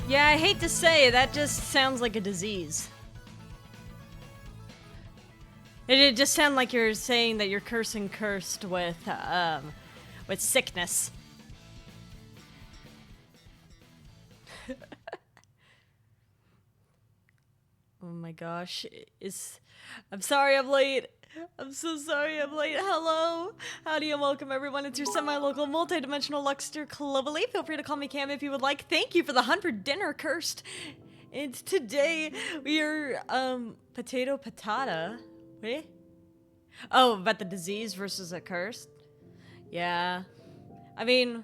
Yeah, I hate to say, that just sounds like a disease. It just sounds like you're saying that you're cursed with sickness. Oh my gosh, I'm sorry I'm late. I'm so sorry I'm late. Hello. Howdy and welcome everyone. It's your semi-local multi-dimensional Luckster ClovaleeLive. Feel free to call me Cam if you would like. Thank you for the 100 dinner cursed. And today we are potato patata. Wait. Oh, about the disease versus a curse? Yeah. I mean,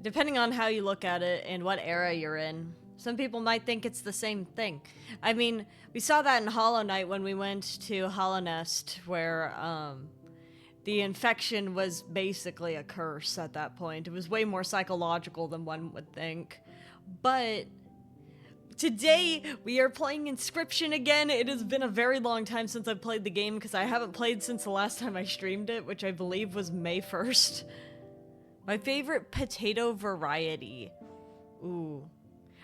depending on how you look at it and what era you're in, some people might think it's the same thing. I mean, we saw that in Hollow Knight when we went to Hollow Nest, where the infection was basically a curse at that point. It was way more psychological than one would think. But today, we are playing Inscryption again. It has been a very long time since I've played the game because I haven't played since the last time I streamed it, which I believe was May 1st. My favorite potato variety. Ooh.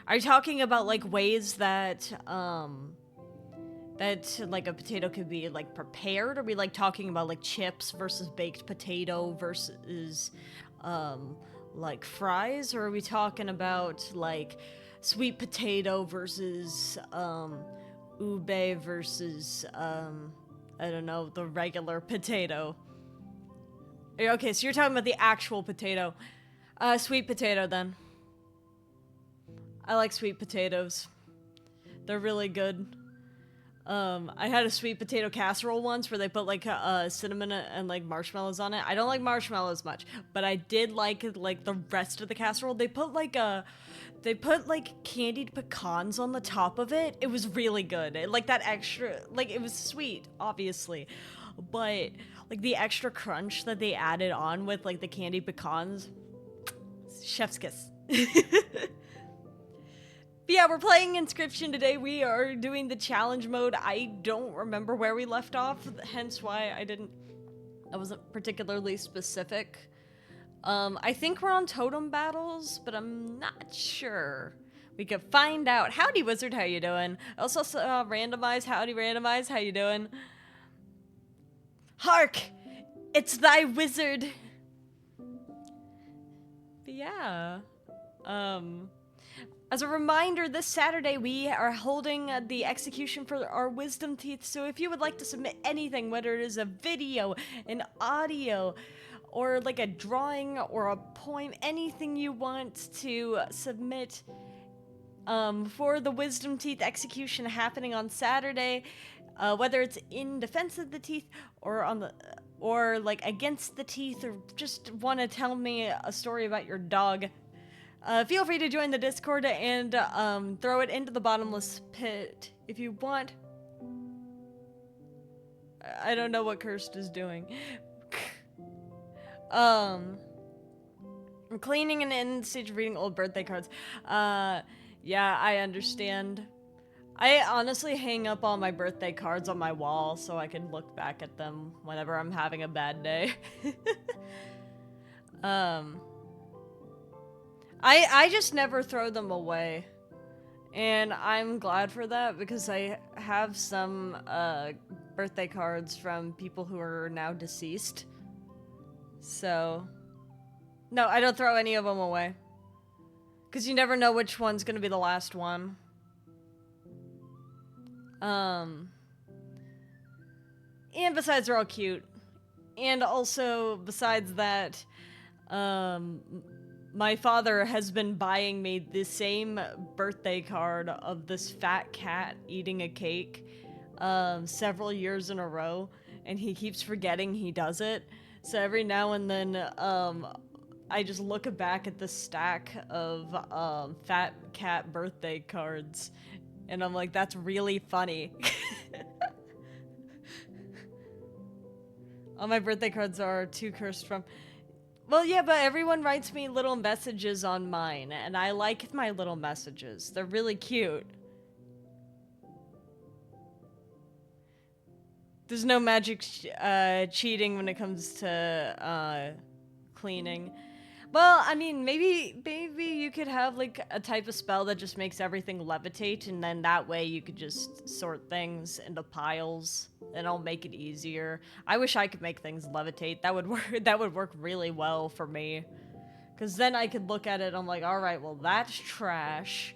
Are you talking about, like, ways that like, a potato could be, like, prepared? Or are we, like, talking about, like, chips versus baked potato versus, like, fries? Or are we talking about, like, sweet potato versus, ube versus, I don't know, the regular potato? Okay, so you're talking about the actual potato. Sweet potato, then. I like sweet potatoes. They're really good. I had a sweet potato casserole once where they put, like, cinnamon and, like, marshmallows on it. I don't like marshmallows much, but I did like the rest of the casserole. They put, like, candied pecans on the top of it. It was really good. Like, that extra, like, it was sweet, obviously. But, like, the extra crunch that they added on with, like, the candied pecans, chef's kiss. But yeah, we're playing Inscryption today. We are doing the challenge mode. I don't remember where we left off, hence why I wasn't particularly specific. I think we're on totem battles, but I'm not sure. We could find out. Howdy, Wizard, how you doing? I also saw Randomize. Howdy, Randomize, how you doing? Hark! It's thy wizard! But yeah. As a reminder, this Saturday we are holding the execution for our wisdom teeth, so if you would like to submit anything, whether it is a video, an audio, or like a drawing or a poem, anything you want to submit for the wisdom teeth execution happening on Saturday, whether it's in defense of the teeth or or like against the teeth, or just want to tell me a story about your dog, feel free to join the Discord and throw it into the bottomless pit if you want. I don't know what Cursed is doing. I'm cleaning and in the stage of reading old birthday cards. Yeah, I understand. I honestly hang up all my birthday cards on my wall so I can look back at them whenever I'm having a bad day. I just never throw them away. And I'm glad for that because I have some birthday cards from people who are now deceased. So, no, I don't throw any of them away. Because you never know which one's going to be the last one. And besides, they're all cute. And also, besides that, my father has been buying me the same birthday card of this fat cat eating a cake several years in a row, and he keeps forgetting he does it. So every now and then, I just look back at the stack of fat cat birthday cards, and I'm like, that's really funny. All my birthday cards are too cursed from... Well, yeah, but everyone writes me little messages on mine, and I like my little messages. They're really cute. There's no magic cheating when it comes to cleaning. Well, I mean, maybe you could have like a type of spell that just makes everything levitate, and then that way you could just sort things into piles, and I'll make it easier. I wish I could make things levitate. That would work. That would work really well for me, because then I could look at it. I'm like, all right, well that's trash,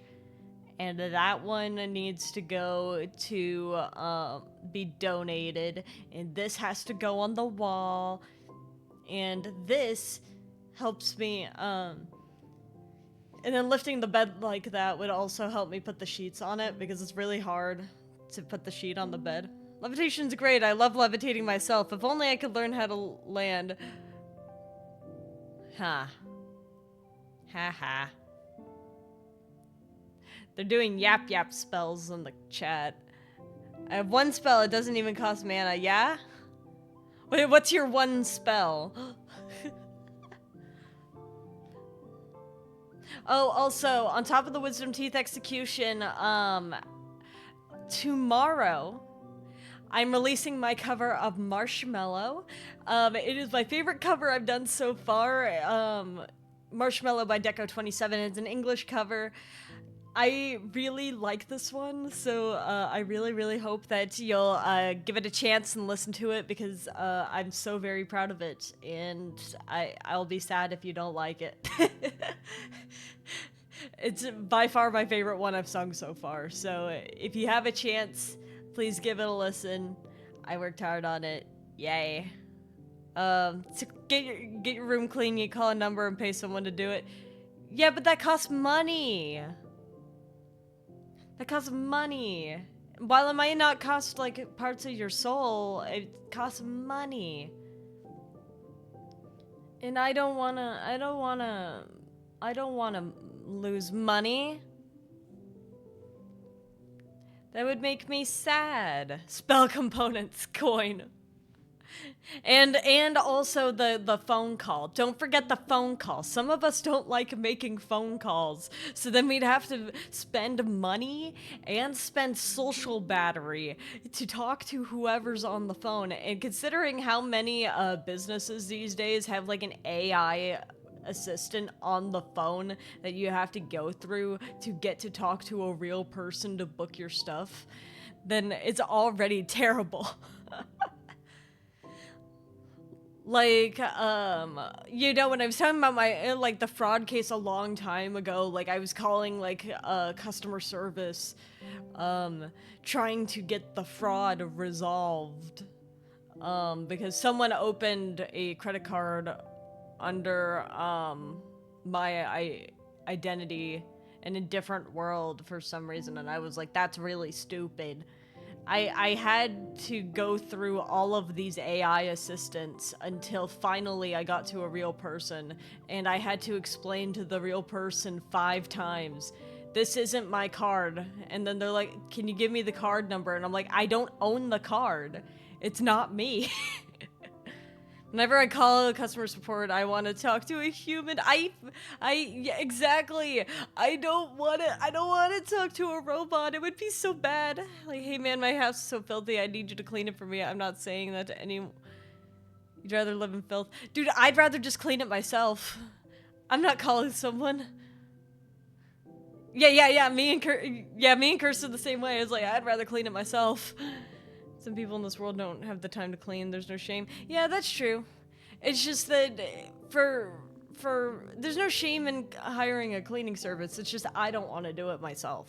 and that one needs to go to be donated, and this has to go on the wall, and this helps me, and then lifting the bed like that would also help me put the sheets on it, because it's really hard to put the sheet on the bed. Levitation's great. I love levitating myself. If only I could learn how to land. Ha. Ha ha. They're doing yap yap spells in the chat. I have one spell. It doesn't even cost mana. Yeah? Wait, what's your one spell? Oh, also, on top of the Wisdom Teeth execution, tomorrow, I'm releasing my cover of Marshmallow. It is my favorite cover I've done so far. Marshmallow by Deco27. It's an English cover. I really like this one, so I really hope that you'll give it a chance and listen to it, because I'm so very proud of it, and I'll be sad if you don't like it. It's by far my favorite one I've sung so far, so if you have a chance, please give it a listen. I worked hard on it. Yay. To get your room clean, you call a number and pay someone to do it. Yeah, but that costs money. That costs money. While it might not cost, like, parts of your soul, it costs money. And I don't wanna lose money. That would make me sad. Spell components coin. And also the phone call. Don't forget the phone call. Some of us don't like making phone calls, so then we'd have to spend money and spend social battery to talk to whoever's on the phone. And considering how many businesses these days have like an AI assistant on the phone that you have to go through to get to talk to a real person to book your stuff, then it's already terrible. Like, you know, when I was talking about my, like, the fraud case a long time ago, like, I was calling, like, customer service, trying to get the fraud resolved, because someone opened a credit card under, my identity in a different world for some reason, and I was like, that's really stupid. I had to go through all of these AI assistants until finally I got to a real person, and I had to explain to the real person 5 times, this isn't my card. And then they're like, can you give me the card number? And I'm like, I don't own the card. It's not me. Whenever I call customer support, I want to talk to a human. Yeah, exactly. I don't want to talk to a robot. It would be so bad. Like, hey man, my house is so filthy. I need you to clean it for me. I'm not saying that to anyone. You'd rather live in filth. Dude, I'd rather just clean it myself. I'm not calling someone. Yeah, me and Kirst are the same way. It's like, I'd rather clean it myself. Some people in this world don't have the time to clean. There's no shame. Yeah, that's true. It's just that there's no shame in hiring a cleaning service. It's just I don't want to do it myself.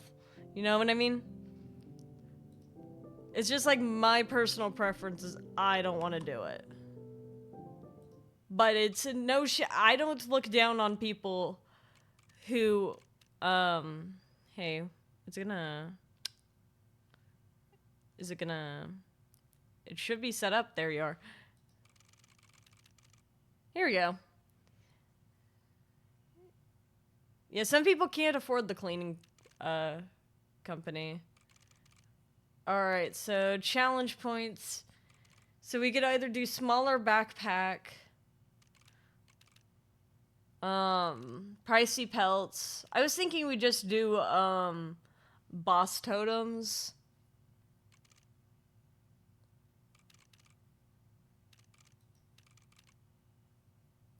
You know what I mean? It's just like my personal preference is I don't want to do it. But it's no I don't look down on people who, hey, is it gonna... It should be set up. There you are. Here we go. Yeah, some people can't afford the cleaning company. Alright, so challenge points. So we could either do smaller backpack, pricey pelts. I was thinking we just do boss totems.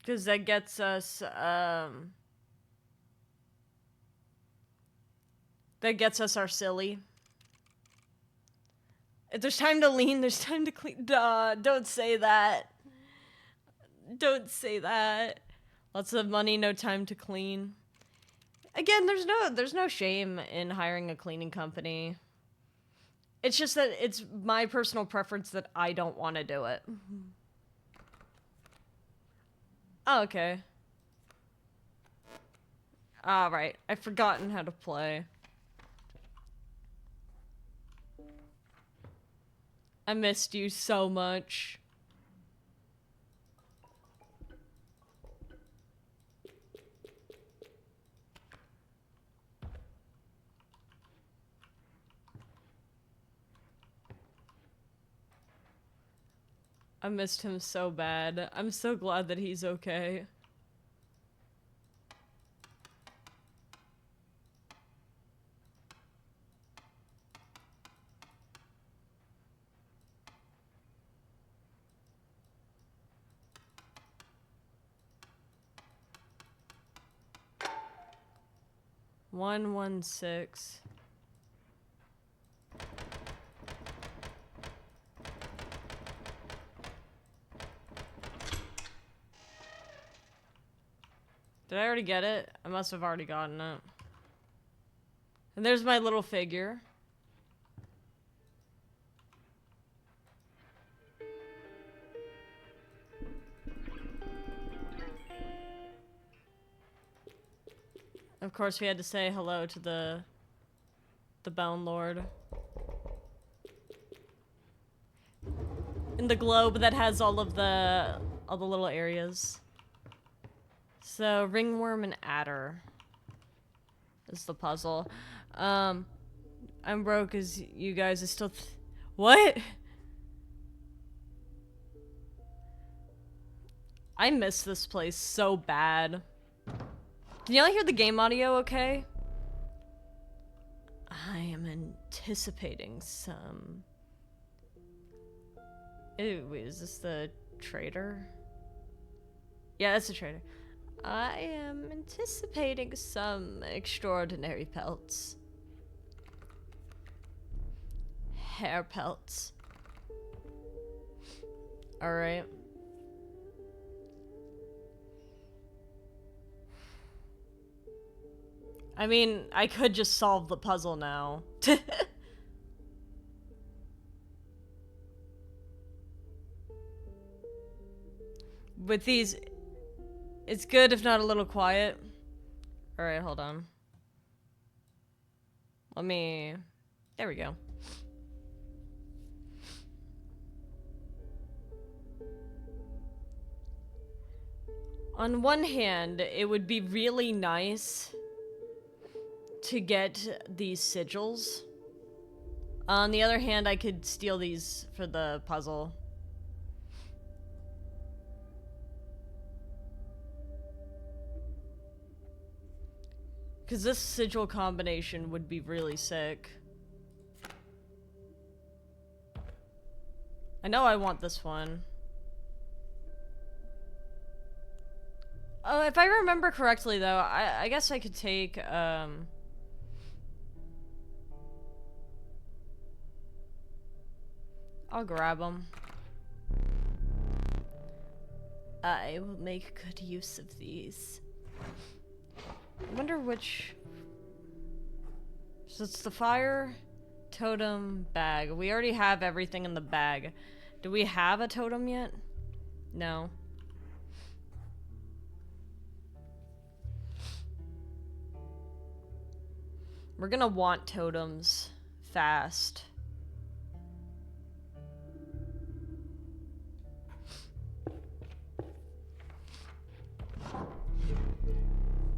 Because that gets us, our silly. If there's time to lean, there's time to clean. Duh, don't say that. Don't say that. Lots of money, no time to clean. Again, there's no shame in hiring a cleaning company. It's just that it's my personal preference that I don't want to do it. Oh, okay. Alright, I've forgotten how to play. I missed you so much. I missed him so bad. I'm so glad that he's okay. One, 1, 6. Did I already get it? I must have already gotten it. And there's my little figure. Of course, we had to say hello to the Bound Lord. In the globe that has all the little areas. So, ringworm and adder is the puzzle. I'm broke as you guys are still what? I miss this place so bad. Can y'all hear the game audio okay? I am anticipating some... Ew, wait, is this the trader? Yeah, that's the trader. I am anticipating some extraordinary pelts. Hair pelts. Alright. I mean, I could just solve the puzzle now. With these, it's good if not a little quiet. Alright, hold on. Let me... There we go. On one hand, it would be really nice to get these sigils. On the other hand, I could steal these for the puzzle. Because this sigil combination would be really sick. I know I want this one. Oh, if I remember correctly though, I guess I could take, I'll grab them. I will make good use of these. I wonder which... So it's the fire, totem, bag. We already have everything in the bag. Do we have a totem yet? No. We're gonna want totems fast.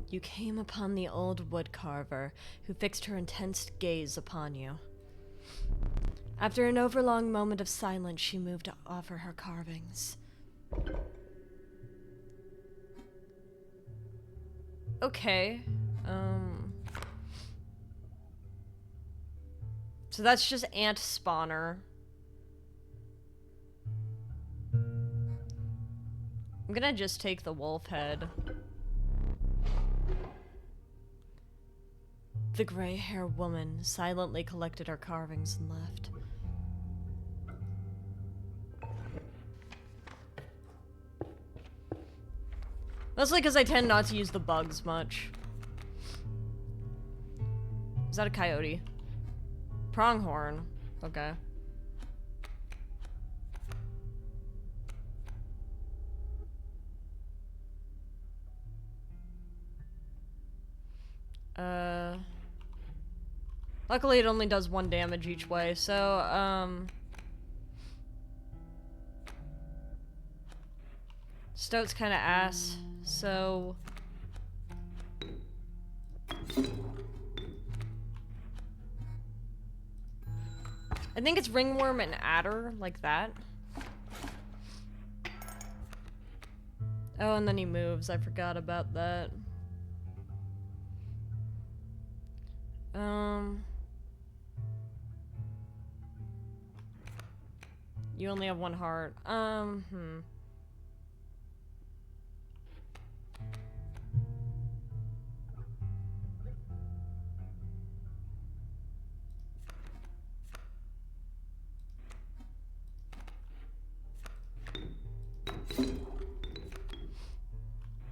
You came upon the old woodcarver, who fixed her intense gaze upon you. After an overlong moment of silence, she moved to offer her carvings. Okay. So that's just ant spawner. I'm gonna just take the wolf head. The gray-haired woman silently collected her carvings and left. Mostly because I tend not to use the bugs much. Is that a coyote? Pronghorn. Okay. Luckily it only does 1 damage each way, so, Stoat's kinda ass, so... I think it's ringworm and adder, like that. Oh, and then he moves. I forgot about that. You only have 1 heart.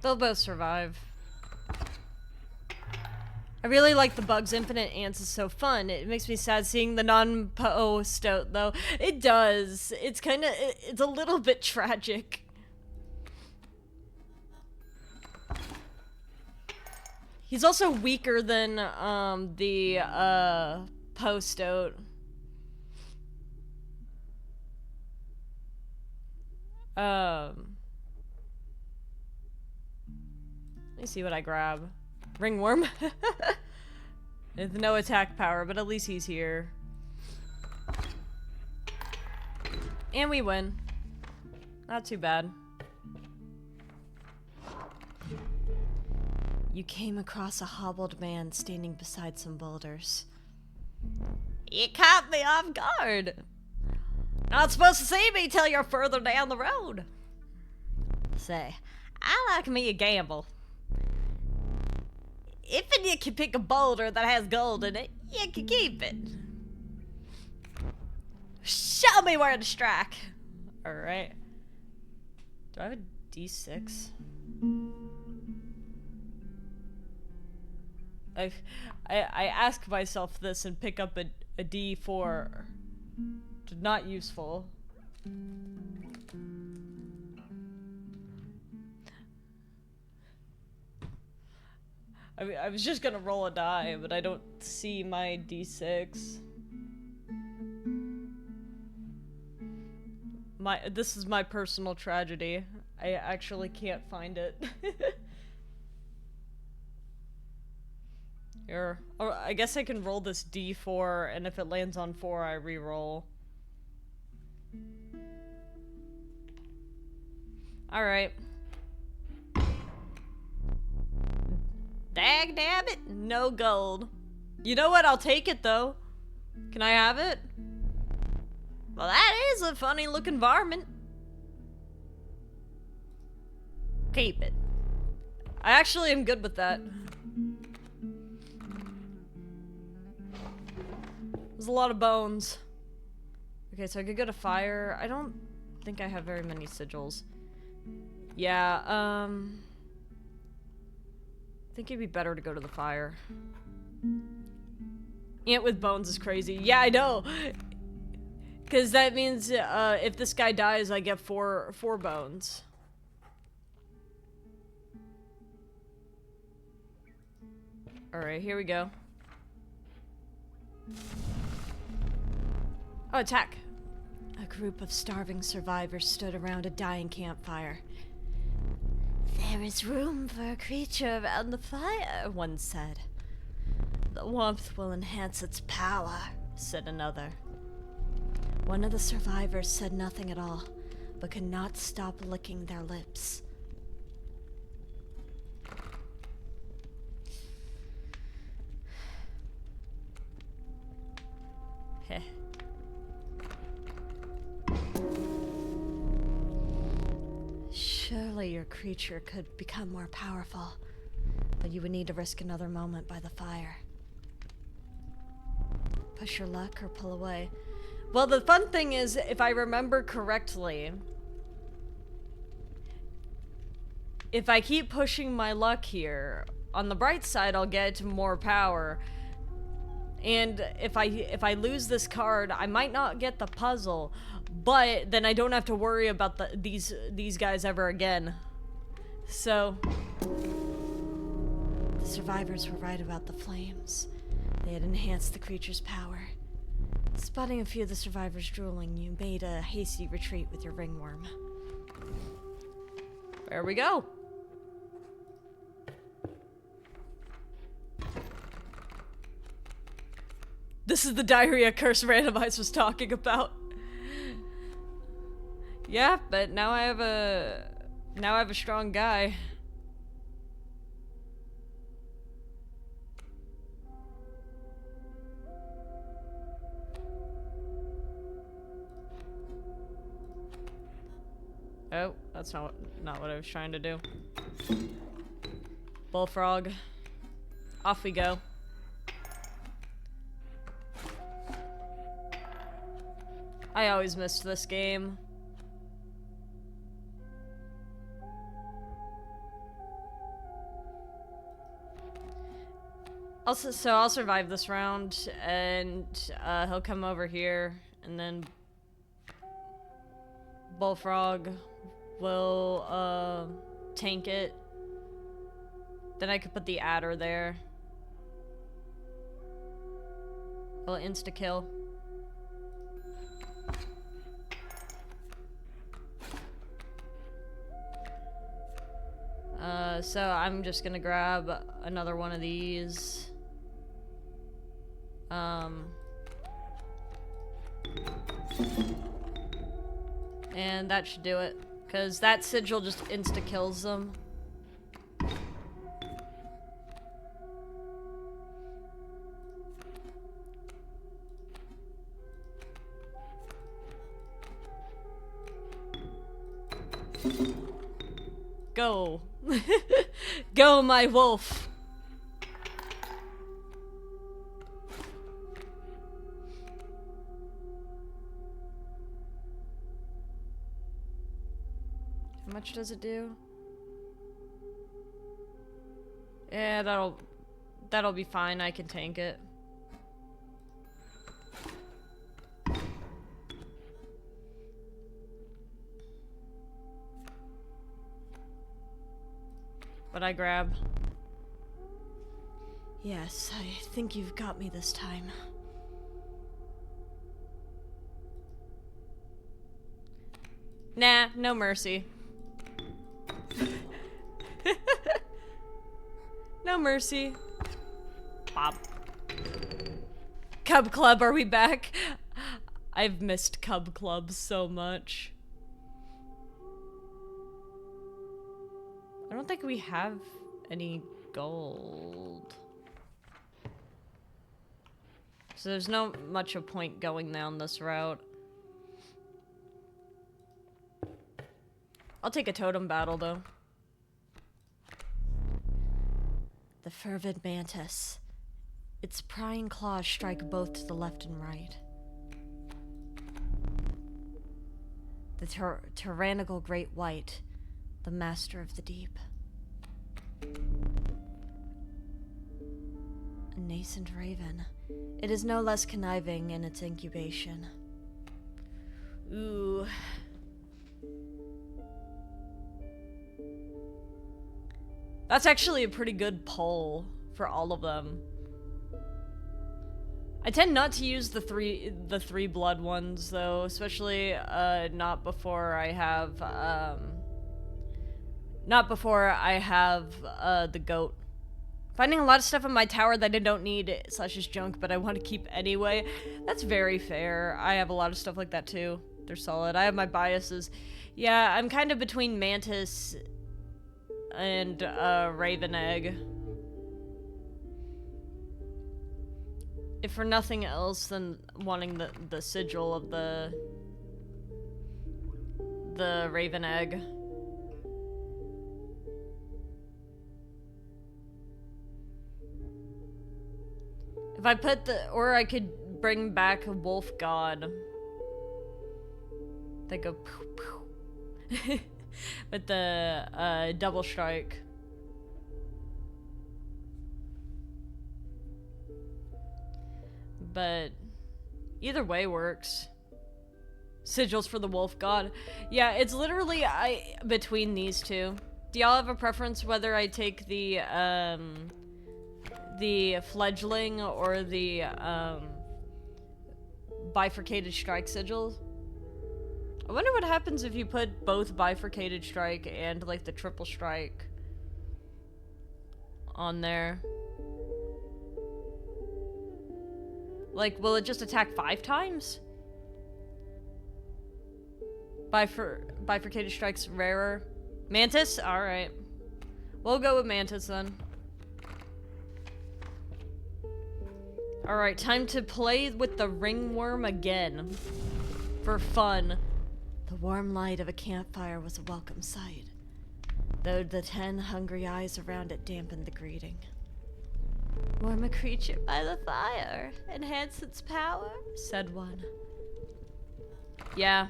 They'll both survive. I really like the Bugs Infinite Ants, is so fun. It makes me sad seeing the non-po Stoat, though. It does. It's kinda, it's a little bit tragic. He's also weaker than, the, po Stoat. Let me see what I grab. Ringworm. With no attack power, but at least he's here. And we win. Not too bad. You came across a hobbled man standing beside some boulders. You caught me off guard. Not supposed to see me till you're further down the road. Say, I like me a gamble. If you can pick a boulder that has gold in it, you can keep it. Show me where to strike. Alright. Do I have a D6? I ask myself this and pick up a D4. Not useful. I mean, I was just gonna roll a die, but I don't see my D6. This is my personal tragedy. I actually can't find it. Here. Oh, I guess I can roll this D4, and if it lands on 4, I re-roll. Alright. Dag nabbit, no gold. You know what? I'll take it though. Can I have it? Well, that is a funny looking varmint. Keep it. I actually am good with that. There's a lot of bones. Okay, so I could go to fire. I don't think I have very many sigils. Yeah, I think it'd be better to go to the fire. Ant with bones is crazy. Yeah, I know. Because that means if this guy dies, I get four bones. Alright, here we go. Oh, attack. A group of starving survivors stood around a dying campfire. There is room for a creature around the fire, one said. The warmth will enhance its power, said another. One of the survivors said nothing at all, but could not stop licking their lips. Heh. Surely Surely your creature could become more powerful, but you would need to risk another moment by the fire. Push your luck or pull away. Well, the fun thing is, if I remember correctly, if I keep pushing my luck here, on the bright side, I'll get more power. And if I lose this card, I might not get the puzzle, but then I don't have to worry about these guys ever again. So the survivors were right about the flames. They had enhanced the creature's power. Spotting a few of the survivors drooling, you made a hasty retreat with your ringworm. There we go. This is the diarrhea curse Randomize was talking about. Yeah, but now I have a strong guy. Oh, that's not what I was trying to do. Bullfrog. Off we go. I always missed this game. Also, so I'll survive this round, and he'll come over here, and then Bullfrog will tank it. Then I could put the adder there. He'll insta-kill. So I'm just gonna grab another one of these. And that should do it, because that sigil just insta-kills them. Go. Go, my wolf. How much does it do? Yeah, that'll be fine. I can tank it. What I grab? Yes, I think you've got me this time. Nah, no mercy. No mercy. Bob. Cub Club, are we back? I've missed Cub Club so much. I don't think we have any gold. So there's no much a point going down this route. I'll take a totem battle though. The fervid mantis. Its prying claws strike both to the left and right. The tyrannical great white. The master of the deep. A nascent raven. It is no less conniving in its incubation. Ooh. That's actually a pretty good poll for all of them. I tend not to use the three blood ones though, especially not before I have the goat. Finding a lot of stuff in my tower that I don't need / is junk, but I want to keep anyway. That's very fair. I have a lot of stuff like that too. They're solid. I have my biases. Yeah, I'm kind of between Mantis and Raven Egg. If for nothing else than wanting the sigil of the Raven Egg. If I put the, or I could bring back a wolf god. They go poof, poof. With the double strike. But either way works. Sigils for the wolf god. Yeah, it's literally between these two. Do y'all have a preference whether I take the fledgling or the bifurcated strike sigil? I wonder what happens if you put both bifurcated strike and like the triple strike on there. Like, will it just attack 5 times? Bifurcated strike's rarer. Mantis? Alright. We'll go with Mantis then. Alright, time to play with the ringworm again. For fun. The warm light of a campfire was a welcome sight, though the 10 hungry eyes around it dampened the greeting. Warm a creature by the fire, enhance its power, said one. Yeah,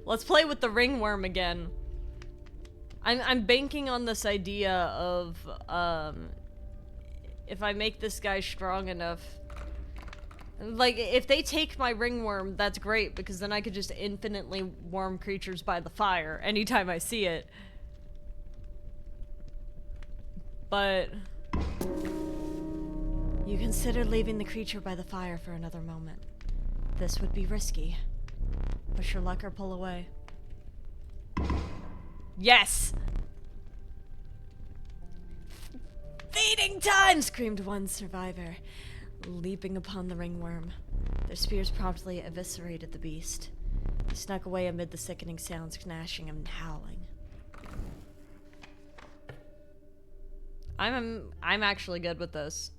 let's play with the ringworm again. I'm banking on this idea of, if I make this guy strong enough. Like, if they take my ringworm, that's great, because then I could just infinitely warm creatures by the fire anytime I see it. But you consider leaving the creature by the fire for another moment. This would be risky. Push your luck or pull away. Yes! Feeding time! Screamed one survivor, leaping upon the ringworm. Their spears promptly eviscerated the beast. He snuck away amid the sickening sounds, gnashing and howling. I'm actually good with this.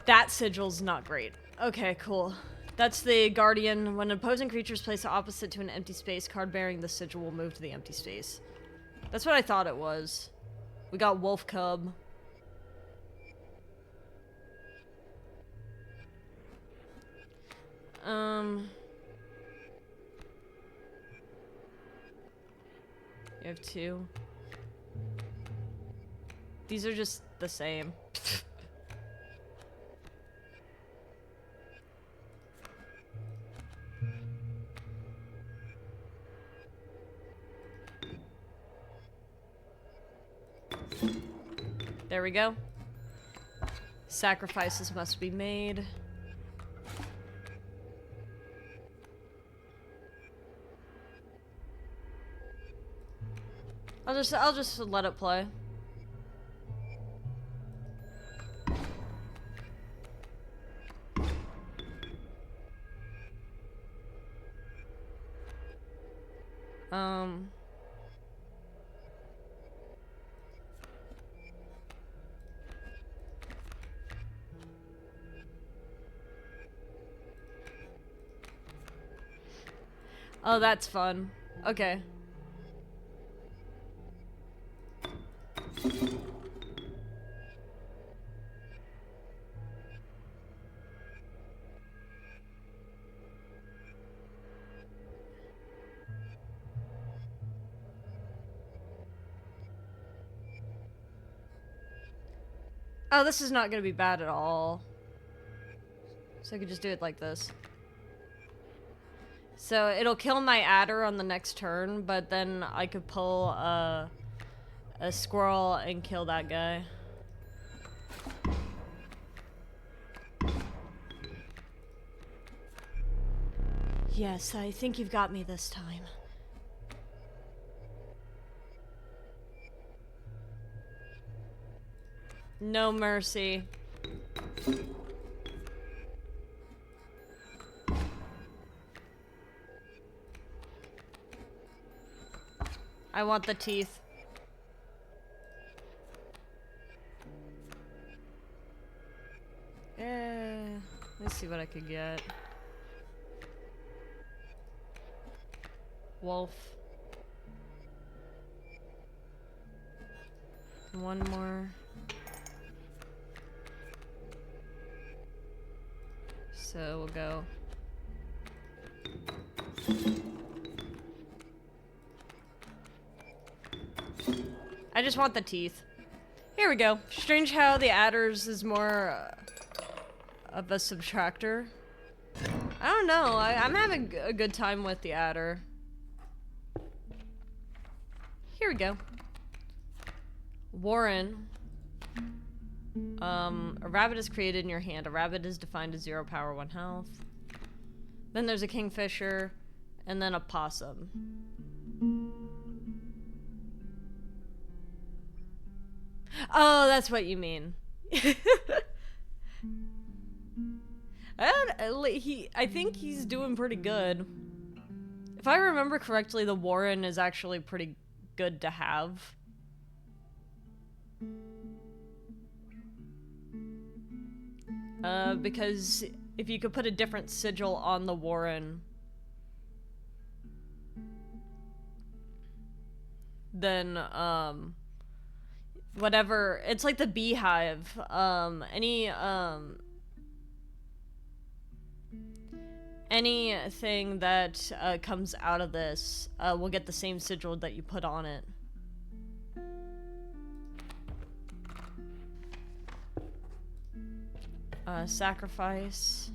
That sigil's not great. Okay, cool. That's the Guardian. When an opposing creature is placed opposite to an empty space, card bearing the sigil will move to the empty space. That's what I thought it was. We got Wolf Cub. You have 2. These are just the same. There we go. Sacrifices must be made. I'll just let it play. Oh, that's fun. Okay. Oh, this is not gonna be bad at all. So I could just do it like this. So it'll kill my adder on the next turn, but then I could pull a squirrel and kill that guy. Yes, I think you've got me this time. No mercy. I want the teeth. Let's see what I could get. Wolf. one more. So we'll go. I just want the teeth. Here we go. Strange how the adders is more of a subtractor. I don't know. I'm having a good time with the adder. Here we go. Warren. A rabbit is created in your hand. A rabbit is defined as 0 power, 1 health. Then there's a kingfisher, and then a possum. Oh, that's what you mean. I think he's doing pretty good. If I remember correctly, the Warren is actually pretty good to have. Because if you could put a different sigil on the Warren, then, whatever, it's like the beehive, anything that, comes out of this, will get the same sigil that you put on it. Sacrifice.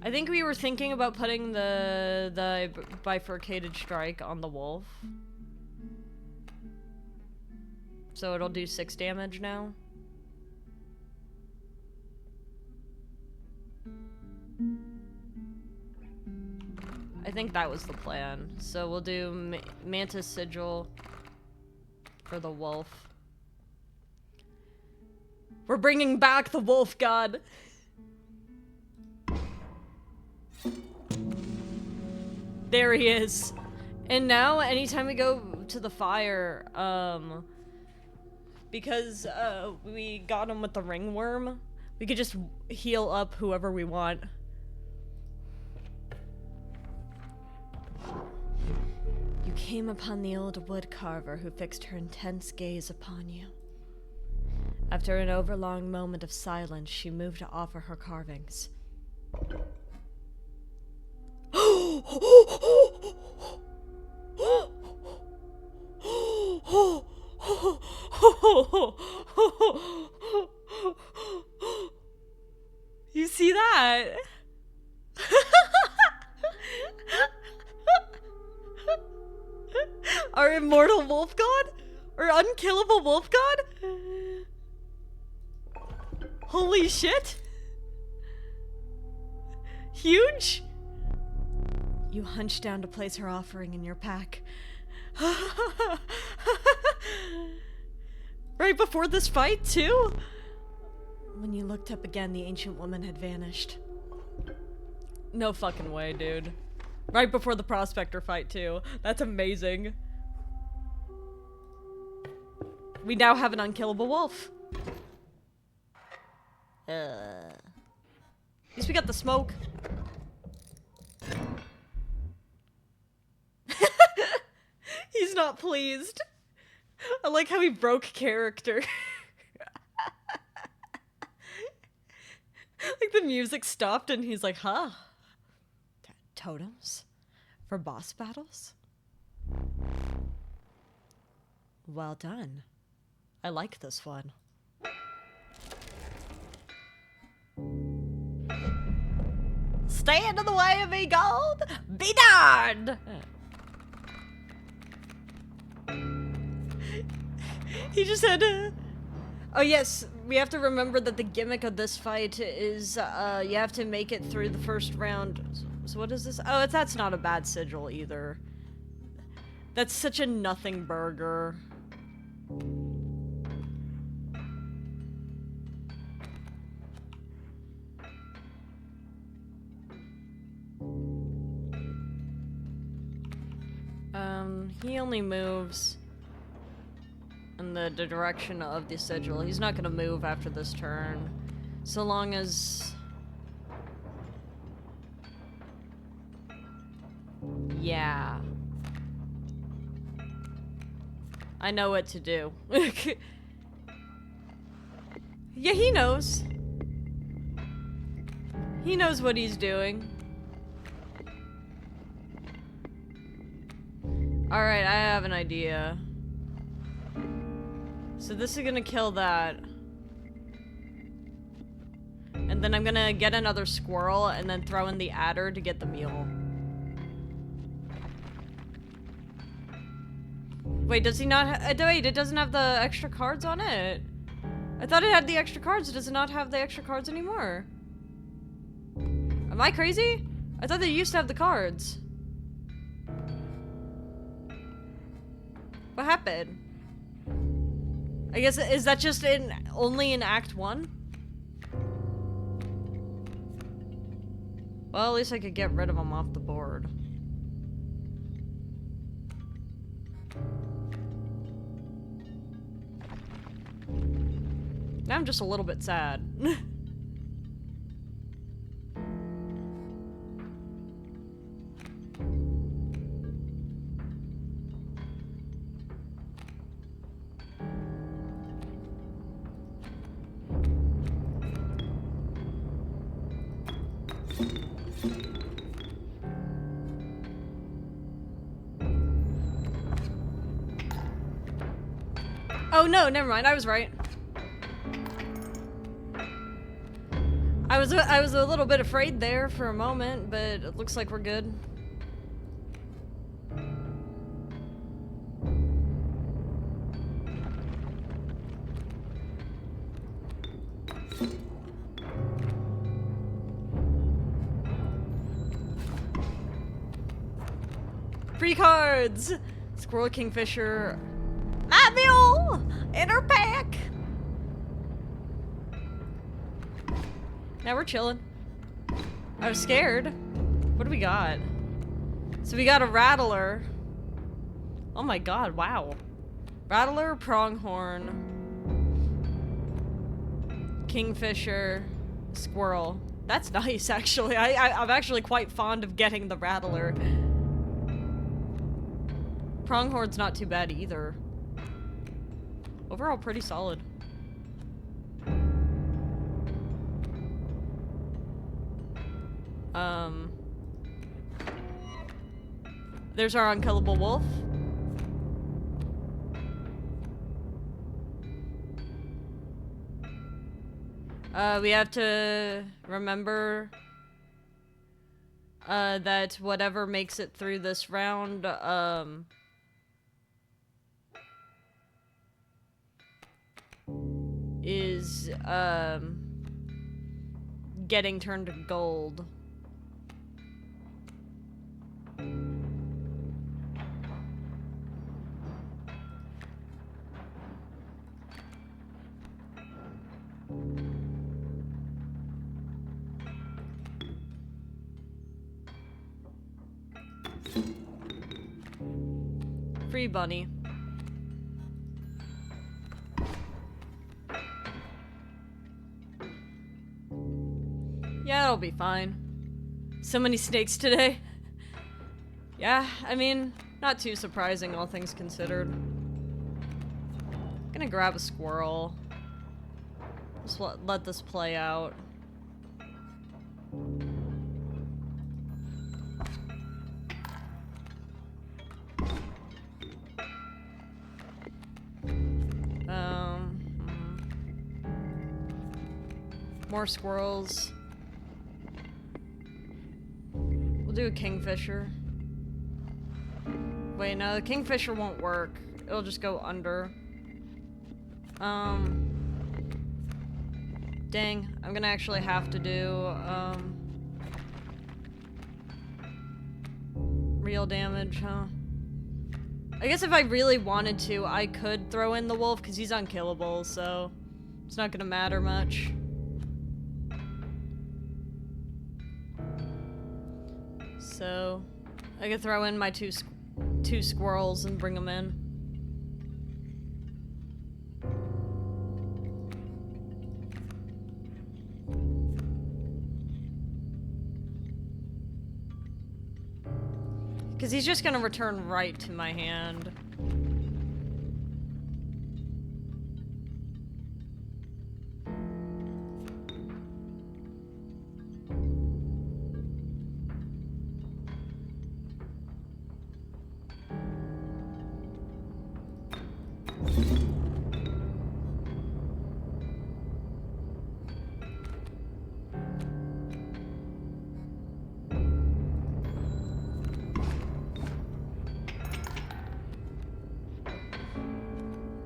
I think we were thinking about putting the bifurcated strike on the wolf. So it'll do 6 damage now. I think that was the plan. So we'll do Mantis Sigil for the wolf. We're bringing back the wolf god. There he is. And now, anytime we go to the fire, because we got him with the ringworm, we could just heal up whoever we want. You came upon the old woodcarver who fixed her intense gaze upon you. After an overlong moment of silence, she moved to offer her carvings. You see that? Our immortal wolf god? Or unkillable wolf god? Holy shit! Huge? You hunched down to place her offering in your pack. Right before this fight, too? When you looked up again, the ancient woman had vanished. No fucking way, dude. Right before the prospector fight, too. That's amazing. We now have an unkillable wolf. At least we got the smoke. He's not pleased. I like how he broke character. Like the music stopped and he's like, huh? Totems? For boss battles? Well done. I like this one. Stand in the way of me, gold! Be darned! He just had to... Oh yes, we have to remember that the gimmick of this fight is, you have to make it through the first round. So what is this? Oh, that's not a bad sigil either. That's such a nothing burger. He only moves in the direction of the sigil. He's not gonna move after this turn. So long as... Yeah. I know what to do. Yeah, he knows. He knows what he's doing. Alright, I have an idea. So this is gonna kill that. And then I'm gonna get another squirrel and then throw in the adder to get the mule. Wait, does he not wait, it doesn't have the extra cards on it. I thought it had the extra cards. Does it not have the extra cards anymore? Am I crazy? I thought they used to have the cards. What happened? I guess, is that just only in Act 1? Well, at least I could get rid of them off the board. Now I'm just a little bit sad. Oh no, never mind. I was right. I was a little bit afraid there for a moment, but it looks like we're good. Free cards! Squirrel, Kingfisher, my mule in her pack. Now we're chilling. I was scared. What do we got? So we got a rattler. Oh my god, wow. Rattler, pronghorn, kingfisher, squirrel. That's nice, actually. I'm actually quite fond of getting the rattler. Pronghorn's not too bad either. Overall, pretty solid. There's our unkillable wolf. We have to remember that whatever makes it through this round, is getting turned to gold. Free bunny. Yeah, it'll be fine. So many snakes today. Yeah, I mean, not too surprising, all things considered. Gonna grab a squirrel. Just let this play out. More squirrels. We'll do a kingfisher. Wait, no, the kingfisher won't work. It'll just go under. Dang, I'm gonna actually have to do, real damage, huh? I guess if I really wanted to, I could throw in the wolf, because he's unkillable, so it's not gonna matter much. So, I could throw in my two squirrels and bring them in. Because he's just gonna return right to my hand.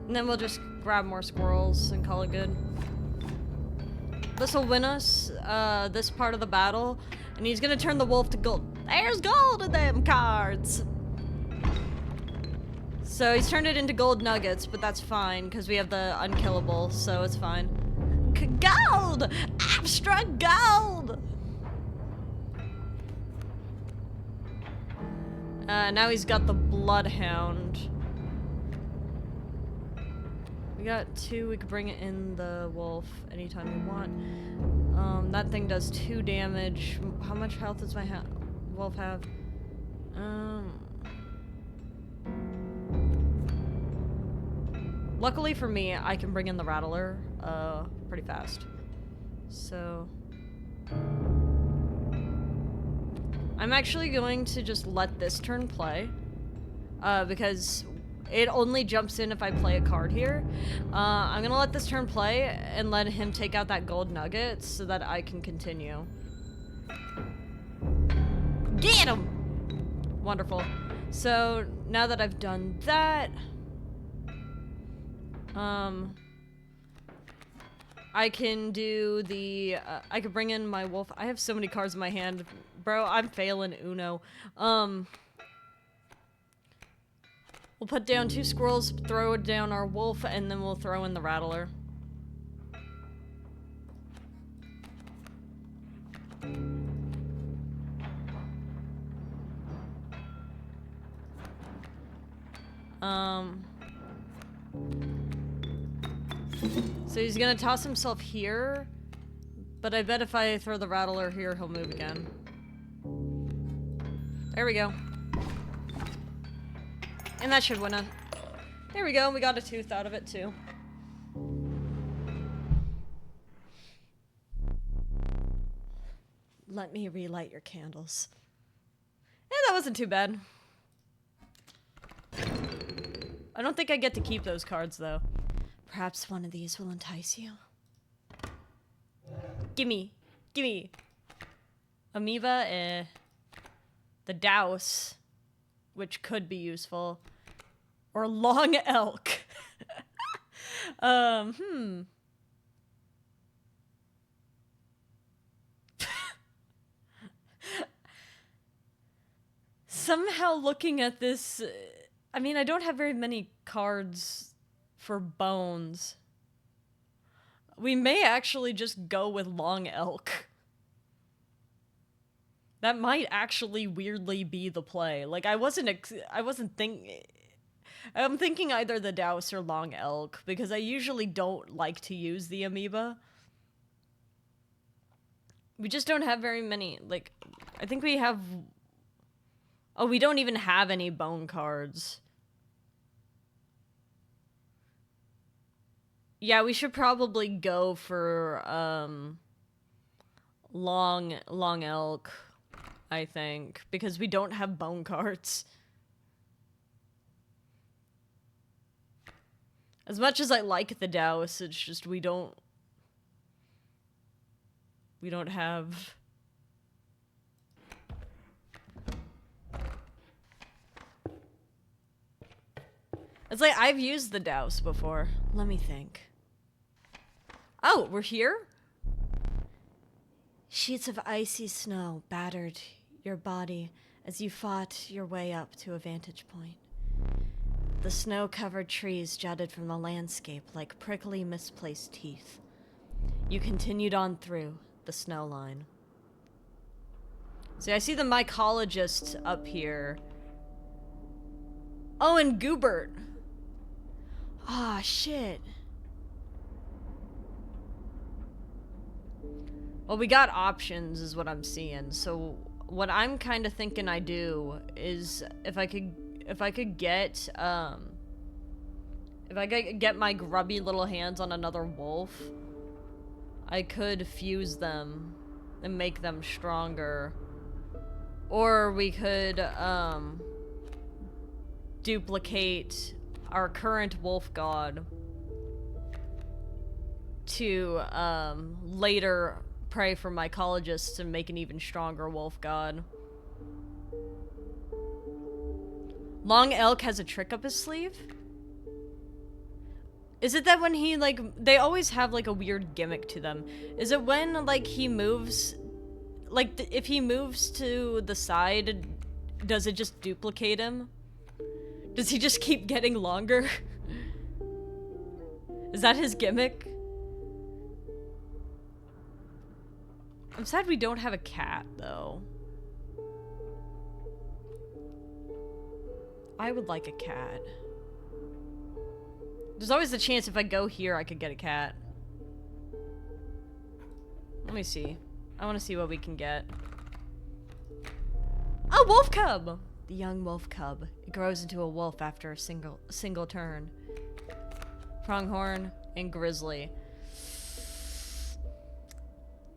And then we'll just grab more squirrels and call it good. This will win us this part of the battle, and he's gonna turn the wolf to gold. There's gold in them cards! So he's turned it into gold nuggets, but that's fine, because we have the unkillable, so it's fine. Gold! Abstract gold! Now he's got the bloodhound. We got 2, we could bring it in the wolf anytime we want. That thing does 2 damage. How much health does my wolf have? Luckily for me, I can bring in the rattler, pretty fast. So... I'm actually going to just let this turn play, because it only jumps in if I play a card here. I'm gonna let this turn play and let him take out that gold nugget so that I can continue. Get him! Wonderful. So, now that I've done that... I can do the... I could bring in my wolf. I have so many cards in my hand. Bro, I'm failing Uno. We'll put down 2 squirrels, throw down our wolf, and then we'll throw in the rattler. So he's gonna toss himself here, but I bet if I throw the rattler here, he'll move again. There we go. And that should win it. There we go, we got a tooth out of it too. Let me relight your candles. Yeah, that wasn't too bad. I don't think I get to keep those cards though. Perhaps one of these will entice you. Gimme. Gimme. Amoeba, the douse, which could be useful. Or long elk. Somehow looking at this, I mean, I don't have very many cards for bones. We may actually just go with long elk. That might actually weirdly be the play. Like, I'm thinking either the douse or long elk, because I usually don't like to use the amoeba. We just don't have very many, like, I think we have... Oh, we don't even have any bone cards. Yeah, we should probably go for, long elk, I think, because we don't have bone cards. As much as I like the douse, it's just we don't have... It's like, I've used the douse before. Let me think. Oh, we're here? Sheets of icy snow battered your body as you fought your way up to a vantage point. The snow-covered trees jutted from the landscape like prickly, misplaced teeth. You continued on through the snow line. See, I see the mycologist up here. Oh, and Goobert. Ah, shit. Well, we got options is what I'm seeing. So what I'm kind of thinking I do is if I could get my grubby little hands on another wolf, I could fuse them and make them stronger. Or we could duplicate our current wolf god to later pray for mycologists and make an even stronger wolf god. Long Elk has a trick up his sleeve? Is it that when he, like, they always have, like, a weird gimmick to them. Is it when, like, he moves, like, if he moves to the side, does it just duplicate him? Does he just keep getting longer? Is that his gimmick? I'm sad we don't have a cat, though. I would like a cat. There's always the chance if I go here, I could get a cat. Let me see. I want to see what we can get. A wolf cub! The young wolf cub. It grows into a wolf after a single turn. Pronghorn and grizzly.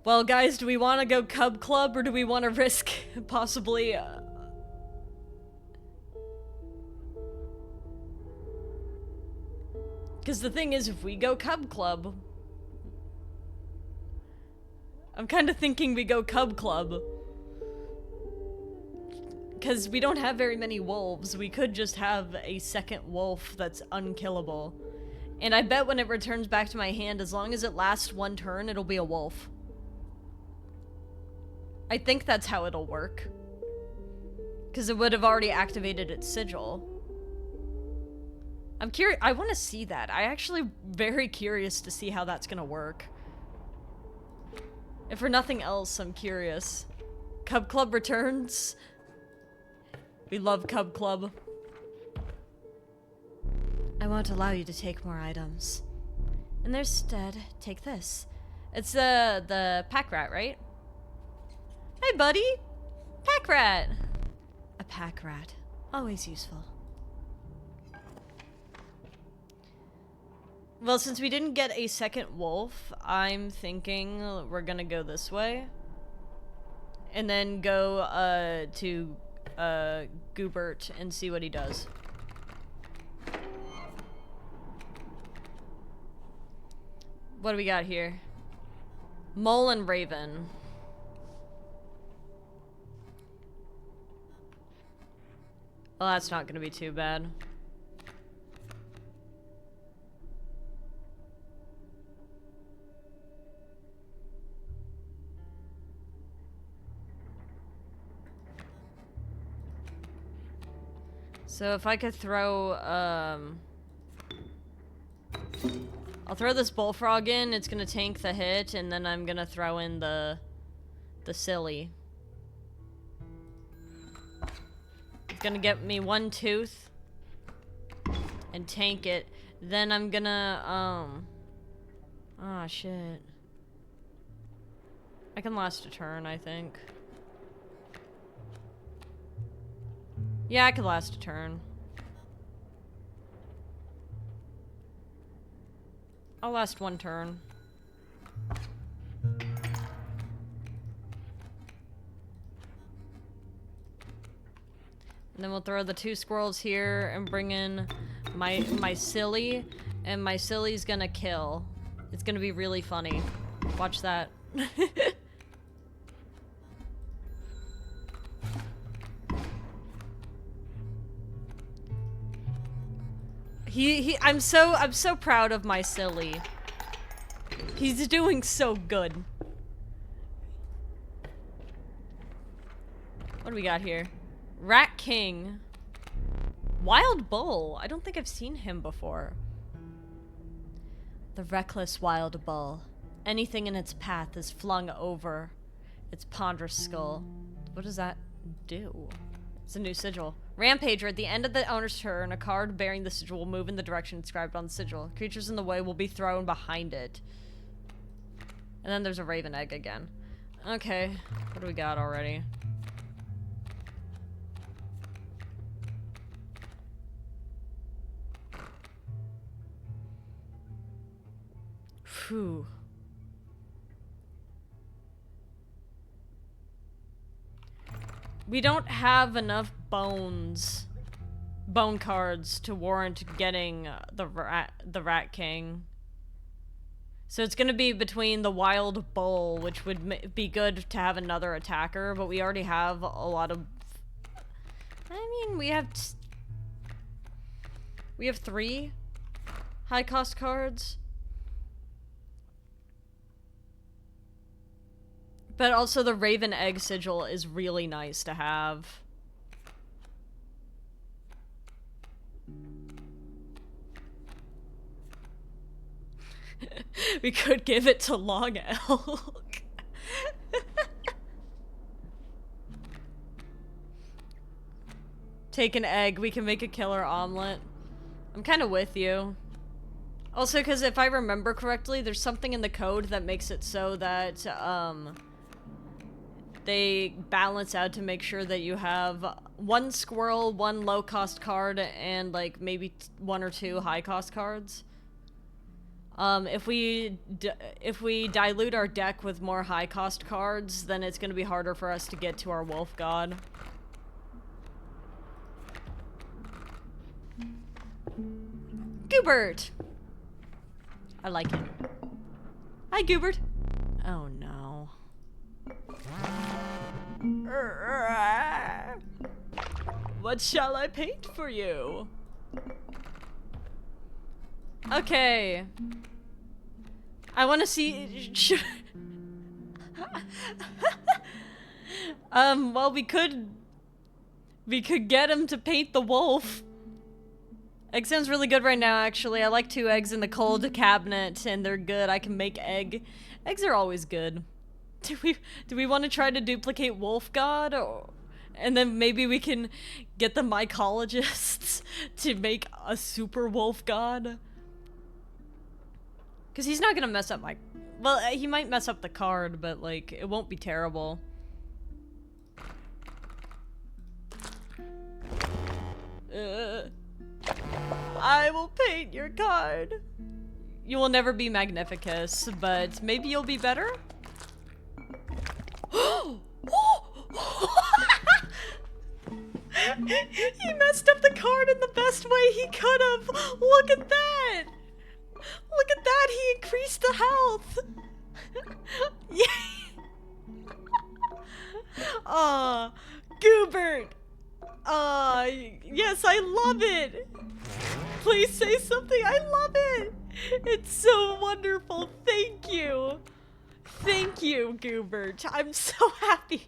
Well, guys, do we want to go cub club or do we want to risk possibly... Because the thing is, if we go cub club... I'm kind of thinking we go cub club. Because we don't have very many wolves. We could just have a second wolf that's unkillable. And I bet when it returns back to my hand, as long as it lasts one turn, it'll be a wolf. I think that's how it'll work. Because it would have already activated its sigil. I'm curious. I want to see that. I actually very curious to see how that's gonna work. If for nothing else, I'm curious. Cub Club returns. We love Cub Club. I won't allow you to take more items. And instead, take this. It's the pack rat, right? Hey, buddy! Pack rat! A pack rat. Always useful. Well, since we didn't get a second wolf, I'm thinking we're gonna go this way. And then go, to, Goobert and see what he does. What do we got here? Mole and Raven. Well, that's not gonna be too bad. So if I could throw, I'll throw this bullfrog in, it's gonna tank the hit, and then I'm gonna throw in the silly. It's gonna get me one tooth and tank it. Then I'm gonna, ah, shit. I can last a turn, I think. Yeah, I could last a turn. I'll last one turn. And then we'll throw the two squirrels here and bring in my silly, and my silly's gonna kill. It's gonna be really funny. Watch that. I'm so proud of my silly. He's doing so good. What do we got here? Rat King. Wild Bull. I don't think I've seen him before. The reckless wild bull. Anything in its path is flung over its ponderous skull. What does that do? It's a new sigil. Rampager. At the end of the owner's turn, a card bearing the sigil will move in the direction inscribed on the sigil. Creatures in the way will be thrown behind it. And then there's a raven egg again. Okay. What do we got already? Whew. We don't have enough bone cards to warrant getting the Rat King. So it's gonna be between the Wild Bull, which would be good to have another attacker, but we already have a lot of... I mean, we have 3 high-cost cards. But also the Raven Egg Sigil is really nice to have. We could give it to Long Elk. Take an egg, we can make a killer omelet. I'm kind of with you. Also, because if I remember correctly, there's something in the code that makes it so that, they balance out to make sure that you have 1 squirrel, 1 low-cost card, and, like, maybe 1 or 2 high-cost cards. If we dilute our deck with more high-cost cards, then it's gonna be harder for us to get to our Wolf God. Goobert! I like it. Hi, Goobert! Oh, no. What shall I paint for you? Okay. I want to see... well, we could get him to paint the wolf. Egg sounds really good right now, actually. I like 2 eggs in the cold cabinet, and they're good. I can make egg. Eggs are always good. Do we want to try to duplicate Wolf God? And then maybe we can get the mycologists to make a super Wolf God? Because he's not going to mess up my... Well, he might mess up the card, but, like, it won't be terrible. I will paint your card. You will never be Magnificus, but maybe you'll be better? He messed up the card in the best way he could have. Look at that. Look at that. He increased the health. Yay. Aw, Goobert. Yes, I love it. Please say something. I love it. It's so wonderful. Thank you. Thank you, Goobert. I'm so happy.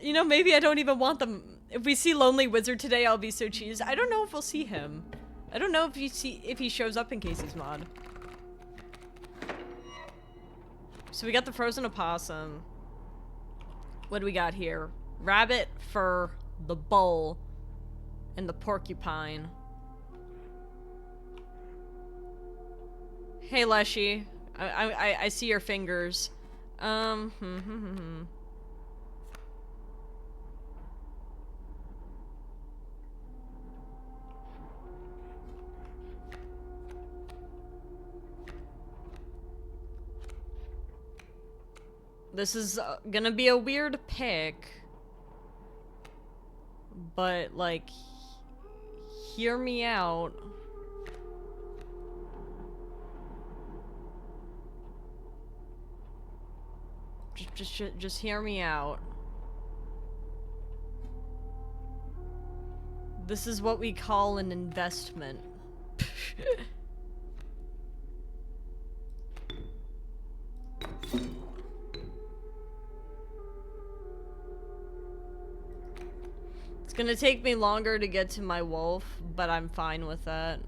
You know, maybe I don't even want them. If we see Lonely Wizard today, I'll be so cheesed. I don't know if we'll see him. I don't know if he shows up in Kaycee's mod. So we got the frozen opossum. What do we got here? Rabbit, fur, the bull, and the porcupine. Hey, Leshy. I see your fingers. This is gonna be a weird pick. But, like, hear me out. Just hear me out. This is what we call an investment. It's gonna take me longer to get to my wolf, but I'm fine with that.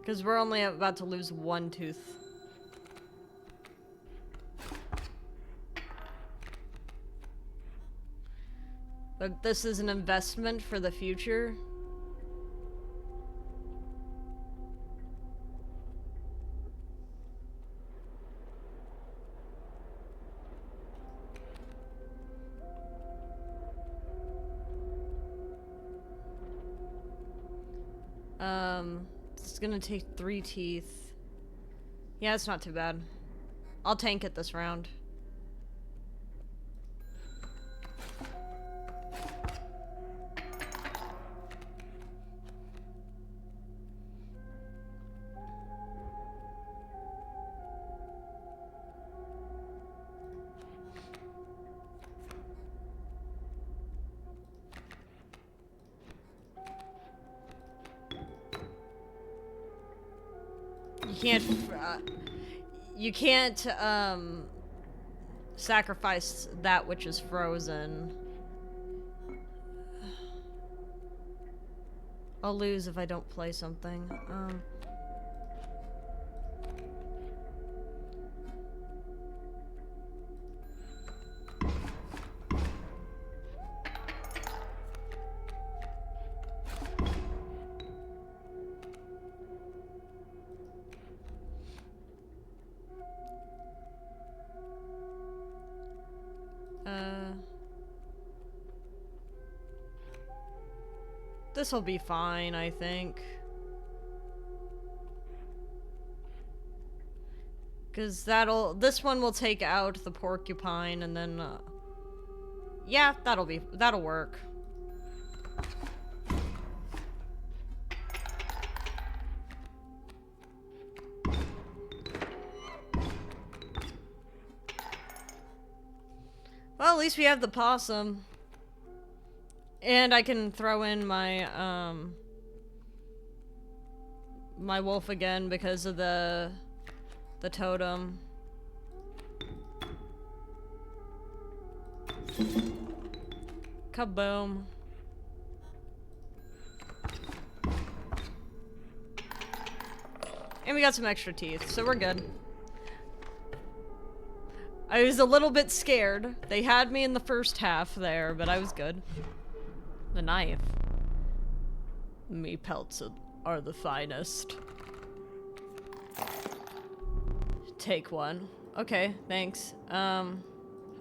Because we're only about to lose 1 tooth. But this is an investment for the future. It's gonna take 3 teeth. Yeah, it's not too bad. I'll tank it this round. You can't sacrifice that which is frozen. I'll lose if I don't play something. This'll be fine, I think. Cause this one will take out the porcupine and then, yeah, that'll work. Well, at least we have the possum. And I can throw in my, my wolf again because of the totem. Kaboom. And we got some extra teeth, so we're good. I was a little bit scared. They had me in the first half there, but I was good. The knife. Me pelts are the finest. Take one. Okay, thanks. How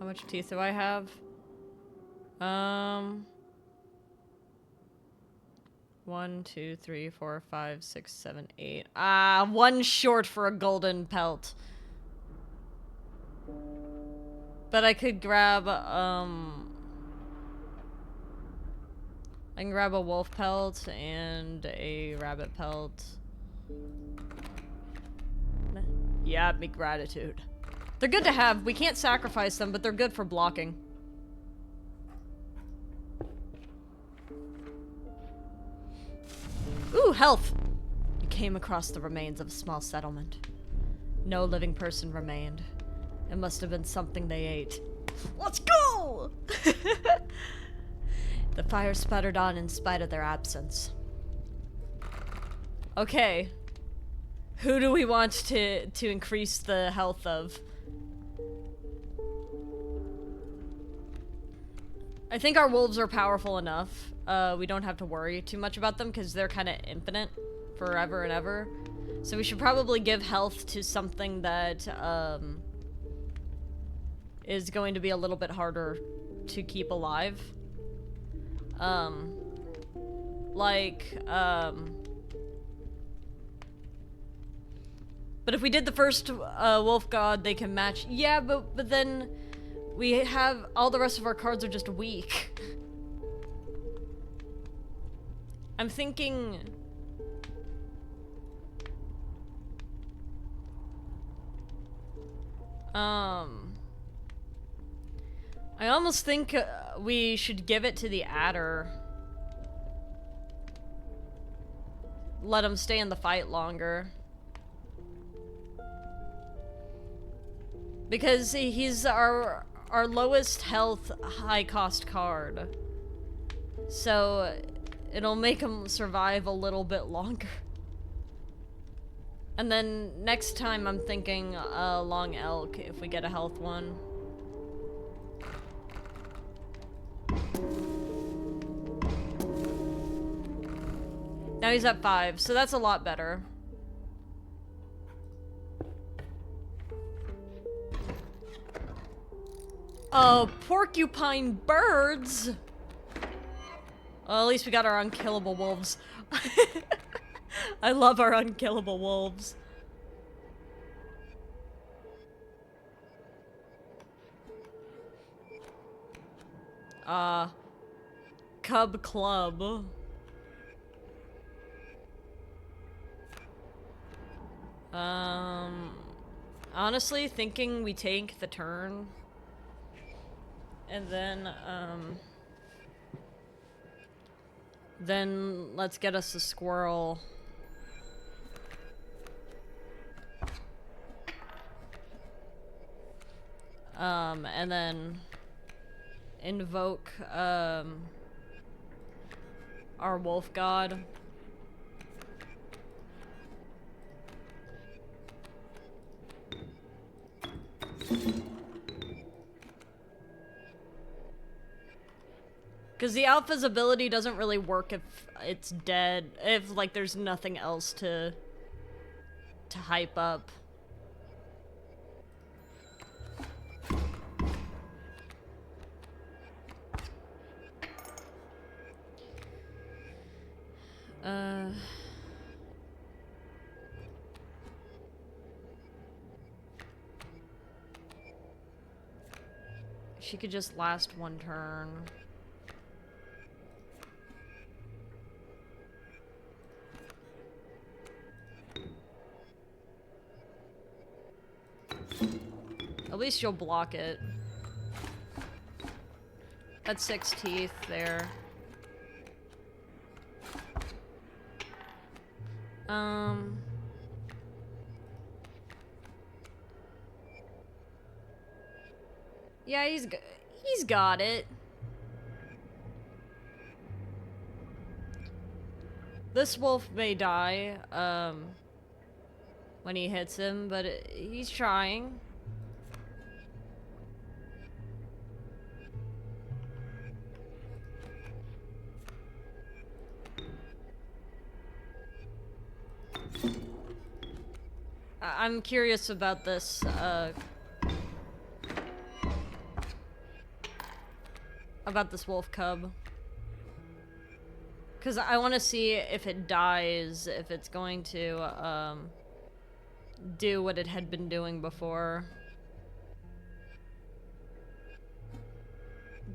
much teeth do I have? 1, 2, 3, 4, 5, 6, 7, 8. Ah, one short for a golden pelt. But I could grab, I can grab a wolf pelt and a rabbit pelt. Yeah, me gratitude. They're good to have. We can't sacrifice them, but they're good for blocking. Ooh, health! You came across the remains of a small settlement. No living person remained. It must have been something they ate. Let's go! The fire sputtered on in spite of their absence. Okay. Who do we want to increase the health of? I think our wolves are powerful enough. We don't have to worry too much about them because they're kind of infinite forever and ever. So we should probably give health to something that is going to be a little bit harder to keep alive. But if we did the first wolf god, they can match. Yeah, but then we have all the rest of our cards are just weak. I'm thinking. I almost think we should give it to the adder. Let him stay in the fight longer. Because he's our lowest health, high cost card. So it'll make him survive a little bit longer. And then next time I'm thinking long elk if we get a health one. Now he's at 5, so that's a lot better. Porcupine birds! Well, at least we got our unkillable wolves. I love our unkillable wolves. Cub Club. Honestly, thinking we take the turn. And then let's get us a squirrel. And then invoke, our wolf god. Because the alpha's ability doesn't really work if it's dead, if, like, there's nothing else to hype up. She could just last one turn. At least you'll block it. That's 6 teeth there. Yeah, he's got it. This wolf may die, when he hits him, but he's trying. I'm curious about this, about this wolf cub. Because I want to see if it dies, if it's going to, do what it had been doing before.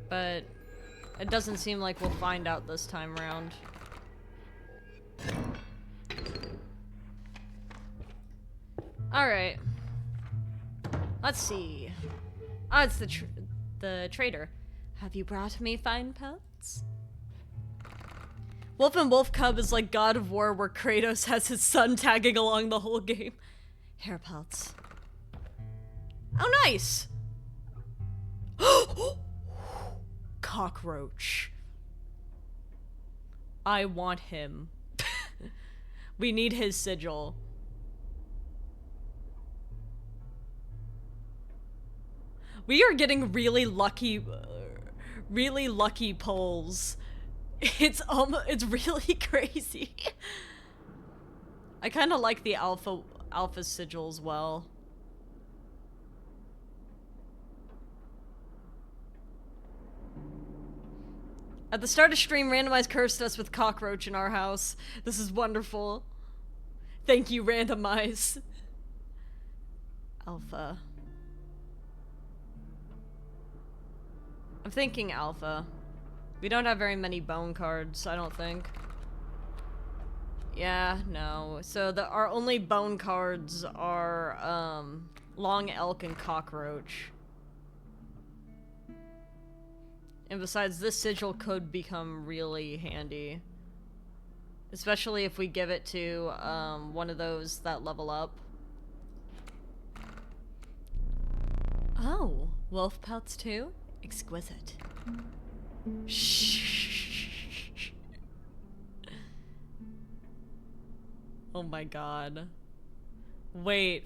But it doesn't seem like we'll find out this time around. Alright. Let's see. Ah, it's the trader. Have you brought me fine pelts? Wolf and Wolf Cub is like God of War, where Kratos has his son tagging along the whole game. Hair pelts. Oh, nice! Cockroach. I want him. We need his sigil. We are getting really lucky pulls. It's really crazy. I kind of like the alpha sigil as well. At the start of stream, Randomize cursed us with cockroach in our house. This is wonderful. Thank you, Randomize. Alpha. I'm thinking alpha. We don't have very many bone cards, I don't think. Yeah, no. So our only bone cards are, Long Elk and Cockroach. And besides, this sigil could become really handy. Especially if we give it to, one of those that level up. Oh, wolf pelts too? Exquisite. Shh. Oh my god. Wait.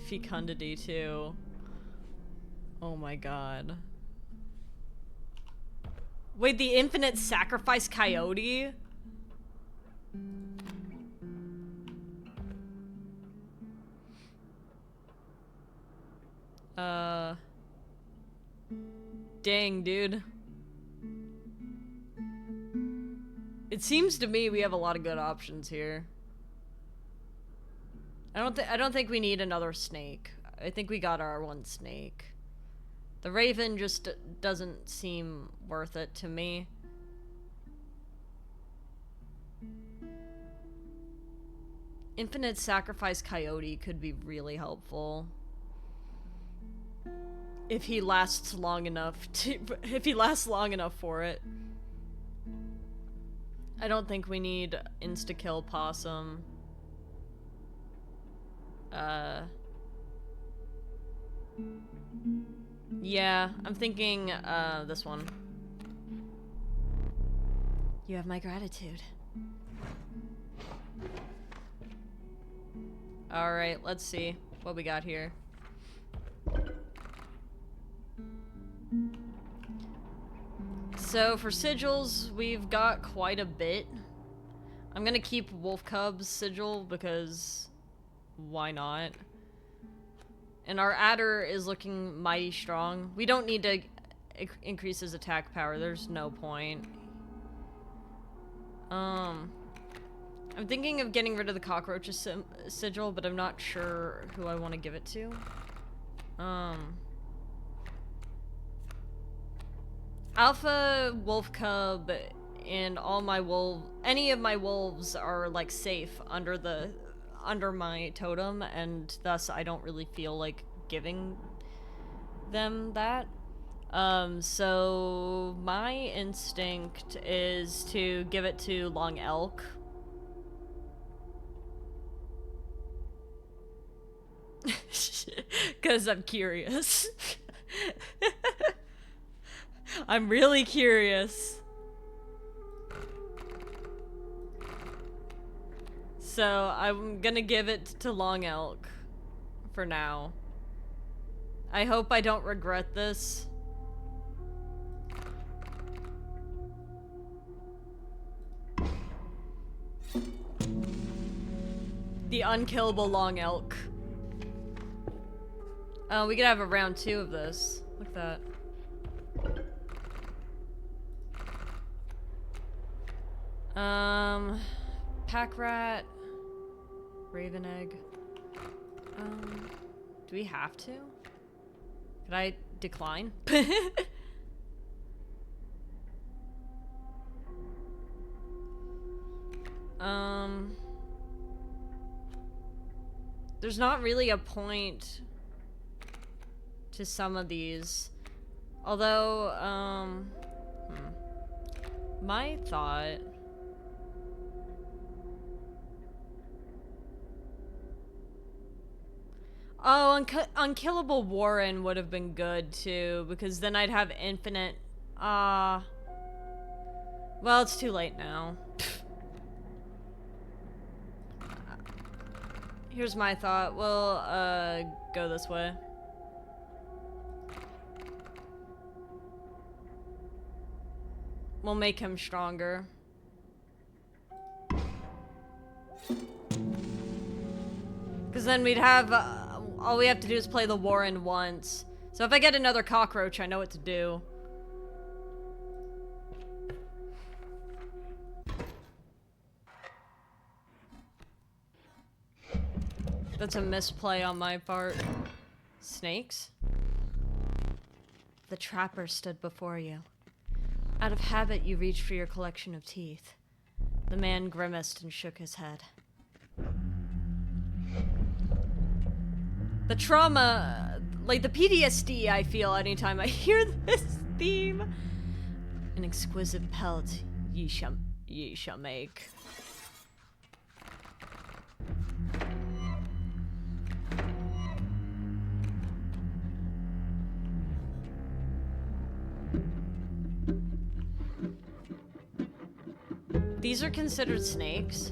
Fecundity too. Oh my god. Wait, the infinite sacrifice coyote? Dang, dude. It seems to me we have a lot of good options here. I don't think we need another snake. I think we got our one snake. The raven just doesn't seem worth it to me. Infinite Sacrifice Coyote could be really helpful. If he lasts long enough for it. I don't think we need insta-kill Possum. Yeah, I'm thinking, this one. You have my gratitude. Alright, let's see what we got here. So for sigils, we've got quite a bit. I'm gonna keep Wolf Cub's sigil because why not? And our adder is looking mighty strong. We don't need to increase his attack power. There's no point. I'm thinking of getting rid of the cockroach's sigil, but I'm not sure who I want to give it to. Alpha Wolf Cub and all my any of my wolves are like safe under my totem, and thus I don't really feel like giving them that. So my instinct is to give it to Long Elk. Because I'm curious. I'm really curious. So I'm gonna give it to Long Elk for now. I hope I don't regret this. The unkillable Long Elk. Oh, we could have a round 2 of this. Look at that. Pack rat, raven egg. Do we have to? Could I decline? There's not really a point to some of these. Although, my thought... Oh, Unkillable Warren would have been good too, because then I'd have infinite... well, it's too late now. Here's my thought. We'll, go this way. We'll make him stronger. Because then we'd have... all we have to do is play the Warren once. So if I get another cockroach, I know what to do. That's a misplay on my part. Snakes? The trapper stood before you. Out of habit, you reached for your collection of teeth. The man grimaced and shook his head. The trauma, like the PTSD I feel anytime I hear this theme. An exquisite pelt ye shall make. These are considered snakes.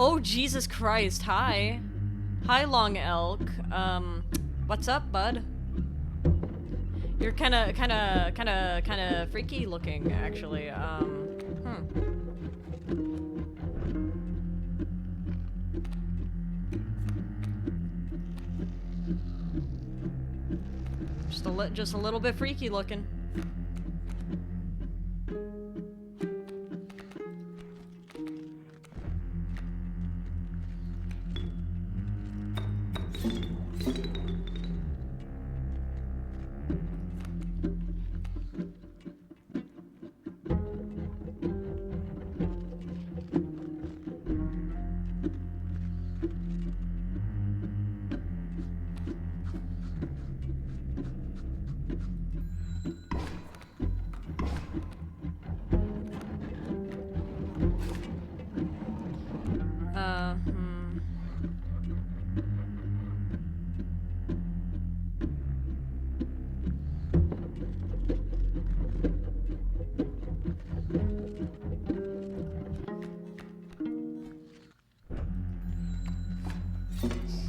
Oh, Jesus Christ, hi. Hi, Long Elk. What's up, bud? You're kinda freaky looking, actually. Just a little bit freaky looking.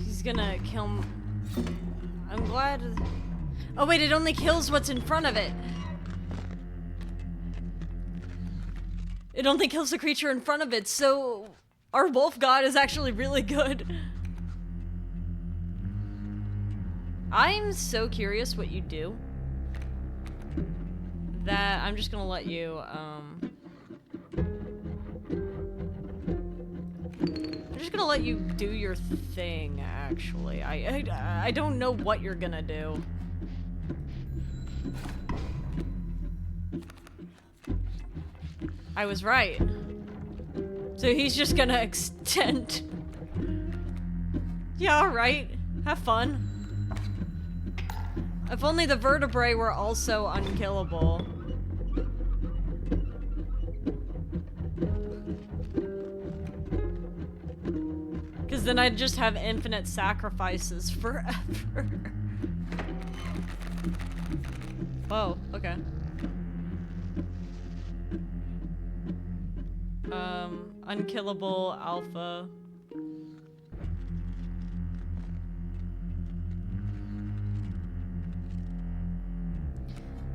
He's gonna kill him. I'm glad. Oh wait, it only kills what's in front of it. It only kills the creature in front of it, so our wolf god is actually really good. I'm so curious what you do that I'm just gonna let you, I'm just gonna let you do your thing, actually. I don't know what you're gonna do. I was right. So he's just gonna extend. Yeah, alright. Have fun. If only the vertebrae were also unkillable. Because then I'd just have infinite sacrifices forever. Whoa, okay. Unkillable alpha.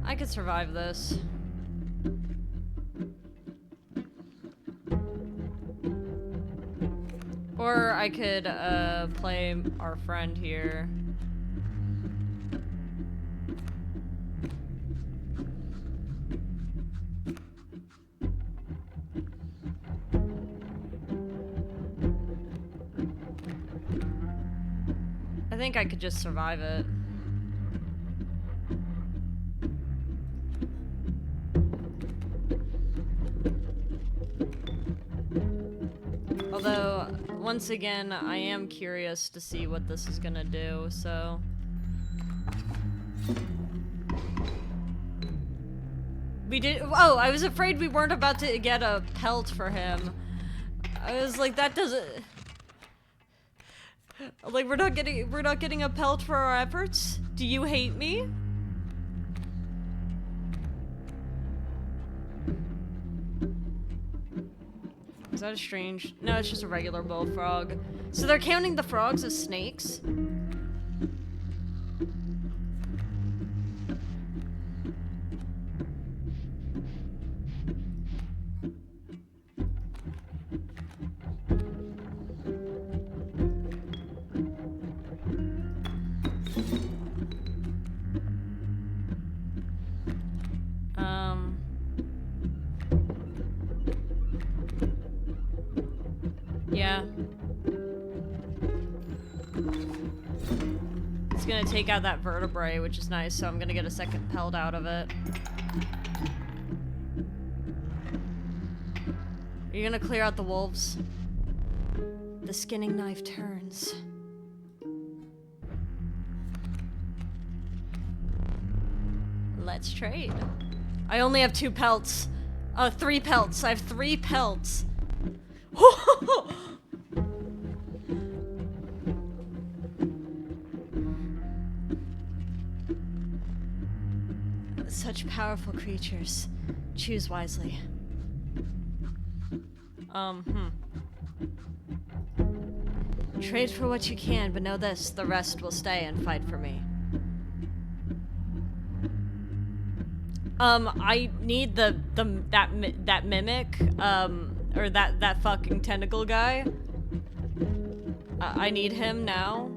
I could survive this. Or I could, play our friend here. I think I could just survive it. Although, once again, I am curious to see what this is gonna do, so... We did- oh, I was afraid we weren't about to get a pelt for him. I was like, that doesn't... Like, we're not getting a pelt for our efforts? Do you hate me? Is that a strange... No, it's just a regular bullfrog. So they're counting the frogs as snakes? Yeah. It's gonna take out that vertebrae, which is nice, so I'm gonna get a second pelt out of it. Are you gonna clear out the wolves? The skinning knife turns. Let's trade. I only have 2 pelts. 3 pelts. I have 3 pelts. Such powerful creatures. Choose wisely. Trade for what you can, but know this, the rest will stay and fight for me. I need that mimic, or that fucking tentacle guy. I need him now.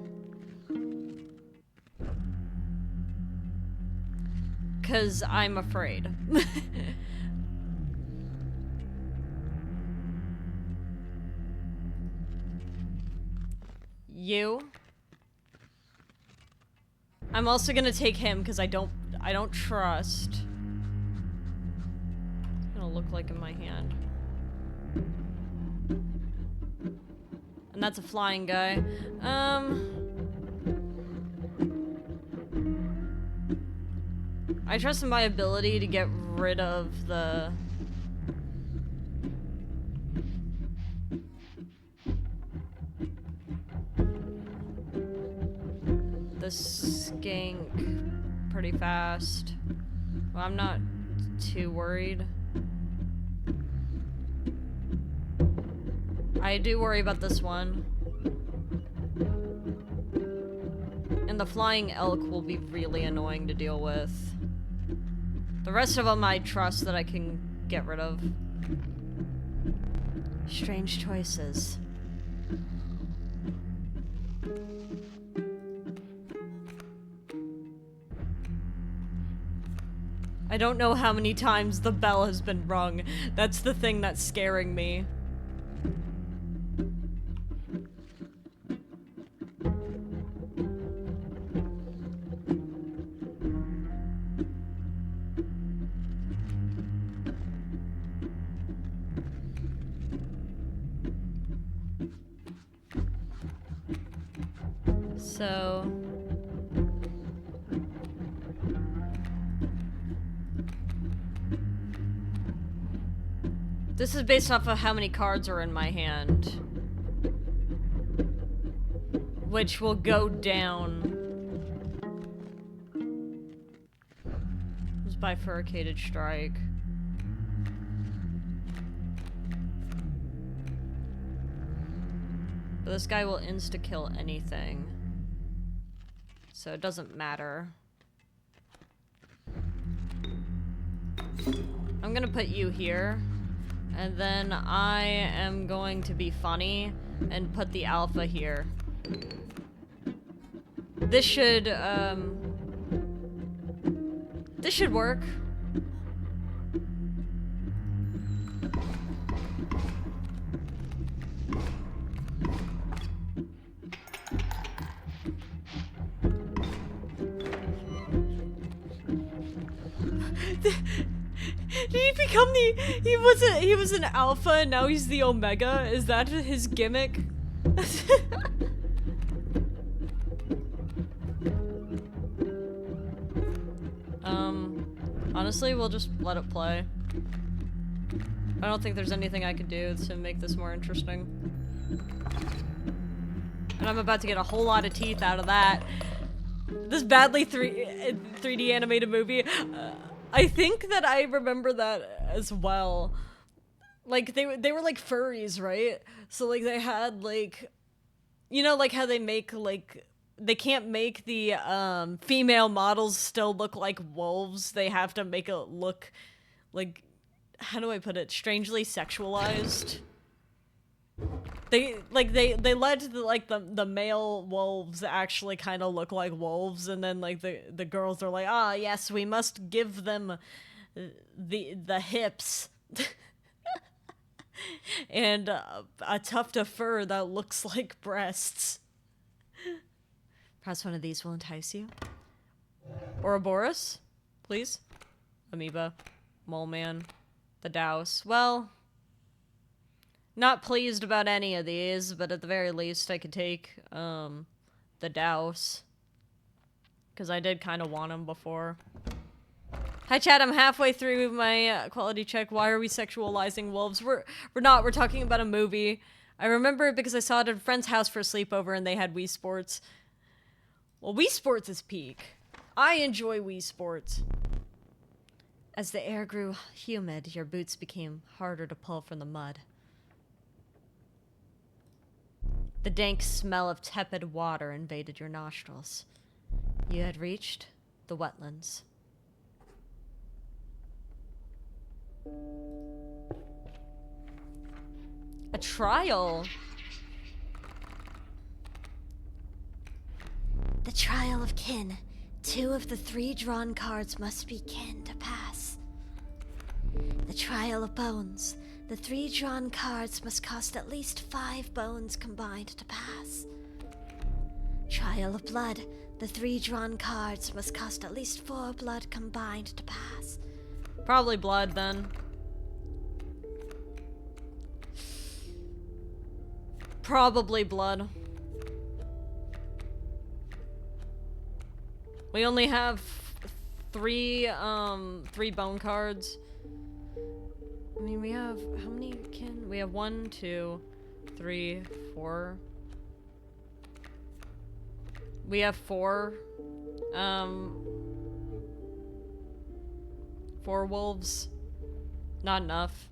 'Cause I'm afraid. You. I'm also gonna take him because I don't trust. It's gonna look like in my hand. And that's a flying guy. I trust in my ability to get rid of the... skink pretty fast. Well, I'm not too worried. I do worry about this one. And the flying elk will be really annoying to deal with. The rest of them I trust that I can get rid of. Strange choices. I don't know how many times the bell has been rung. That's the thing that's scaring me. So... this is based off of how many cards are in my hand. Which will go down. It was bifurcated strike. But this guy will insta-kill anything. So it doesn't matter. I'm gonna put you here. And then I am going to be funny and put the alpha here. This should work. Did he become the... he was an alpha and now he's the omega? Is that his gimmick? Honestly, we'll just let it play. I don't think there's anything I could do to make this more interesting. And I'm about to get a whole lot of teeth out of that. This badly 3D animated movie. I think that I remember that as well. Like, they were like furries, right? So, like, they had, like... You know, like, how they make, like... They can't make the, female models still look like wolves. They have to make it look, like... How do I put it? Strangely sexualized. They let the male wolves actually kind of look like wolves, and then like the girls are like, ah, yes, we must give them the hips and a tuft of fur that looks like breasts. Perhaps one of these will entice you. Ouroboros, please. Amoeba, Mole Man, the Douse. Well. Not pleased about any of these, but at the very least I could take, the Douse. Because I did kind of want him before. Hi chat, I'm halfway through my quality check. Why are we sexualizing wolves? We're not, we're talking about a movie. I remember it because I saw it at a friend's house for a sleepover and they had Wii Sports. Well, Wii Sports is peak. I enjoy Wii Sports. As the air grew humid, your boots became harder to pull from the mud. The dank smell of tepid water invaded your nostrils. You had reached the wetlands. A trial? The trial of kin. 2 of the 3 drawn cards must be kin to pass. The trial of bones. The 3 drawn cards must cost at least 5 bones combined to pass. Trial of blood. The 3 drawn cards must cost at least 4 blood combined to pass. Probably blood then. Probably blood. We only have 3 bone cards. I mean, we have, how many can, we have 1, 2, 3, 4. We have 4, 4 wolves. Not enough.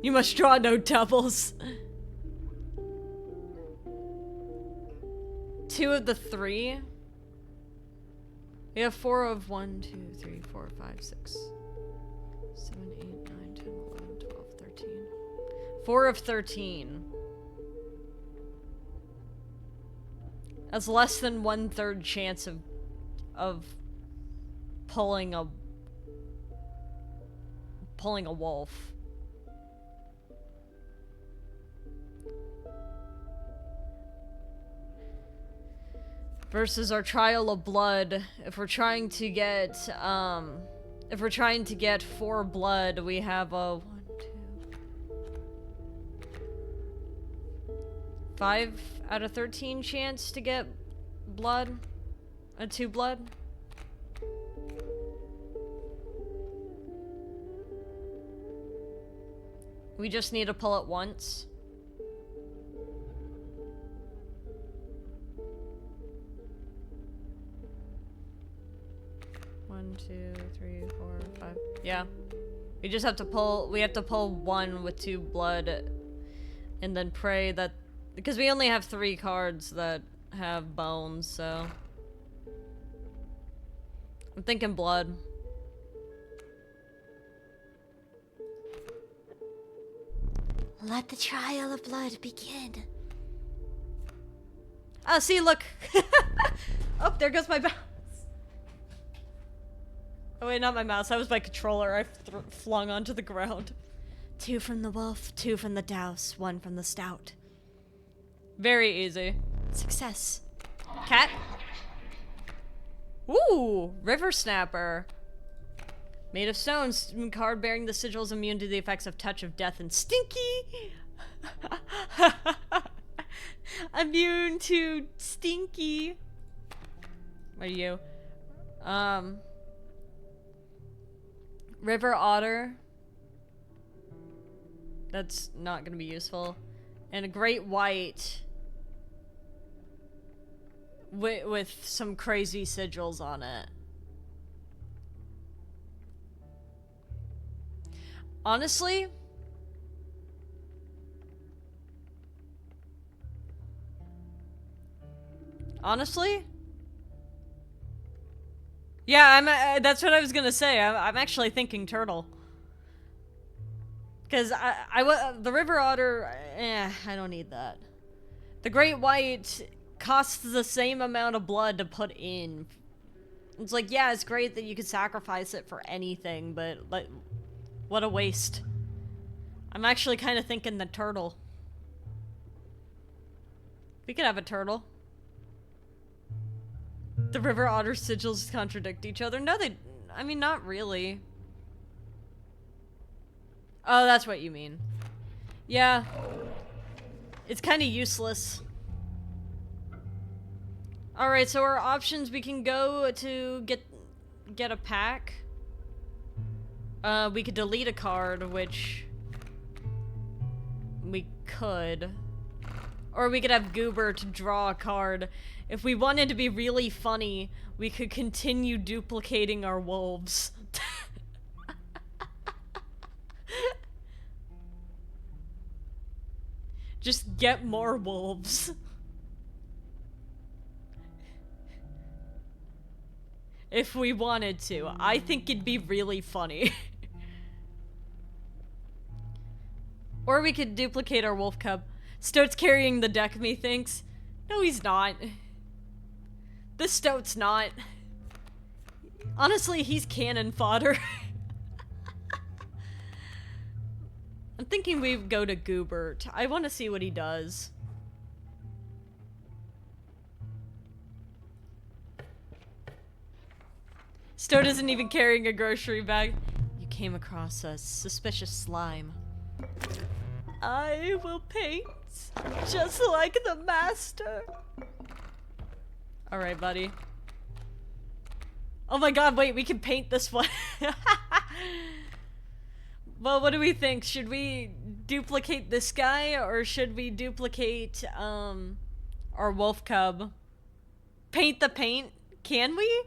You must draw no doubles. 2 of the 3. We have 4 of 1, 2, 3, 4, 5, 6, 7, 8, 9, 10, 11, 12, 13. 4 of 13. That's less than 1/3 chance of pulling a wolf. Versus our trial of blood. If we're trying to get 4 blood, we have a 1, 2, 5 out of 13 chance to get blood. A 2 blood. We just need to pull it once. One, 2, 3, 4, 5. Yeah. We just have to pull, we have to pull 1 with 2 blood and then pray that, because we only have 3 cards that have bones, so I'm thinking blood. Let the trial of blood begin. Oh, see, look. Oh, there goes my mouse. Oh wait, not my mouse. That was my controller. I flung onto the ground. 2 from the wolf, 2 from the douse, 1 from the stout. Very easy. Success. Cat. Ooh, River Snapper. Made of stones, card bearing the sigils immune to the effects of touch of death and stinky. Immune to stinky. What are you? River Otter. That's not gonna be useful. And a Great White. With some crazy sigils on it. Honestly, yeah, that's what I was gonna say. I'm actually thinking turtle. Because the River Otter, I don't need that. The Great White costs the same amount of blood to put in. It's like, yeah, it's great that you could sacrifice it for anything, but like, what a waste. I'm actually kind of thinking the turtle. We could have a turtle. The River Otter sigils contradict each other. No, I mean, not really. Oh, that's what you mean. Yeah. It's kind of useless. Alright, so our options, we can go to get a pack. We could delete a card, which we could. Or we could have Goober to draw a card. If we wanted to be really funny, we could continue duplicating our wolves. Just get more wolves. If we wanted to. I think it'd be really funny. Or we could duplicate our wolf cub. Stoat's carrying the deck, methinks. No, he's not. This Stoat's not. Honestly, he's cannon fodder. I'm thinking we go to Goobert. I want to see what he does. Stoat isn't even carrying a grocery bag. You came across a suspicious slime. I will paint just like the master. Alright, buddy. Oh my god, wait, we can paint this one. Well, what do we think? Should we duplicate this guy, or should we duplicate, our wolf cub? Paint the paint? Can we?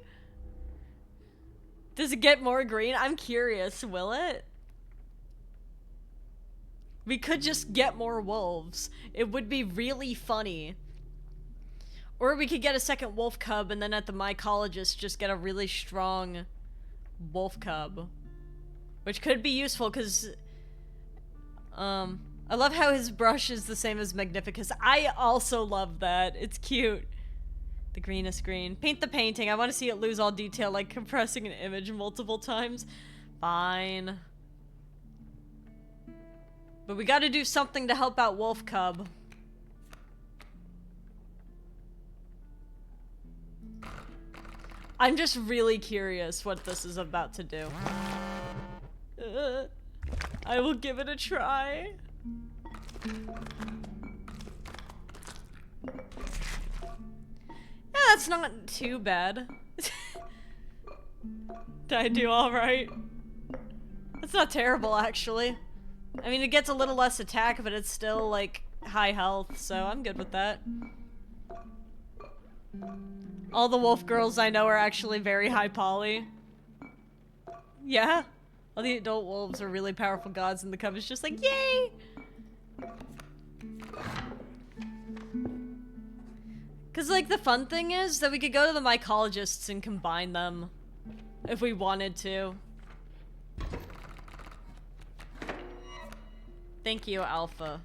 Does it get more green? I'm curious, will it? We could just get more wolves. It would be really funny. Or we could get a second wolf cub and then at the mycologist just get a really strong wolf cub. Which could be useful because I love how his brush is the same as Magnificus. I also love that. It's cute. The greenest green. Paint the painting. I want to see it lose all detail, like compressing an image multiple times. Fine. But we gotta do something to help out Wolf Cub. I'm just really curious what this is about to do. I will give it a try. Yeah, that's not too bad. Did I do alright? That's not terrible, actually. I mean, it gets a little less attack, but it's still, like, high health, so I'm good with that. All the wolf girls I know are actually very high poly. Yeah? All the adult wolves are really powerful gods, and the cub is just like, yay! Cause, like, the fun thing is that we could go to the mycologists and combine them. If we wanted to. Thank you, Alpha.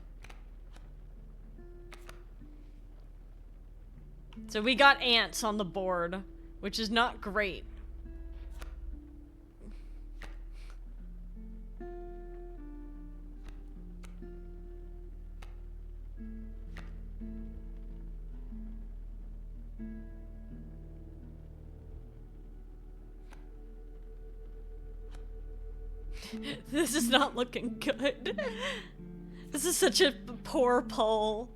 So we got ants on the board, which is not great. This is not looking good. This is such a poor poll.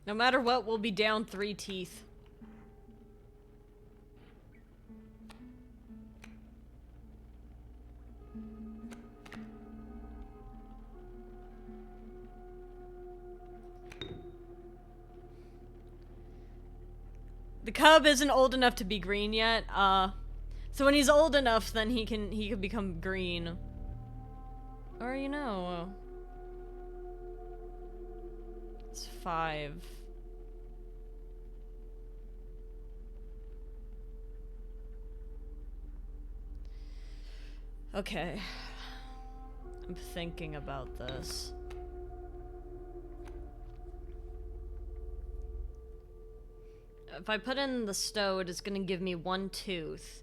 No matter what, we'll be down 3 teeth. The cub isn't old enough to be green yet, so when he's old enough, then he can become green. Or, you know... It's 5. Okay. I'm thinking about this. If I put in the Stoat, it's gonna give me 1 tooth.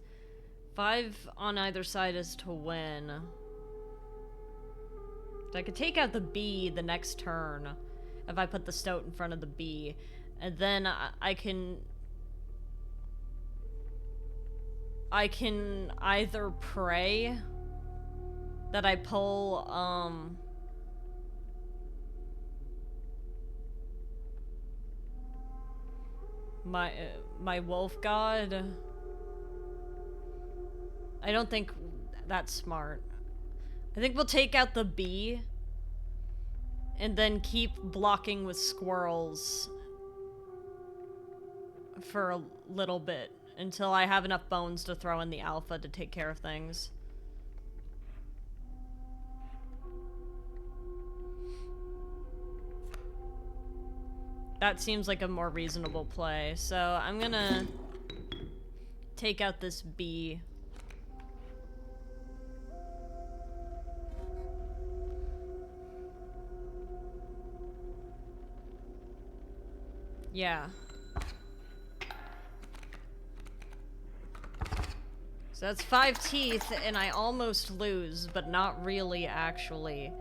5 on either side is to win. So I could take out the bee the next turn if I put the Stoat in front of the bee. And then I can either pray that I pull, my wolf god. I don't think that's smart. I think we'll take out the bee and then keep blocking with squirrels for a little bit until I have enough bones to throw in the alpha to take care of things. That seems like a more reasonable play, so I'm gonna take out this B. Yeah. So that's 5 teeth, and I almost lose, but not really, actually.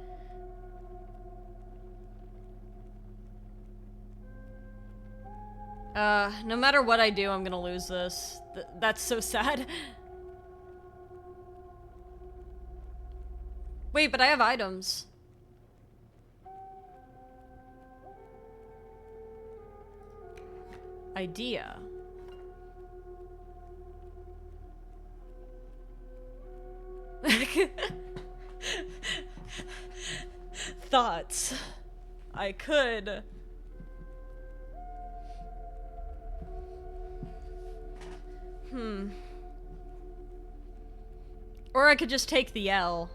No matter what I do, I'm gonna lose this. That's so sad. Wait, but I have items. Idea. Thoughts. I could. Or I could just take the L.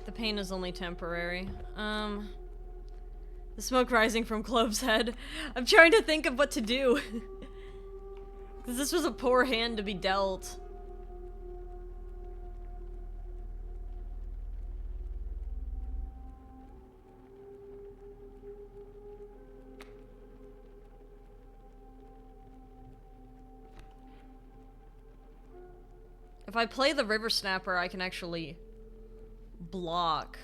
The pain is only temporary. The smoke rising from Clove's head. I'm trying to think of what to do. Because this was a poor hand to be dealt. If I play the River Snapper, I can actually block.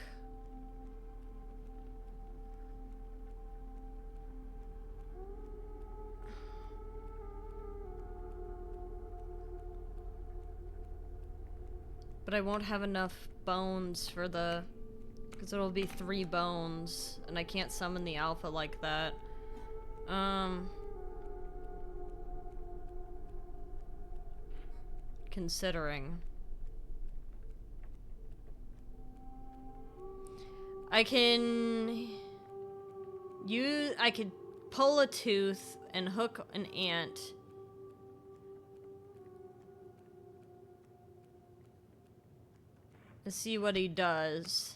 But I won't have enough bones for the... because it'll be 3 bones, and I can't summon the alpha like that. Considering. I could pull a tooth and hook an ant. To see what he does.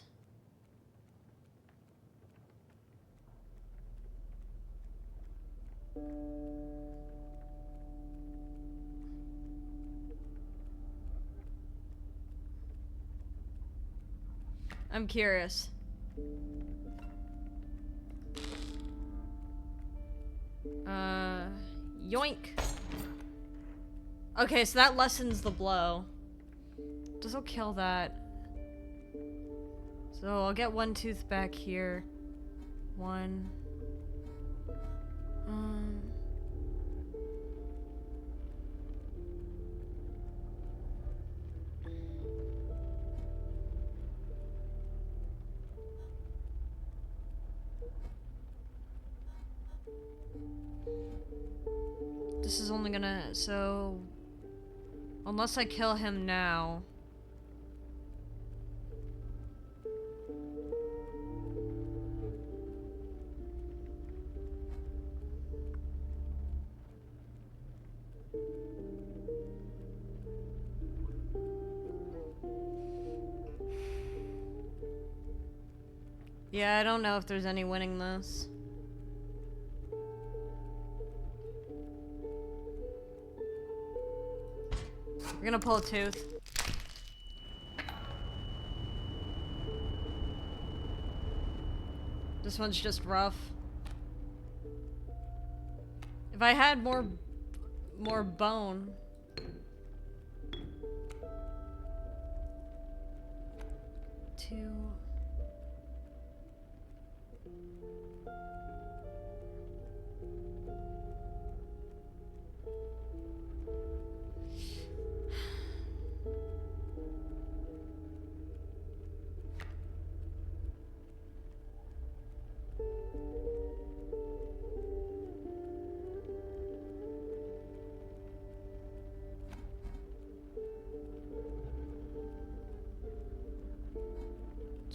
I'm curious. Yoink. Okay, so that lessens the blow. This'll kill that. So I'll get 1 tooth back here. 1. This is only gonna, so... unless I kill him now... Yeah, I don't know if there's any winning this. We're gonna pull a tooth. This one's just rough. If I had more bone. Two.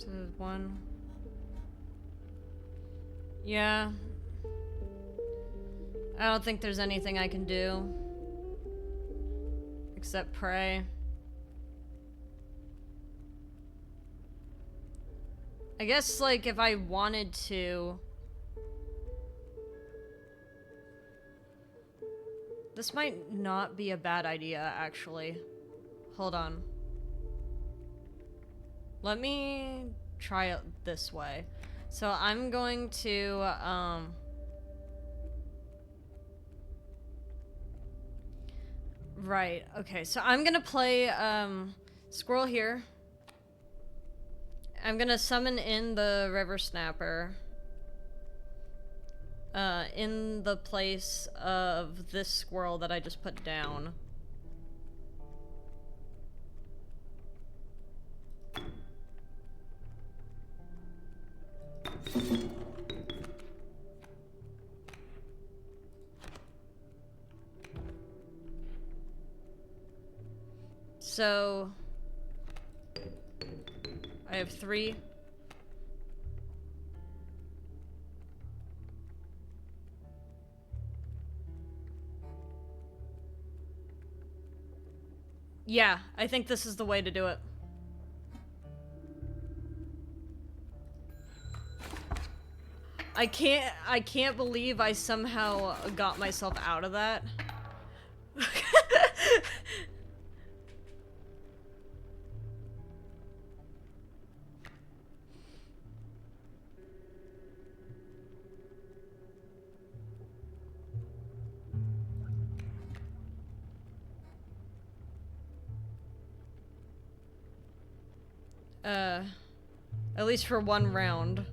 So there's one. Yeah. I don't think there's anything I can do. Except pray. I guess, like, if I wanted to... This might not be a bad idea, actually. Hold on. Let me try it this way. So I'm going to, Right, okay, so I'm gonna play, Squirrel here. I'm gonna summon in the River Snapper. In the place of this squirrel that I just put down. So I have 3. Yeah, I think this is the way to do it. I can't believe I somehow got myself out of that. At least for one round.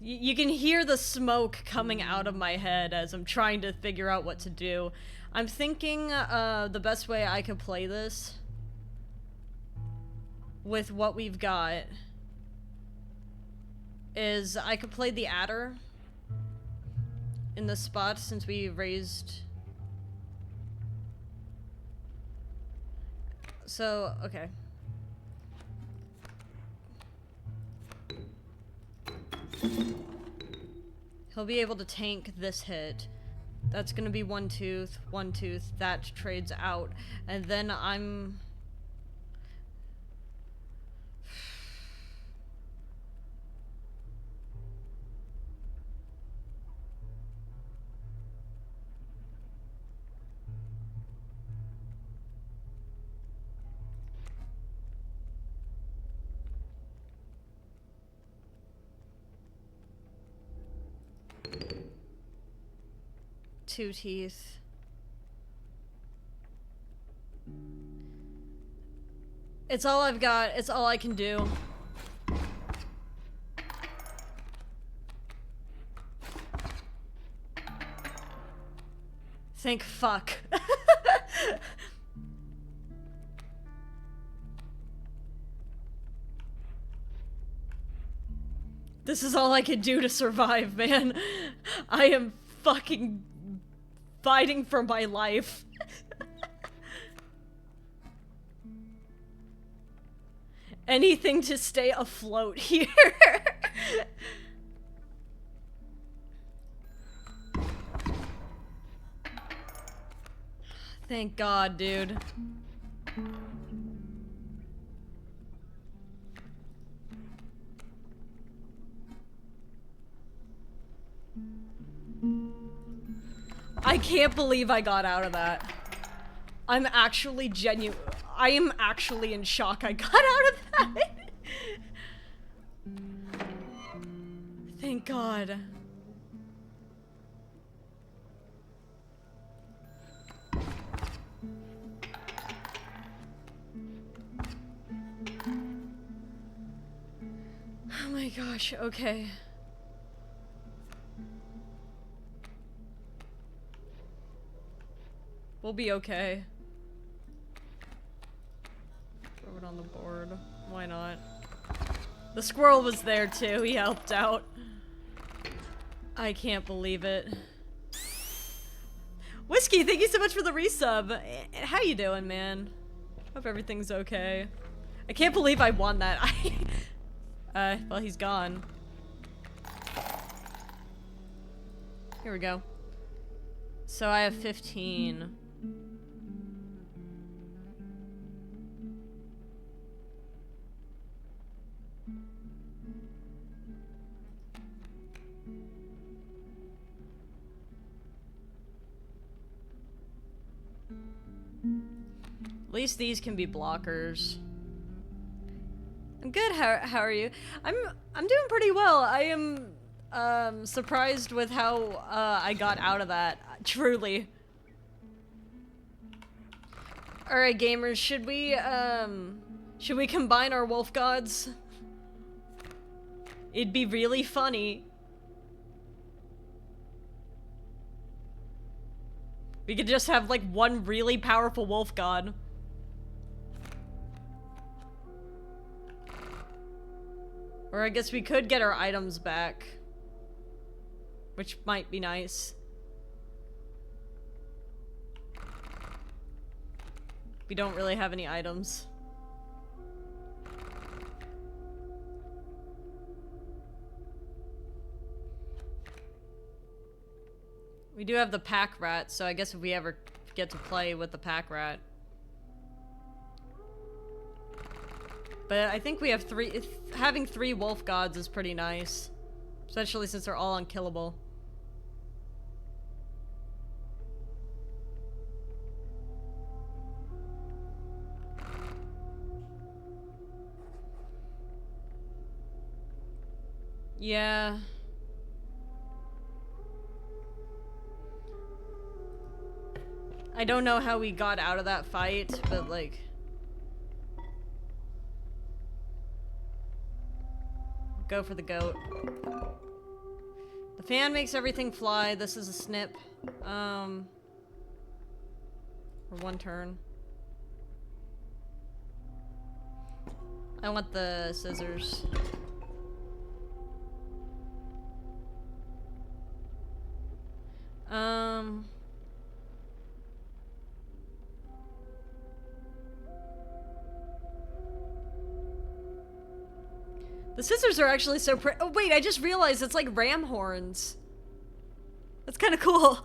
You can hear the smoke coming out of my head as I'm trying to figure out what to do. I'm thinking the best way I could play this with what we've got is I could play the adder in this spot since we raised... So, okay. He'll be able to tank this hit. That's gonna be one tooth, that trades out. And then I'm... Two teeth. It's all I've got. It's all I can do. Thank fuck. This is all I can do to survive, man. I am fucking fighting for my life. Anything to stay afloat here. Thank God, dude. I can't believe I got out of that. I'm actually I am actually in shock I got out of that. Thank God. Oh my gosh, okay. We'll be okay. Throw it on the board. Why not? The squirrel was there too, he helped out. I can't believe it. Whiskey, thank you so much for the resub. How you doing, man? Hope everything's okay. I can't believe I won that. Well, he's gone. Here we go. So I have 15. At least these can be blockers. I'm good. How are you? I'm doing pretty well. I am surprised with how I got out of that. Truly. All right, gamers. Should we combine our wolf gods? It'd be really funny. We could just have like one really powerful wolf god. Or I guess we could get our items back. Which might be nice. We don't really have any items. We do have the pack rat, so I guess if we ever get to play with the pack rat. But I think we have having 3 wolf gods is pretty nice. Especially since they're all unkillable. Yeah. I don't know how we got out of that fight, but like... Go for the goat. The fan makes everything fly. This is a snip. For 1 turn. I want the scissors. The scissors are actually so pretty. Oh wait, I just realized it's like ram horns. That's kind of cool.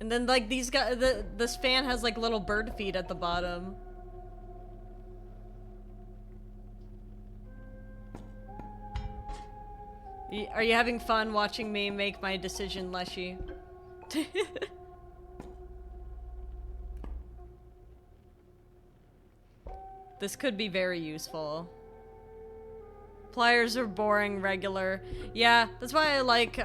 And then like these guys, this fan has like little bird feet at the bottom. Are you having fun watching me make my decision, Leshy? This could be very useful. Pliers are boring, regular. Yeah, that's why I like,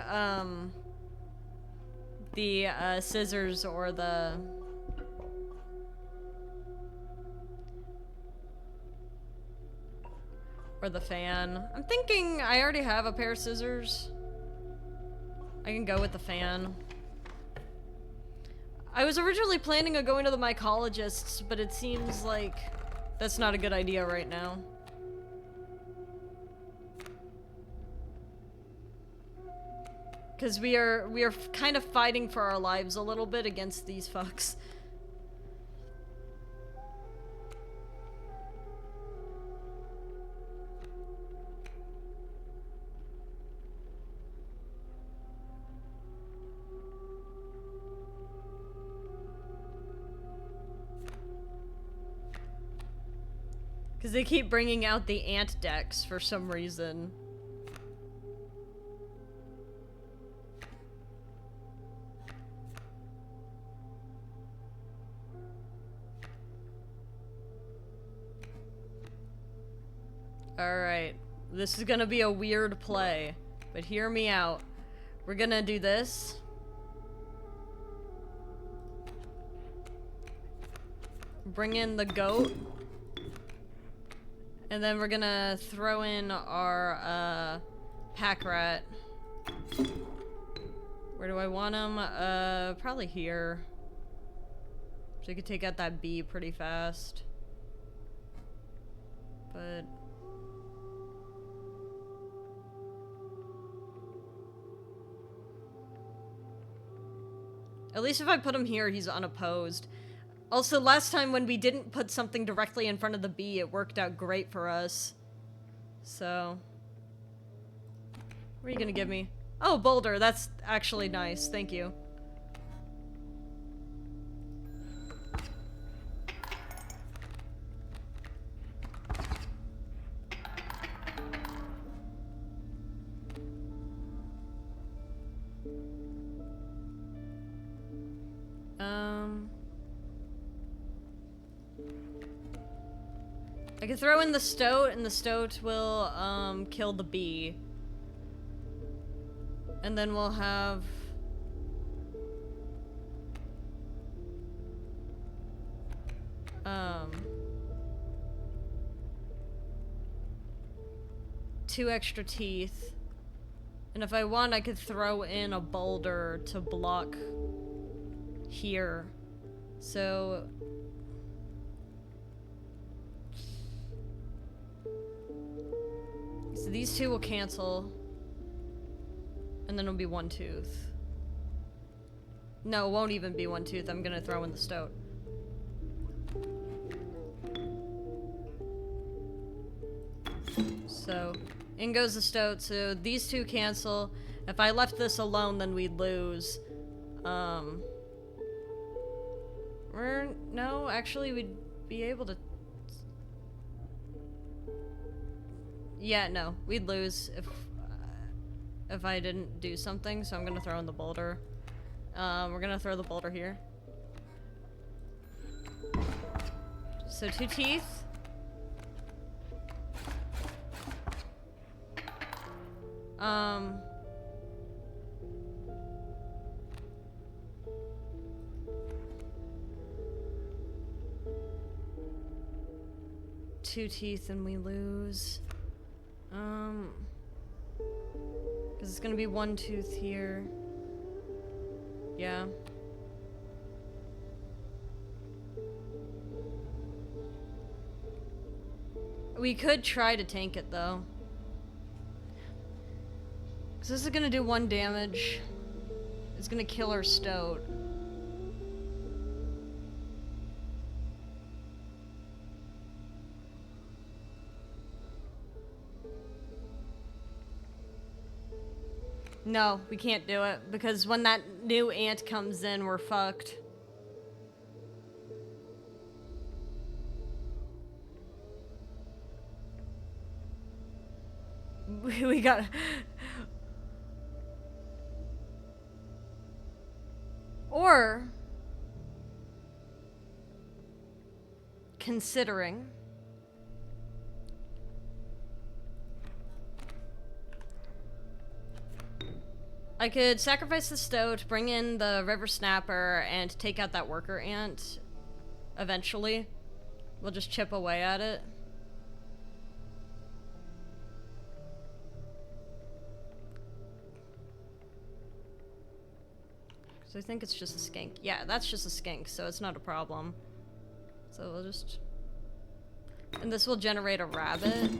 the, scissors or the... Or the fan. I'm thinking I already have a pair of scissors. I can go with the fan. I was originally planning on going to the mycologist, but it seems like that's not a good idea right now. Because we are kind of fighting for our lives a little bit against these fucks. Because they keep bringing out the ant decks for some reason. Alright. This is gonna be a weird play, but hear me out. We're gonna do this. Bring in the goat. And then we're gonna throw in our, pack rat. Where do I want him? Probably here. So we could take out that bee pretty fast. But... at least if I put him here, he's unopposed. Also, last time when we didn't put something directly in front of the bee, it worked out great for us. So... what are you gonna give me? Oh, boulder. That's actually nice. Thank you. I can throw in the stoat, and the stoat will, kill the bee. And then we'll have... two extra teeth. And if I want, I could throw in a boulder to block here. So... so these two will cancel. And then it'll be one tooth. No, it won't even be one tooth. I'm gonna throw in the stoat. So, in goes the stoat. So these two cancel. If I left this alone, then we'd lose. No, actually, we'd be able to... yeah, no, we'd lose if I didn't do something, so I'm gonna throw in the boulder. We're gonna throw the boulder here. So 2 teeth. Two teeth and we lose. Because it's gonna be 1 tooth here. Yeah. We could try to tank it though. Because this is gonna do 1 damage. It's gonna kill our stoat. No, we can't do it, because when that new ant comes in, we're fucked. We got... or... considering... I could sacrifice the stoat, bring in the river snapper, and take out that worker ant. Eventually. We'll just chip away at it. So I think it's just a skink. Yeah, that's just a skink, so it's not a problem. So we'll just... and this will generate a rabbit.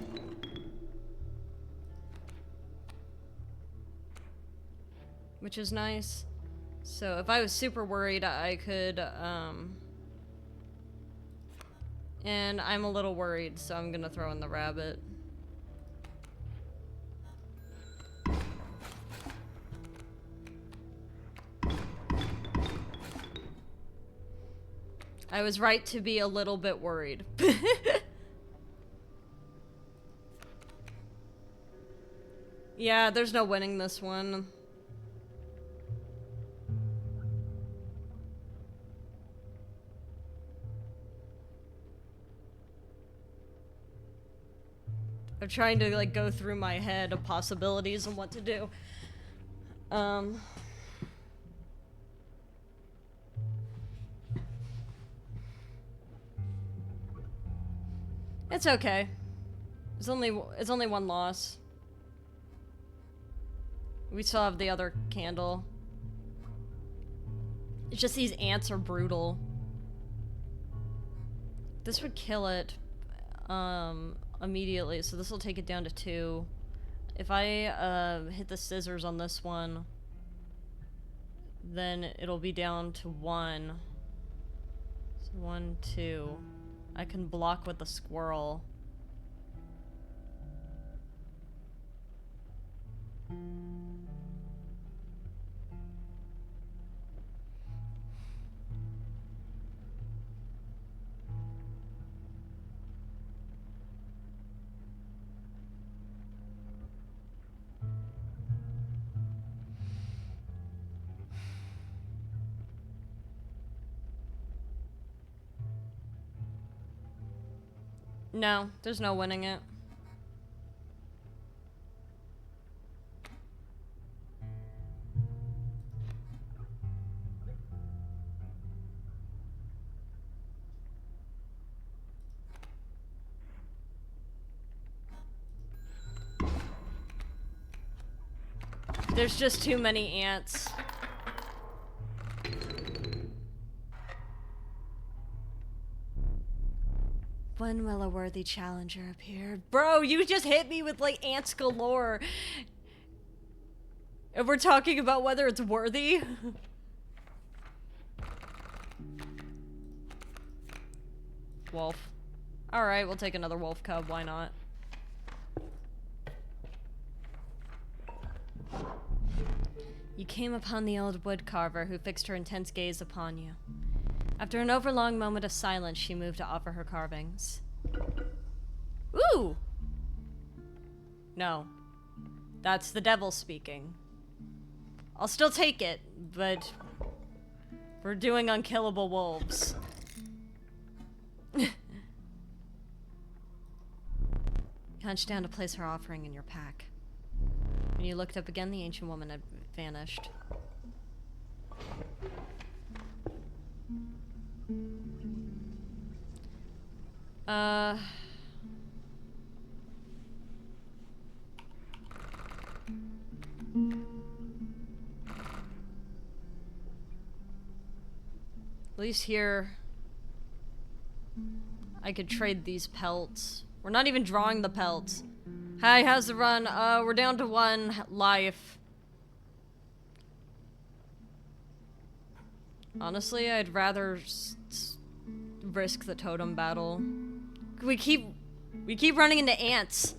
Which is nice. So if I was super worried, I could, and I'm a little worried, so I'm gonna throw in the rabbit. I was right to be a little bit worried. Yeah, there's no winning this one. I'm trying to, like, go through my head of possibilities and what to do. It's okay. It's only one loss. We still have the other candle. It's just these ants are brutal. This would kill it immediately, so this will take it down to 2. If I hit the scissors on this one, then it'll be down to 1. So 1, 2. I can block with the squirrel. No, there's no winning it. There's just too many ants. When will a worthy challenger appear? Bro, you just hit me with, like, ants galore. And we're talking about whether it's worthy? Wolf. Alright, we'll take another wolf cub, why not? You came upon the old woodcarver who fixed her intense gaze upon you. After an overlong moment of silence, she moved to offer her carvings. Ooh! No. That's the devil speaking. I'll still take it, but we're doing unkillable wolves. Hunched down to place her offering in your pack. When you looked up again, the ancient woman had vanished. At least here, I could trade these pelts. We're not even drawing the pelts. Hi, how's the run? We're down to 1 life. Honestly, I'd rather risk the totem battle. We keep running into ants.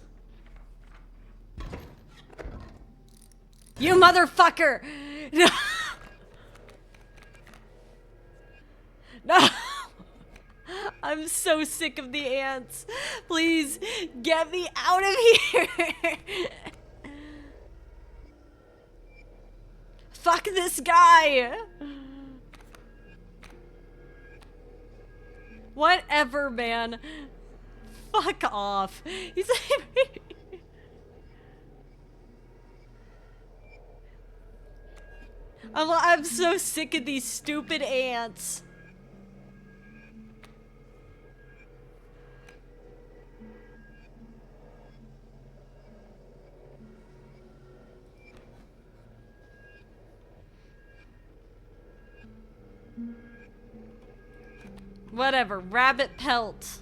You motherfucker! No! No! I'm so sick of the ants. Please, get me out of here! Fuck this guy! Whatever, man. Fuck off. He's like... I'm so sick of these stupid ants. Whatever, rabbit pelt.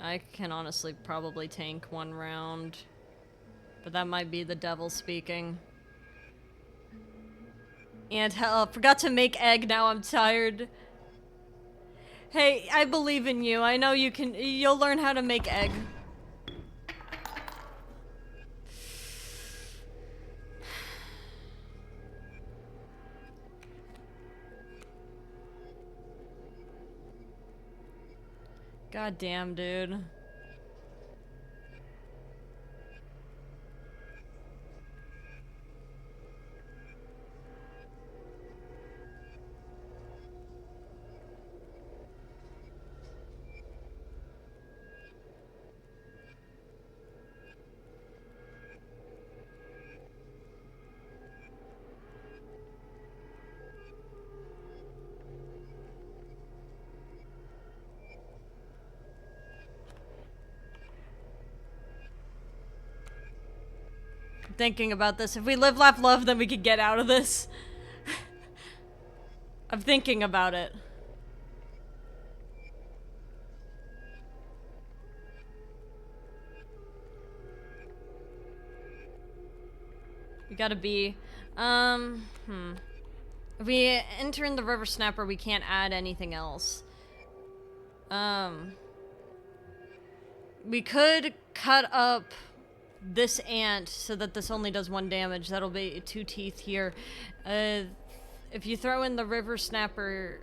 I can honestly probably tank 1 round. But that might be the devil speaking. And hell, forgot to make egg, now I'm tired. Hey, I believe in you. I know you can, you'll learn how to make egg. God damn, dude. thinking about this. If we live, laugh, love, then we could get out of this. I'm thinking about it. We gotta be, If we enter in the river snapper, we can't add anything else. We could cut up this ant so that this only does 1 damage. That'll be 2 teeth here. If you throw in the river snapper...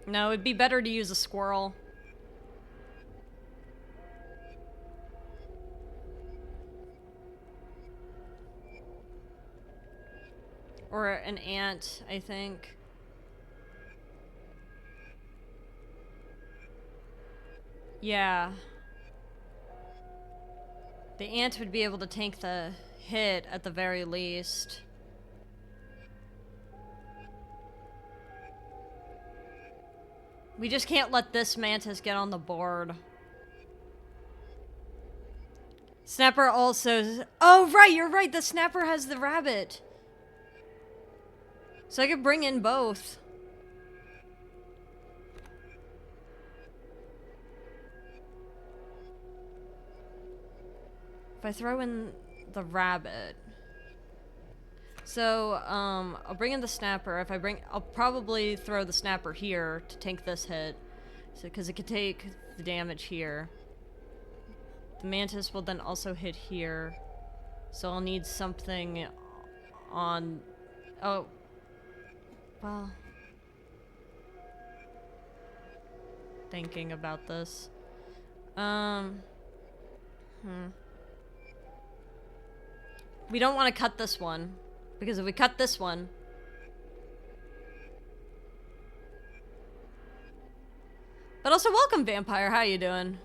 No, it'd be better to use a squirrel. Or an ant, I think. Yeah. The ant would be able to tank the hit at the very least. We just can't let this mantis get on the board. Snapper also... Oh, right, you're right. The snapper has the rabbit. So I could bring in both. If I throw in the rabbit. So, I'll bring in the snapper. I'll probably throw the snapper here to tank this hit. So, because it could take the damage here. The mantis will then also hit here. So I'll need something on... Oh. Well... Thinking about this. We don't want to cut this one. Because if we cut this one... But also, welcome, Vampire. How you doing?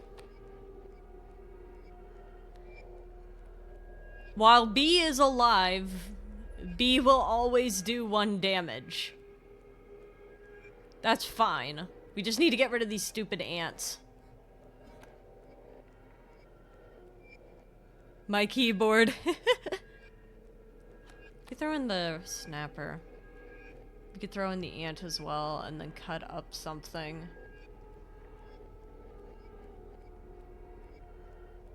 While B is alive, B will always do 1 damage. That's fine. We just need to get rid of these stupid ants. My keyboard. You throw in the snapper. You could throw in the ant as well, and then cut up something.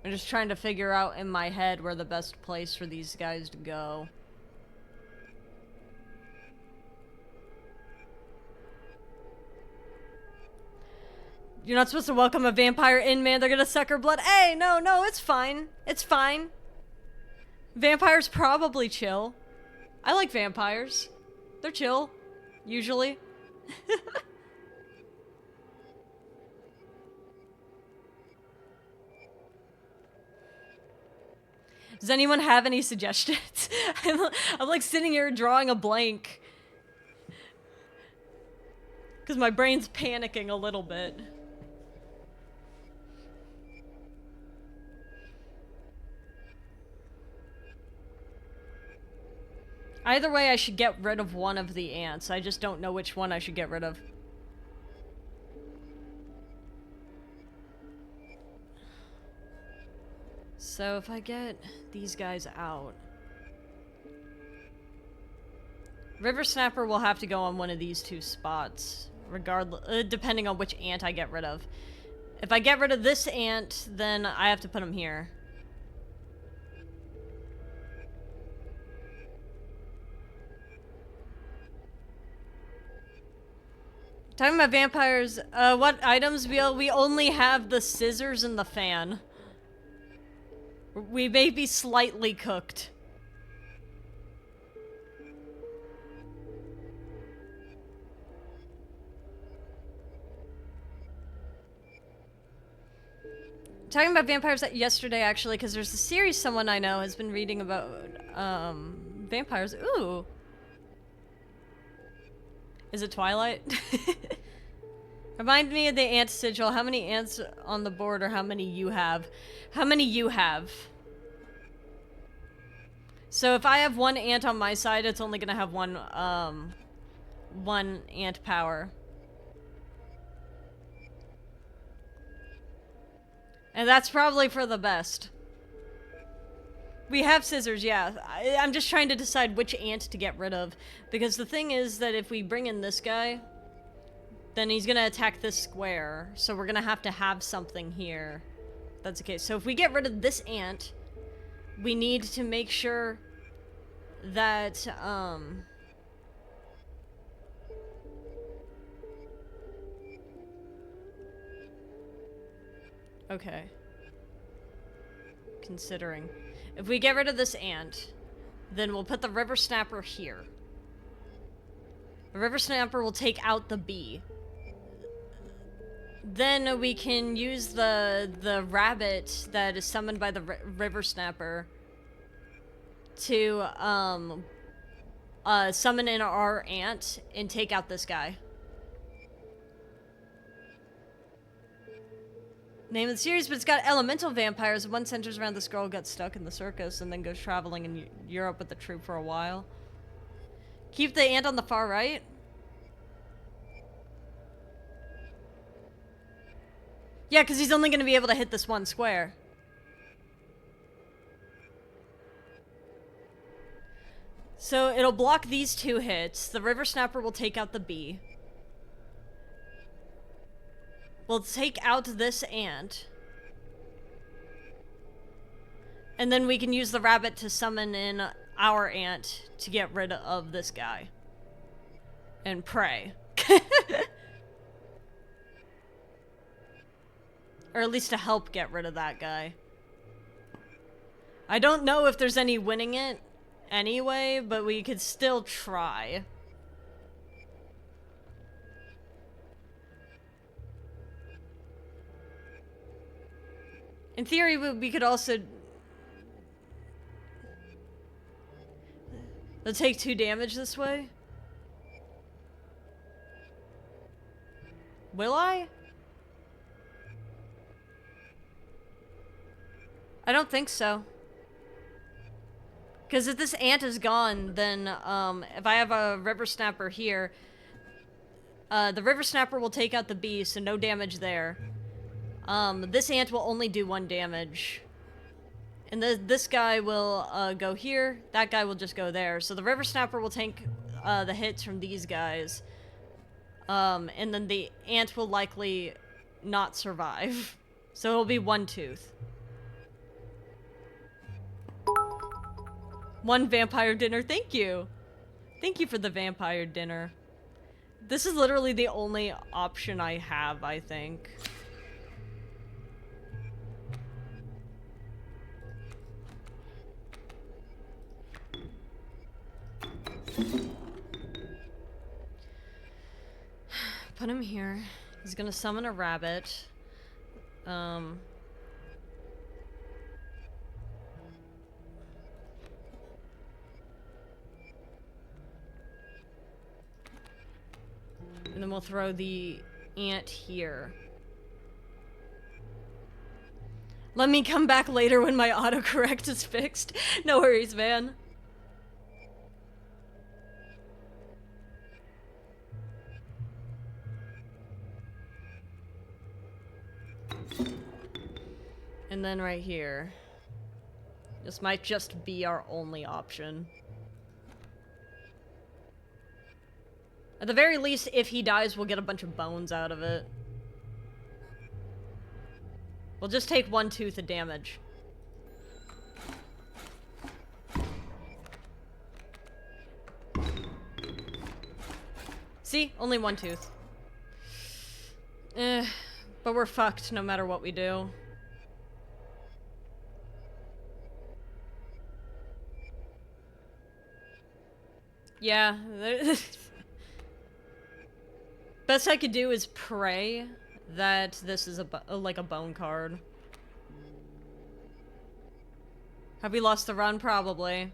I'm just trying to figure out in my head where the best place for these guys to go. You're not supposed to welcome a vampire in, man. They're gonna suck her blood. Hey, no, it's fine. It's fine. Vampires probably chill. I like vampires. They're chill. Usually. Does anyone have any suggestions? I'm like sitting here drawing a blank. Because my brain's panicking a little bit. Either way, I should get rid of one of the ants. I just don't know which one I should get rid of. So if I get these guys out... River Snapper will have to go on one of these 2 spots. Regardless, depending on which ant I get rid of. If I get rid of this ant, then I have to put him here. Talking about vampires, what items? We only have the scissors and the fan. We may be slightly cooked. Talking about vampires yesterday, actually, because there's a series someone I know has been reading about, vampires. Ooh. Is it Twilight? Remind me of the ant sigil. How many ants on the board, or how many you have? How many you have? So if I have 1 ant on my side, it's only gonna have one ant power. And that's probably for the best. We have scissors, yeah. I'm just trying to decide which ant to get rid of. Because the thing is that if we bring in this guy, then he's gonna attack this square. So we're gonna have to have something here. That's the case. So if we get rid of this ant, we need to make sure that, okay. Considering. If we get rid of this ant, then we'll put the river snapper here. The river snapper will take out the bee. Then we can use the rabbit that is summoned by the river snapper to summon in our ant and take out this guy. Name of the series, but it's got elemental vampires. One centers around this girl who got stuck in the circus and then goes traveling in Europe with the troupe for a while. Keep the ant on the far right. Yeah, because he's only going to be able to hit this one square. So it'll block these two hits. The river snapper will take out the bee. We'll take out this ant. And then we can use the rabbit to summon in our ant to get rid of this guy. And pray. Or at least to help get rid of that guy. I don't know if there's any winning it anyway, but we could still try. In theory, we could also... They'll take 2 damage this way? Will I? I don't think so. Because if this ant is gone, then if I have a river snapper here, the river snapper will take out the bee, so no damage there. This ant will only do 1 damage. And this guy will go here, that guy will just go there. So the river snapper will take the hits from these guys. And then the ant will likely not survive. So it'll be 1 tooth. 1 vampire dinner, thank you! Thank you for the vampire dinner. This is literally the only option I have, I think. Put him here. He's gonna summon a rabbit. And then we'll throw the ant here. Let me come back later when my autocorrect is fixed. No worries, man. And then right here. This might just be our only option. At the very least, if he dies, we'll get a bunch of bones out of it. We'll just take 1 tooth of damage. See? Only 1 tooth. But we're fucked no matter what we do. Yeah. Best I could do is pray that this is like a bone card. Have we lost the run? Probably.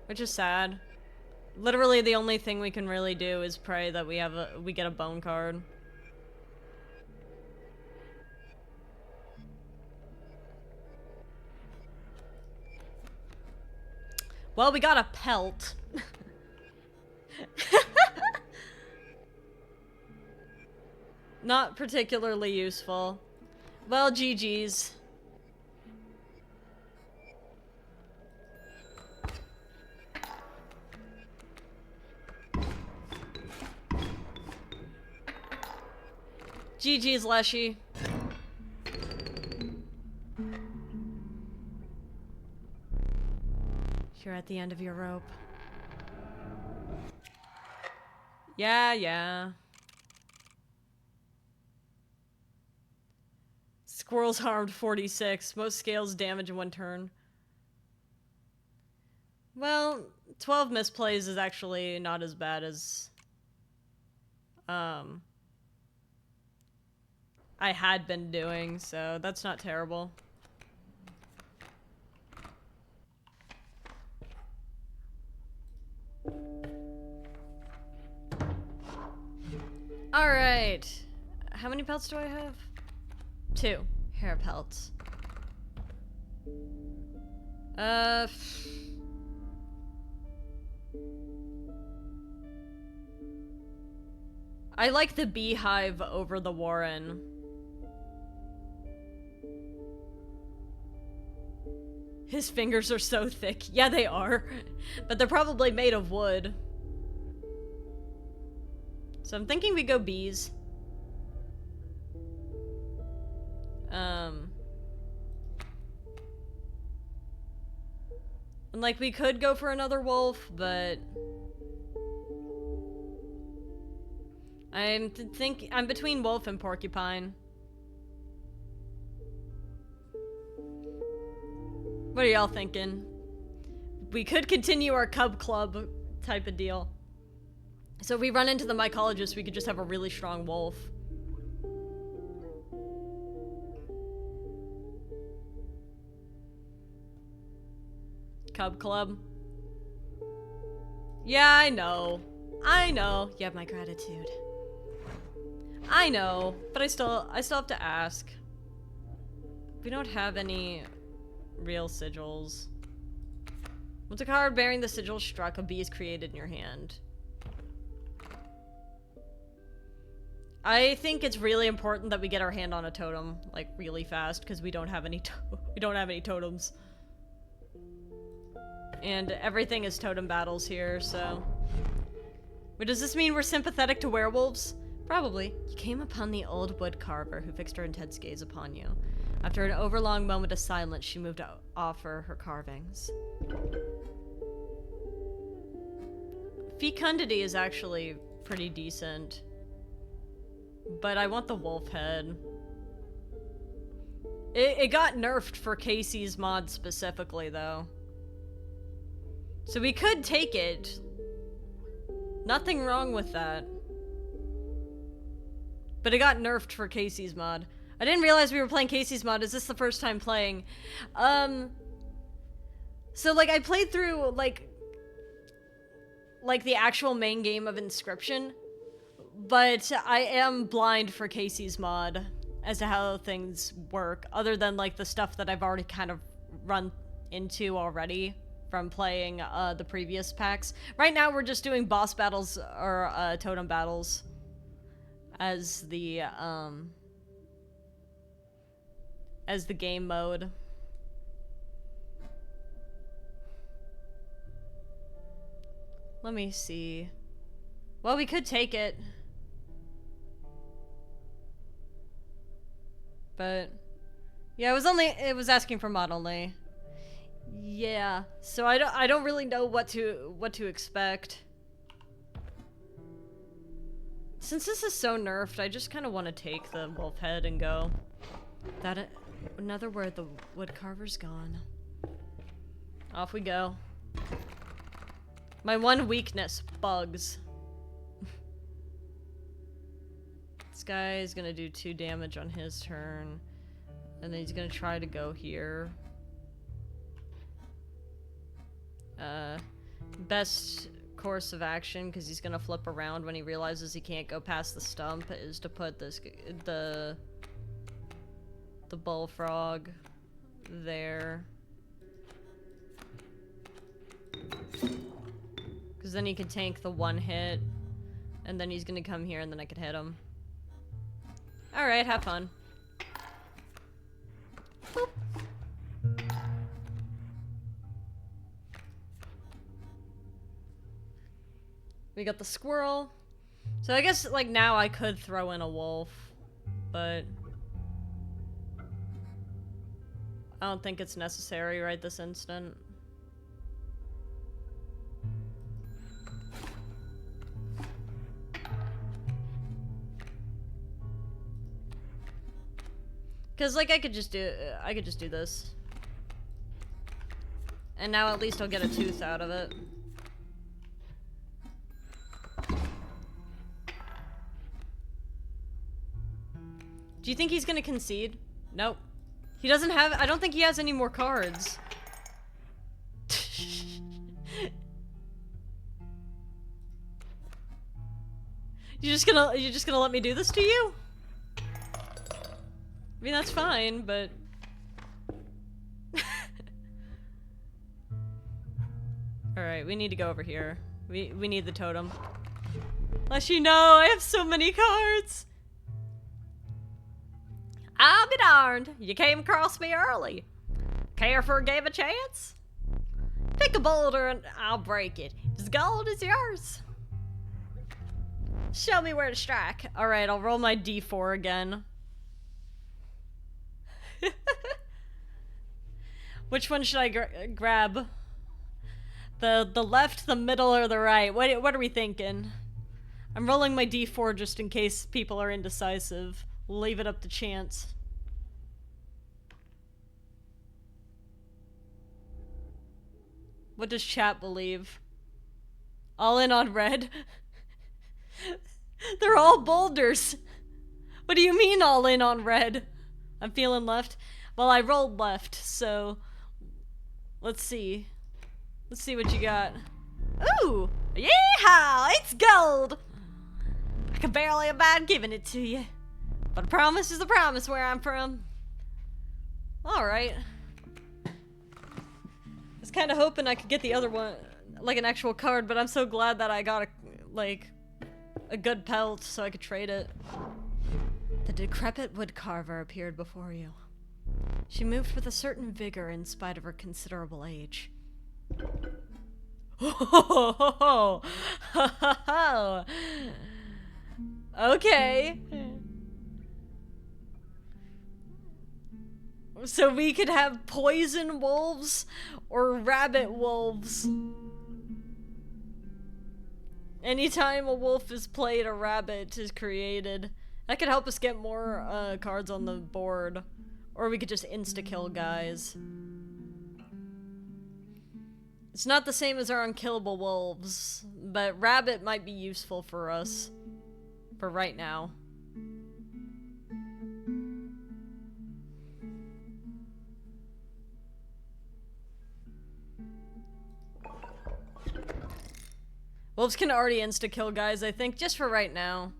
Which is sad. Literally the only thing we can really do is pray that we get a bone card. Well, we got a pelt. Not particularly useful. Well, GG's. GG's, Leshy. You're at the end of your rope. Yeah. Squirrels harmed 46. Most scales damage in one turn. Well, 12 misplays is actually not as bad as I had been doing, so that's not terrible. Alright. How many pelts do I have? 2. Hair pelts. I like the beehive over the warren. His fingers are so thick. Yeah, they are. But they're probably made of wood. So I'm thinking we go bees. And like we could go for another wolf, but I'm between wolf and porcupine. What are y'all thinking? We could continue our cub club type of deal. So if we run into the mycologist, we could just have a really strong wolf. Cub club. Yeah, I know. You have my gratitude. I know, but I still have to ask. We don't have any real sigils. Once a card bearing the sigil struck, a bee is created in your hand. I think it's really important that we get our hand on a totem, like, really fast, because we don't have any totems. And everything is totem battles here, so... But does this mean we're sympathetic to werewolves? Probably. You came upon the old wood carver who fixed her intense gaze upon you. After an overlong moment of silence, she moved to offer her carvings. Fecundity is actually pretty decent. But I want the wolf head. It got nerfed for Kaycee's mod specifically, though. So we could take it. Nothing wrong with that. But it got nerfed for Kaycee's mod. I didn't realize we were playing Kaycee's mod. Is this the first time playing? So, like, I played through, like the actual main game of Inscryption. But I am blind for Kaycee's mod as to how things work, other than, like, the stuff that I've already kind of run into already from playing the previous packs. Right now we're just doing boss battles or totem battles as the game mode. Let me see. Well, we could take it. But yeah, it was asking for mod only. Yeah, so I don't really know what to expect. Since this is so nerfed, I just kind of want to take the wolf head and go. Another word, the wood carver's gone. Off we go. My one weakness, bugs. This guy is gonna do 2 damage on his turn, and then he's gonna try to go here. Best course of action, because he's gonna flip around when he realizes he can't go past the stump, is to put the bullfrog there. Because then he can tank the 1 hit, and then he's gonna come here and then I can hit him. Alright, have fun. Boop. We got the squirrel. So I guess, like, now I could throw in a wolf, but I don't think it's necessary right this instant. Cause like I could just do this. And now at least I'll get a tooth out of it. Do you think he's gonna concede? Nope. He doesn't have, I don't think he has any more cards. You're just gonna let me do this to you? I mean, that's fine, but... Alright, we need to go over here. We need the totem. Unless you know, I have so many cards! I'll be darned! You came across me early. Care for a game of chance? Pick a boulder and I'll break it. As gold is yours. Show me where to strike. Alright, I'll roll my d4 again. Which one should I grab? The left, the middle, or the right? What are we thinking? I'm rolling my d4 just in case people are indecisive. We'll leave it up to chance. What does chat believe? All in on red? They're all boulders. What do you mean all in on red? I'm feeling left. Well, I rolled left, so let's see. Let's see what you got. Ooh! Yeehaw! It's gold! I can barely abide giving it to you. But a promise is a promise where I'm from. Alright. I was kind of hoping I could get the other one, like an actual card, but I'm so glad that I got a good pelt so I could trade it. The decrepit woodcarver appeared before you. She moved with a certain vigor in spite of her considerable age. Okay. So we could have poison wolves or rabbit wolves. Anytime a wolf is played, a rabbit is created. That could help us get more cards on the board. Or we could just insta-kill guys. It's not the same as our unkillable wolves, but rabbit might be useful for us. For right now. Wolves can already insta-kill guys, I think, just for right now.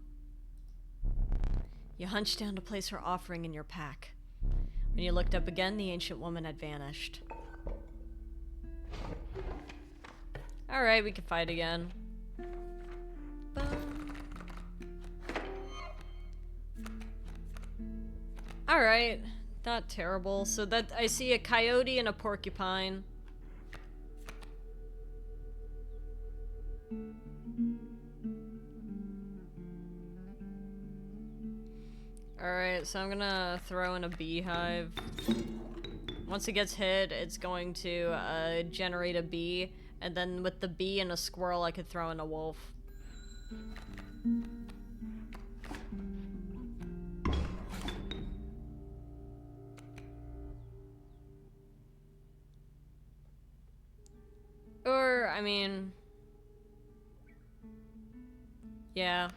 You hunched down to place her offering in your pack. When you looked up again, the ancient woman had vanished. Alright, we can fight again. Alright, not terrible. So that I see a coyote and a porcupine. Alright, so I'm gonna throw in a beehive. Once it gets hit, it's going to generate a bee, and then with the bee and a squirrel, I could throw in a wolf. Or, I mean... yeah.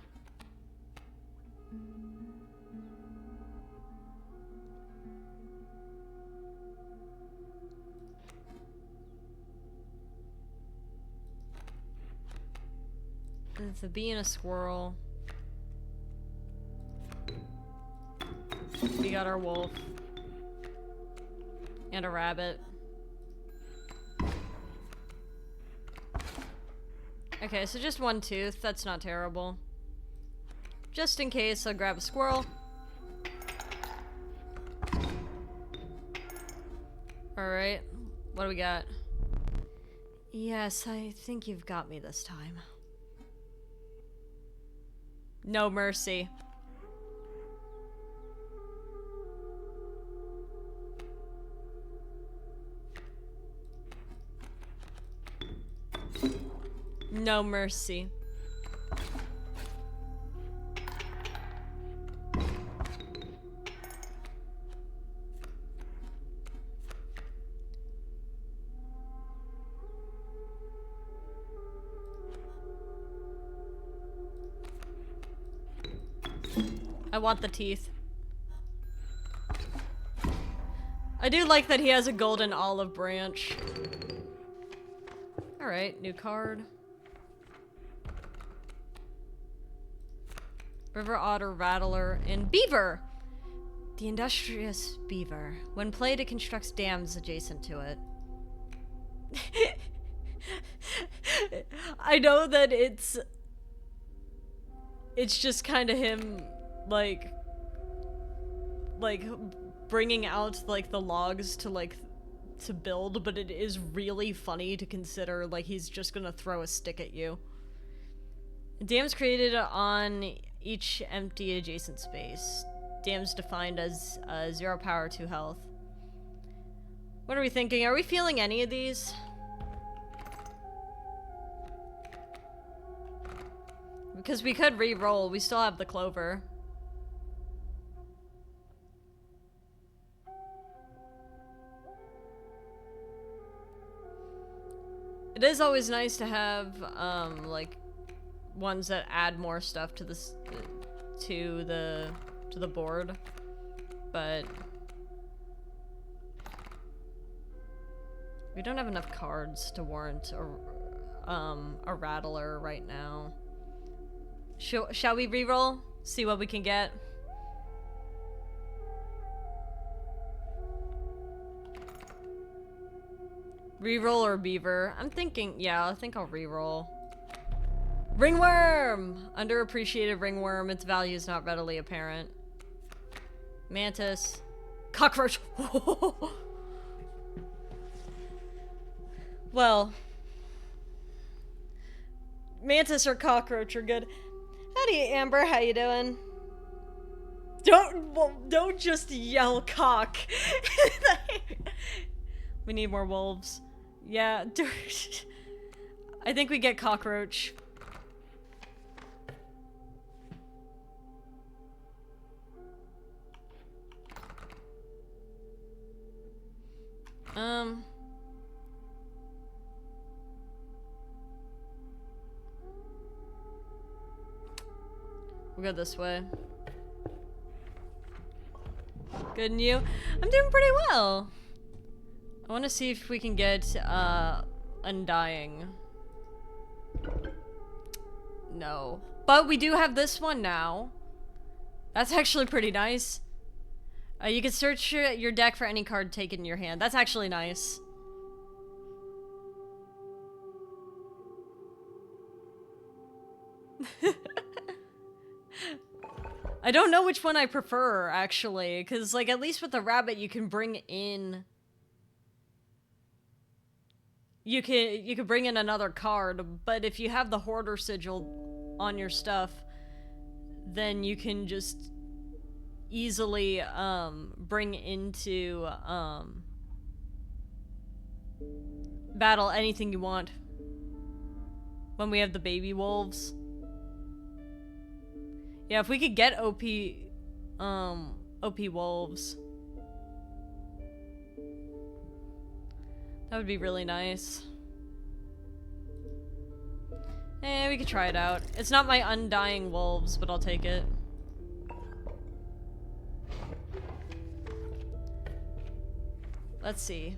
It's a bee and a squirrel. We got our wolf. And a rabbit. Okay, so just one tooth. That's not terrible. Just in case, I'll grab a squirrel. Alright. What do we got? Yes, I think you've got me this time. No mercy. No mercy. I want the teeth. I do like that he has a golden olive branch. Alright, new card. River Otter, Rattler, and Beaver! The industrious beaver. When played, it constructs dams adjacent to it. I know that it's just kind of him, like bringing out, like, the logs to, like, to build, but it is really funny to consider, like, he's just gonna throw a stick at you. Dams created on each empty adjacent space. Dams defined as 0 power, 2 health. What are we thinking? Are we feeling any of these? Because we could re-roll. We still have the clover. It is always nice to have, like, ones that add more stuff to this, to the board, but we don't have enough cards to warrant a Rattler right now. Shall we reroll? See what we can get? Reroll or Beaver? I'm thinking, yeah, I think I'll reroll. Ringworm! Underappreciated ringworm. Its value is not readily apparent. Mantis. Cockroach. Well. Mantis or cockroach are good. Howdy, Amber. How you doing? Don't just yell cock. We need more wolves. Yeah. I think we get cockroach. We'll go this way. Good, and you? I'm doing pretty well. I want to see if we can get, Undying. No. But we do have this one now. That's actually pretty nice. You can search your deck for any card taken in your hand. That's actually nice. I don't know which one I prefer, actually, because, like, at least with the rabbit, you can bring in... You can bring in another card, but if you have the Hoarder Sigil on your stuff, then you can just easily, bring into, battle anything you want. When we have the baby wolves. Yeah, if we could get OP wolves. That would be really nice. Eh, we could try it out. It's not my undying wolves, but I'll take it. Let's see.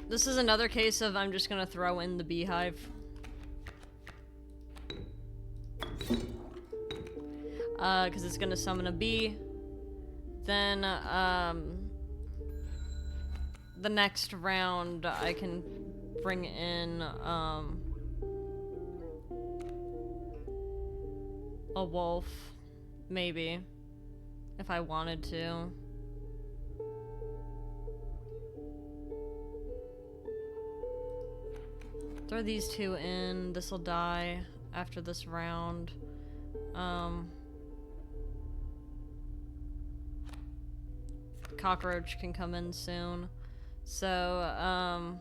This is another case of I'm just gonna throw in the beehive. Because it's gonna summon a bee. Then, the next round I can bring in, a a wolf. Maybe. If I wanted to. Throw these two in. This'll die after this round. Cockroach can come in soon. So,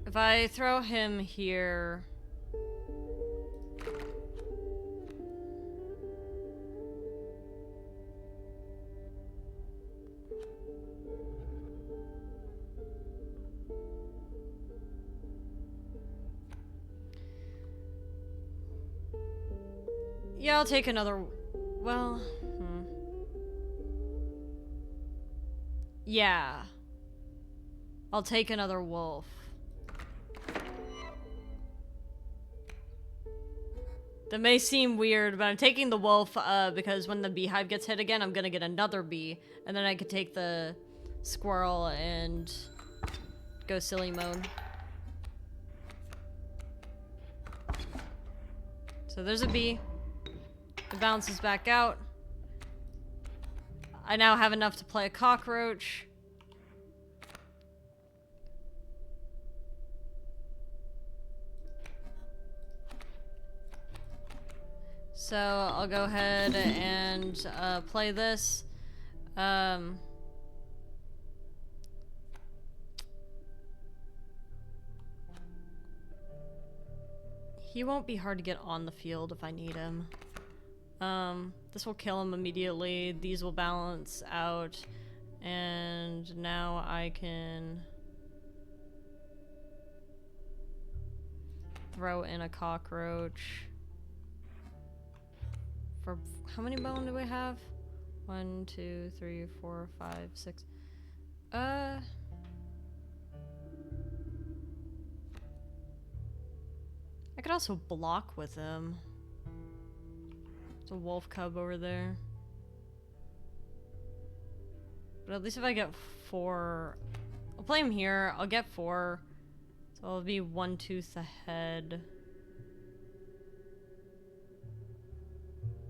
if I throw him here... Yeah, I'll take another... Well... Yeah. I'll take another wolf. That may seem weird, but I'm taking the wolf because when the beehive gets hit again, I'm gonna get another bee. And then I could take the squirrel and go silly mode. So there's a bee. It bounces back out. I now have enough to play a cockroach. So I'll go ahead and play this. He won't be hard to get on the field if I need him. This will kill him immediately. These will balance out. And now I can throw in a cockroach. For how many bone do we have? 1, 2, 3, 4, 5, 6. I could also block with him. There's a wolf cub over there. But at least if I get 4... I'll play him here. I'll get 4. So I'll be 1 tooth ahead.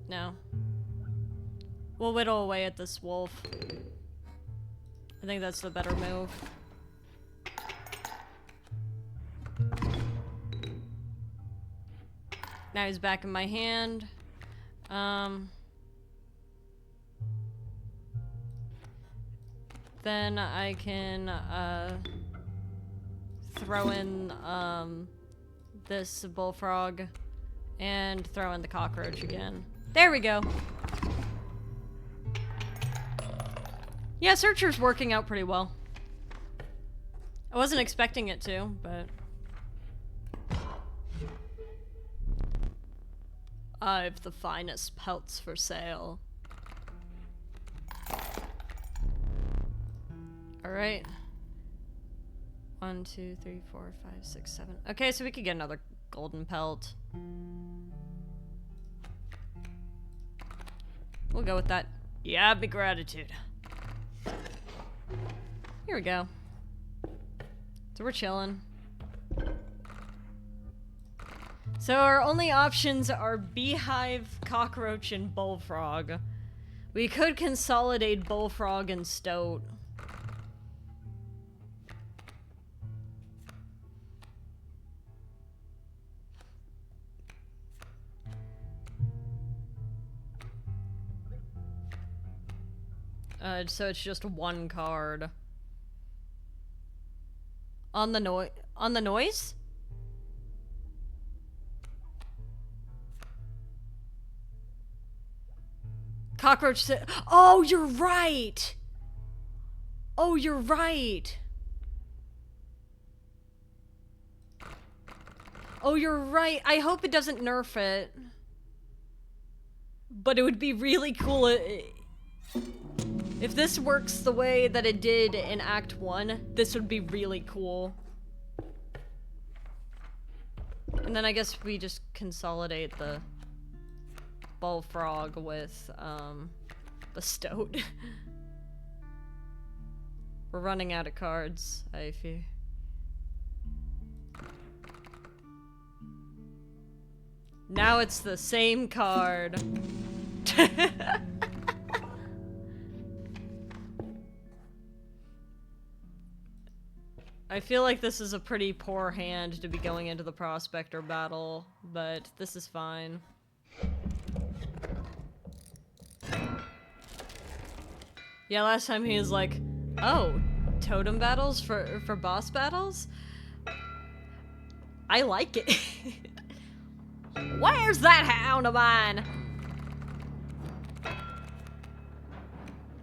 No. We'll whittle away at this wolf. I think that's the better move. Now he's back in my hand. Then I can throw in this bullfrog and throw in the cockroach again. There we go. Yeah, Searcher's working out pretty well. I wasn't expecting it to, but... I've the finest pelts for sale. Alright. 1, 2, 3, 4, 5, 6, 7. Okay, so we could get another golden pelt. We'll go with that. Yeah, big gratitude. Here we go. So we're chilling. So our only options are beehive, cockroach, and bullfrog. We could consolidate bullfrog and stoat. So it's just one card. On the noise? Cockroach said, oh, you're right! Oh, you're right! Oh, you're right. I hope it doesn't nerf it. But it would be really cool if this works the way that it did in Act 1. This would be really cool. And then I guess we just consolidate the bullfrog with, the stoat. We're running out of cards, I fear. Now it's the same card. I feel like this is a pretty poor hand to be going into the Prospector battle, but this is fine. Yeah, last time he was like, oh, totem battles for boss battles? I like it. Where's that hound of mine?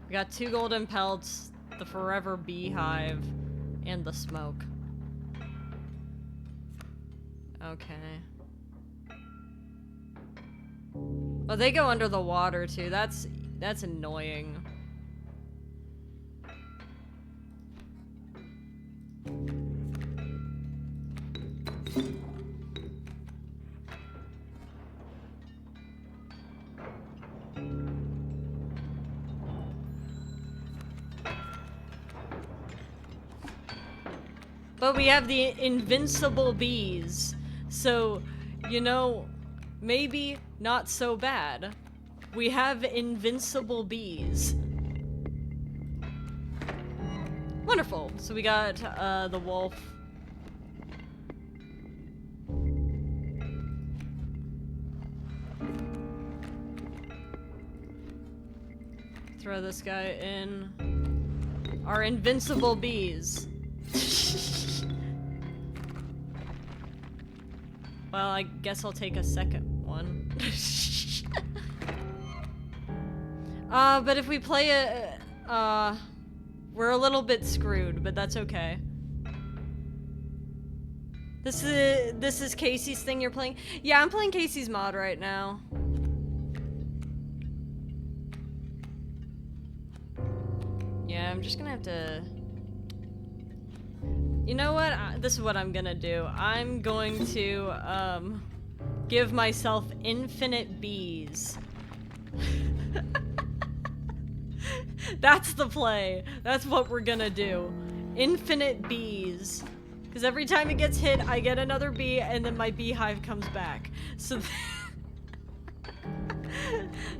We got 2 golden pelts, the forever beehive, and the smoke. Okay. Oh, they go under the water too. That's annoying. But we have the invincible bees, so, you know, maybe not so bad. We have invincible bees. Wonderful. So we got, the wolf. Throw this guy in. Our invincible bees. Well, I guess I'll take a second one. But if we play it, we're a little bit screwed, but that's okay. This is Kaycee's thing you're playing? Yeah, I'm playing Kaycee's mod right now. Yeah, I'm just gonna have to... You know what? This is what I'm gonna do. I'm going to, give myself infinite bees. That's the play. That's what we're gonna do. Infinite bees. Because every time it gets hit, I get another bee, and then my beehive comes back. So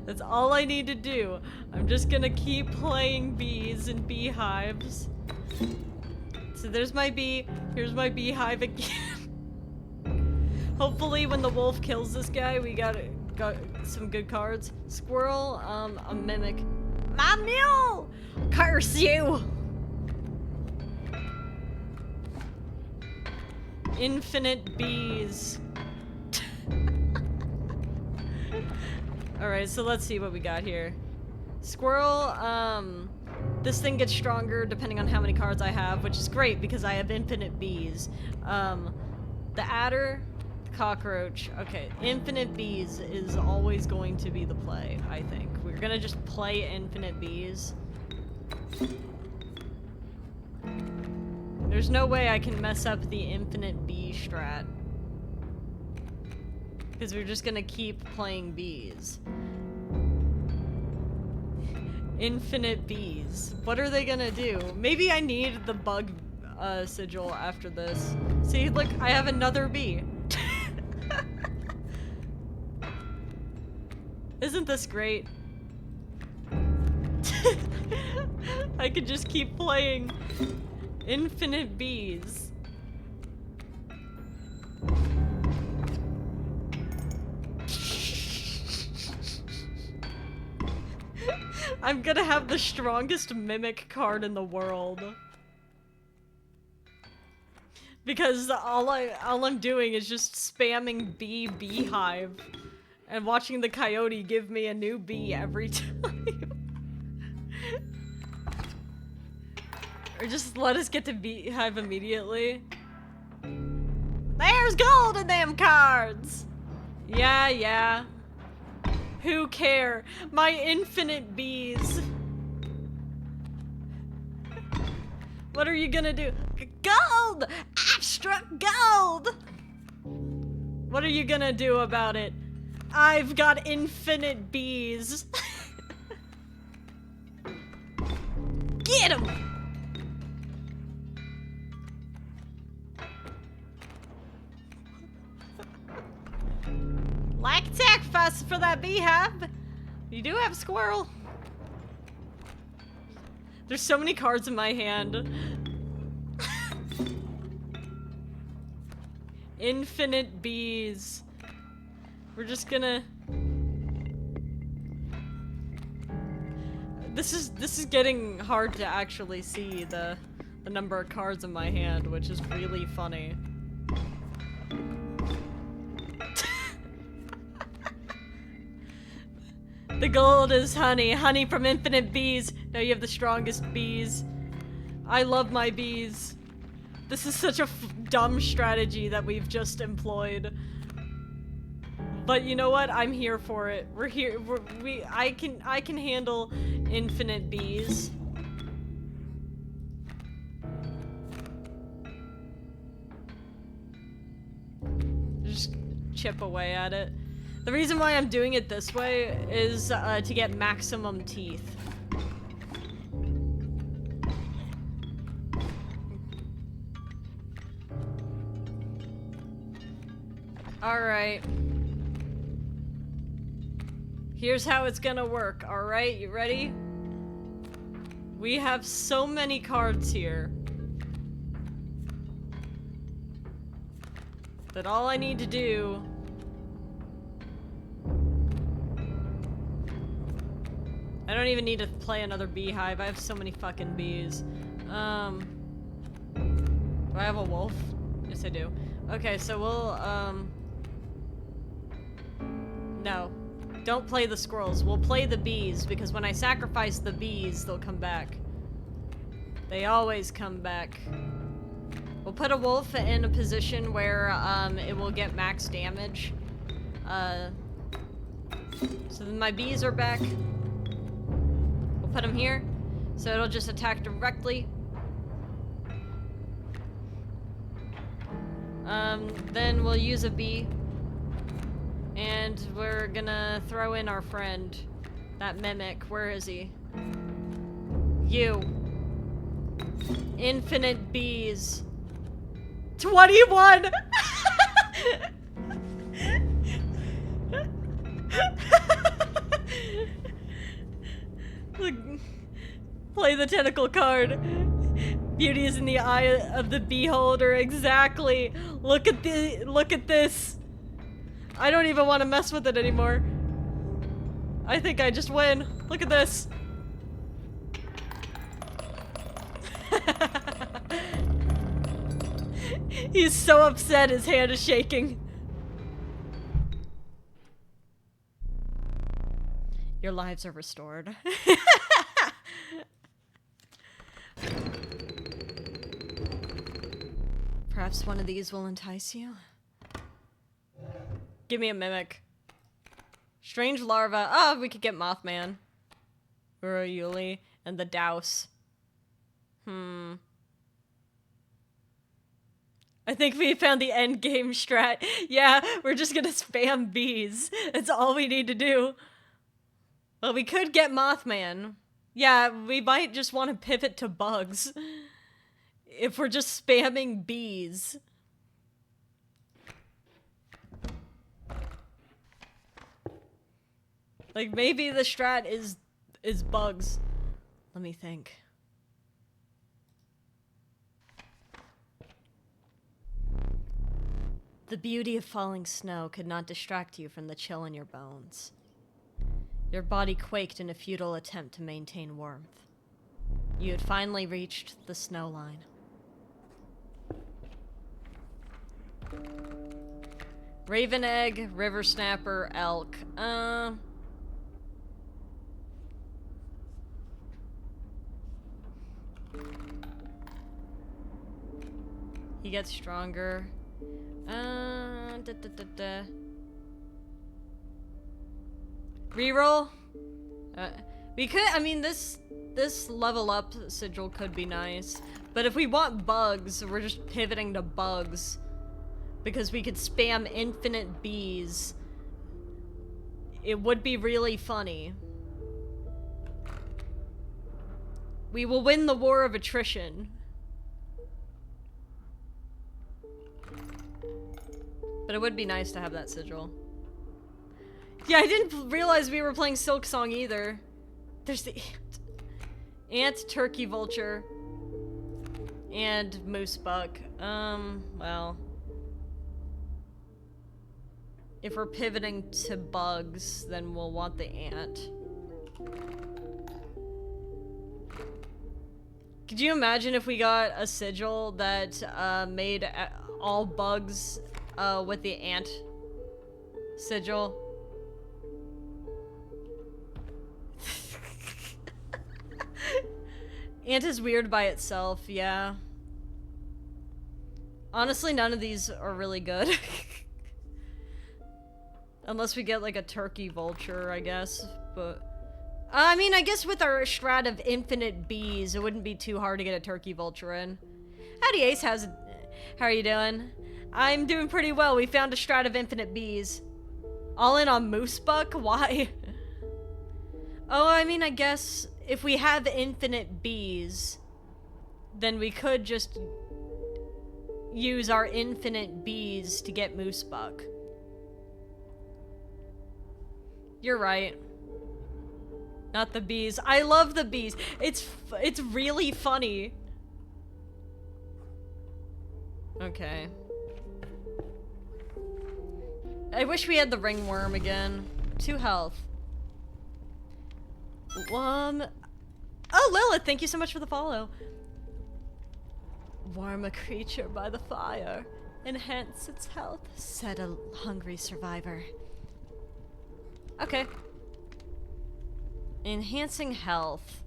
that's all I need to do. I'm just gonna keep playing bees and beehives. So there's my bee. Here's my beehive again. Hopefully when the wolf kills this guy, we got some good cards. Squirrel, a mimic. My mule! Curse you! Infinite bees. Alright, so let's see what we got here. Squirrel, this thing gets stronger depending on how many cards I have, which is great because I have infinite bees. The adder, the cockroach. Okay, infinite bees is always going to be the play, I think. We're gonna just play infinite bees. There's no way I can mess up the infinite bee strat. Because we're just gonna keep playing bees. Infinite bees. What are they gonna do? Maybe I need the bug sigil after this. See, look, I have another bee. Isn't this great? I could just keep playing infinite bees. I'm gonna have the strongest mimic card in the world. Because all I'm doing is just spamming beehive and watching the coyote give me a new bee every time. Or just let us get to beehive immediately. There's gold in them cards! Yeah. Who care? My infinite bees. What are you gonna do? Gold! I've struck gold! What are you gonna do about it? I've got infinite bees. Get him! Like sacrifice for that beehive. You do have a squirrel. There's so many cards in my hand. Infinite bees. We're just gonna... This is getting hard to actually see the number of cards in my hand, which is really funny. The gold is honey. Honey from infinite bees. Now you have the strongest bees. I love my bees. This is such a dumb strategy that we've just employed. But you know what? I'm here for it. We're here. I can handle infinite bees. Just chip away at it. The reason why I'm doing it this way is to get maximum teeth. Alright. Here's how it's gonna work, alright? You ready? We have so many cards here that all I need to do I don't even need to play another beehive. I have so many fucking bees. Do I have a wolf? Yes, I do. Okay, so we'll, no. Don't play the squirrels. We'll play the bees, because when I sacrifice the bees, they'll come back. They always come back. We'll put a wolf in a position where, it will get max damage. So then my bees are back. We'll put them here, so it'll just attack directly. Then we'll use a bee. And we're gonna throw in our friend. That mimic. Where is he? You. Infinite bees. 21! Look, play the tentacle card. Beauty is in the eye of the beholder. Exactly. Look at this. I don't even want to mess with it anymore. I think I just win. Look at this. He's so upset his hand is shaking. Your lives are restored. Perhaps one of these will entice you? Give me a mimic. Strange larva. Oh, we could get Mothman. Urayuli and the Douse. I think we found the end game strat. Yeah, we're just gonna spam bees. That's all we need to do. Well, we could get Mothman. Yeah, we might just want to pivot to bugs. If we're just spamming bees. Like, maybe the strat is bugs. Let me think. The beauty of falling snow could not distract you from the chill in your bones. Your body quaked in a futile attempt to maintain warmth. You had finally reached the snow line. Raven egg, river snapper, elk. He gets stronger. Reroll? We could, I mean, this level up sigil could be nice. But if we want bugs, we're just pivoting to bugs. because we could spam infinite bees. It would be really funny. We will win the war of attrition. But it would be nice to have that sigil. Yeah, I didn't realize we were playing Silk Song either. There's the ant. Ant, turkey vulture, and moose buck. Well. If we're pivoting to bugs, then we'll want the ant. Could you imagine if we got a sigil that made all bugs with the ant sigil? Ant is weird by itself, yeah. Honestly, none of these are really good. Unless we get like a turkey vulture, I guess, but... I mean, I guess with our strat of infinite bees, it wouldn't be too hard to get a turkey vulture in. Howdy Ace, how are you doing? I'm doing pretty well. We found a strat of infinite bees. All in on moose buck? Why? Oh, I mean, I guess if we have infinite bees, then we could just use our infinite bees to get moose buck. You're right. Not the bees. I love the bees. It's really funny. Okay. I wish we had the ringworm again. 2 health. Oh, Lilith, thank you so much for the follow. Warm a creature by the fire. Enhance its health, said a hungry survivor. Okay. Enhancing health.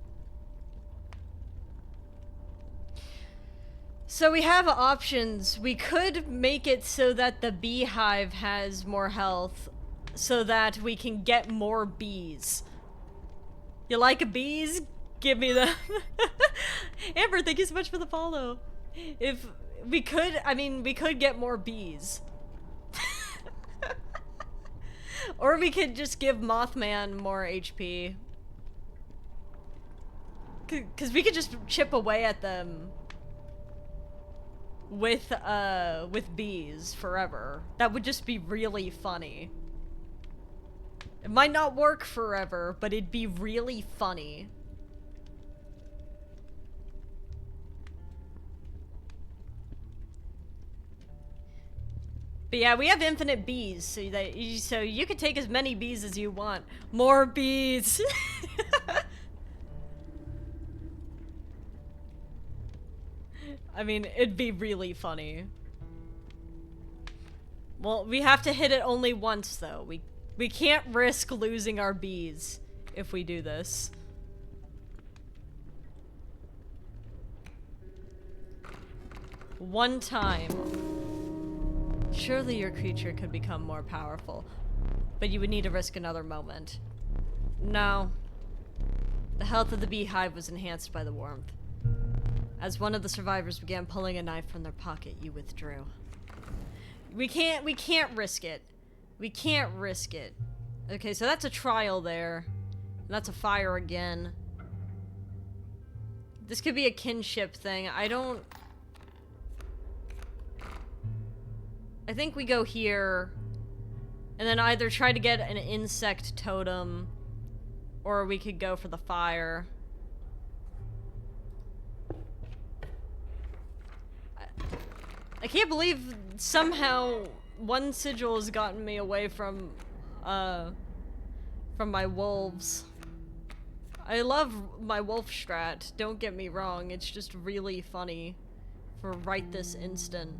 So we have options. We could make it so that the beehive has more health so that we can get more bees. You like bees? Give me them. Amber, thank you so much for the follow. If we could, I mean, we could get more bees. Or we could just give Mothman more HP. Cause we could just chip away at them with bees forever. That would just be really funny. It might not work forever, but it'd be really funny. But yeah, we have infinite bees, so you could take as many bees as you want. More bees! I mean, it'd be really funny. Well, we have to hit it only once, though. We can't risk losing our bees if we do this. One time. Surely your creature could become more powerful, but you would need to risk another moment. No. The health of the beehive was enhanced by the warmth. As one of the survivors began pulling a knife from their pocket, you withdrew. We can't risk it. We can't risk it. Okay, so that's a trial there. And that's a fire again. This could be a kinship thing. I think we go here, and then either try to get an insect totem, or we could go for the fire. I can't believe somehow one sigil has gotten me away from my wolves. I love my wolf strat, don't get me wrong, it's just really funny for right this instant.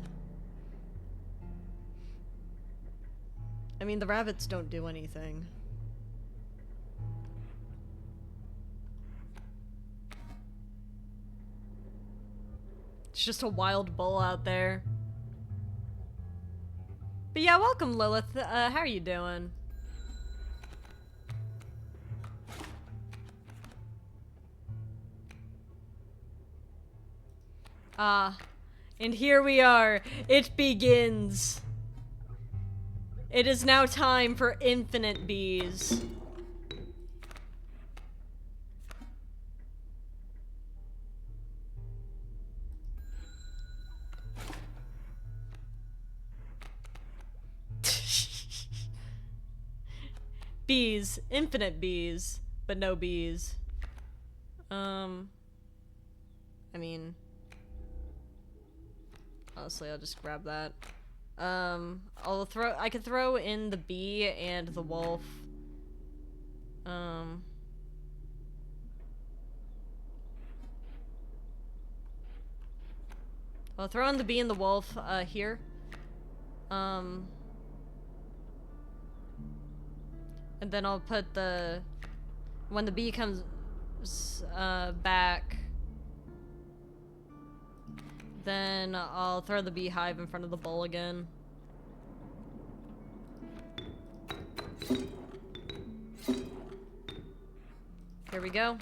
I mean, the rabbits don't do anything. It's just a wild bull out there. But yeah, welcome Lilith. How are you doing? Ah, and here we are. It begins. It is now time for infinite bees. Bees. Infinite bees. But no bees. I mean... Honestly, I'll just grab that. I could throw in the bee and the wolf. I'll throw in the bee and the wolf, here. And then I'll put the... When the bee comes, back... Then I'll throw the beehive in front of the bowl again. Here we go.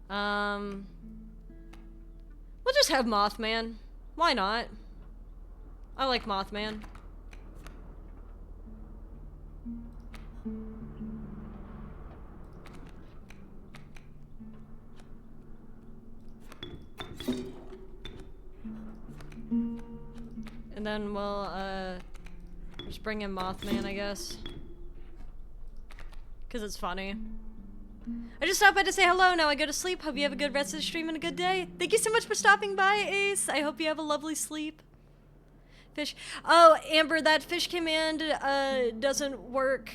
We'll just have Mothman. Why not? I like Mothman. And then we'll, just bring in Mothman, I guess. 'Cause it's funny. I just stopped by to say hello, now I go to sleep. Hope you have a good rest of the stream and a good day. Thank you so much for stopping by, Ace. I hope you have a lovely sleep. Fish. Oh, Amber, that fish command, doesn't work.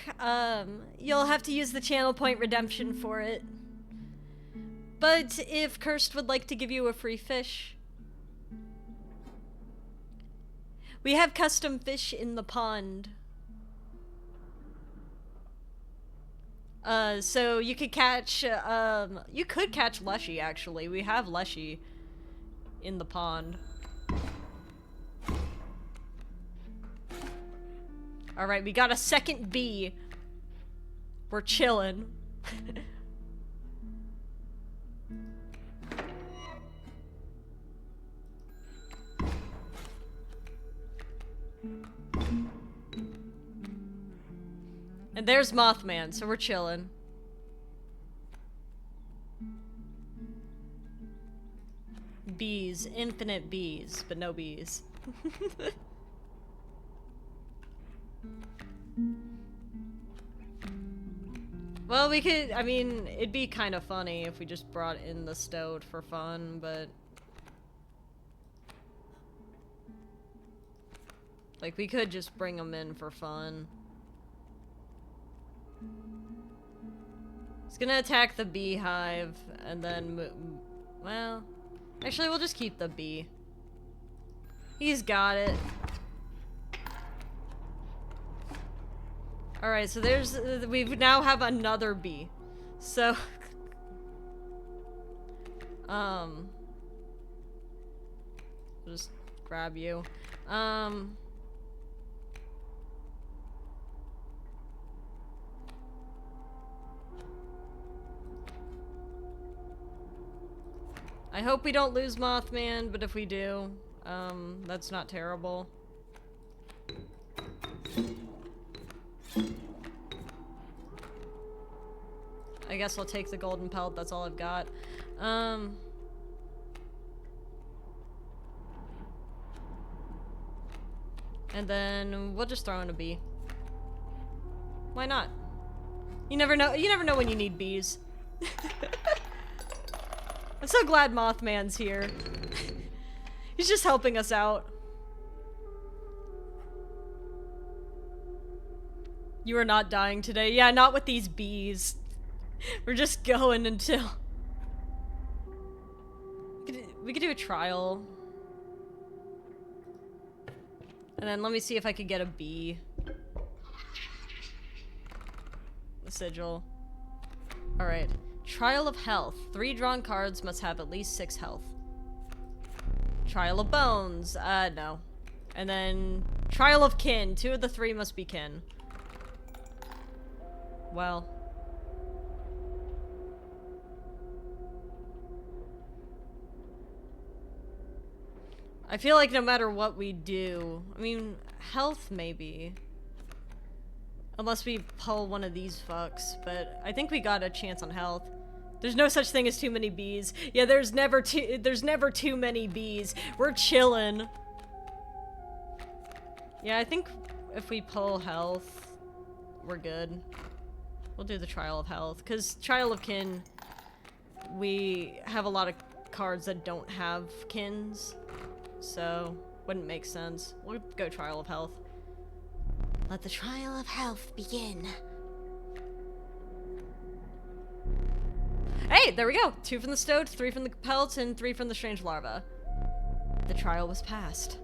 You'll have to use the channel point redemption for it. But if Cursed would like to give you a free fish... We have custom fish in the pond. So you could catch, you could catch Leshy, actually. We have Leshy in the pond. Alright, we got a second bee. We're chillin'. And there's Mothman, so we're chillin'. Bees, infinite bees, but no bees. Well, we could, I mean, it'd be kind of funny if we just brought in the stoat for fun, but... Like, we could just bring them in for fun. It's gonna attack the beehive, and then well... Actually, we'll just keep the bee. He's got it. Alright, so there's... we now have another bee. So... I'll just grab you. I hope we don't lose Mothman, but if we do, that's not terrible. I guess I'll take the golden pelt, that's all I've got. And then we'll just throw in a bee. Why not? You never know when you need bees. I'm so glad Mothman's here. He's just helping us out. You are not dying today. Yeah, not with these bees. We're just going until... We could do a trial. And then let me see if I could get a bee. The sigil. Alright. Trial of Health. 3 drawn cards must have at least 6 health. Trial of Bones. No. And then Trial of Kin. 2 of the 3 must be kin. Well. I feel like no matter what we do, I mean, health maybe. Unless we pull one of these fucks, but I think we got a chance on health. There's no such thing as too many bees. Yeah, there's never too many bees. We're chillin'. Yeah, I think if we pull health, we're good. We'll do the Trial of Health, because Trial of Kin, we have a lot of cards that don't have kins, so wouldn't make sense. We'll go Trial of Health. Let the trial of health begin. Hey, there we go. 2 from the Stoat, 3 from the Pelt, and 3 from the Strange Larva. The trial was passed.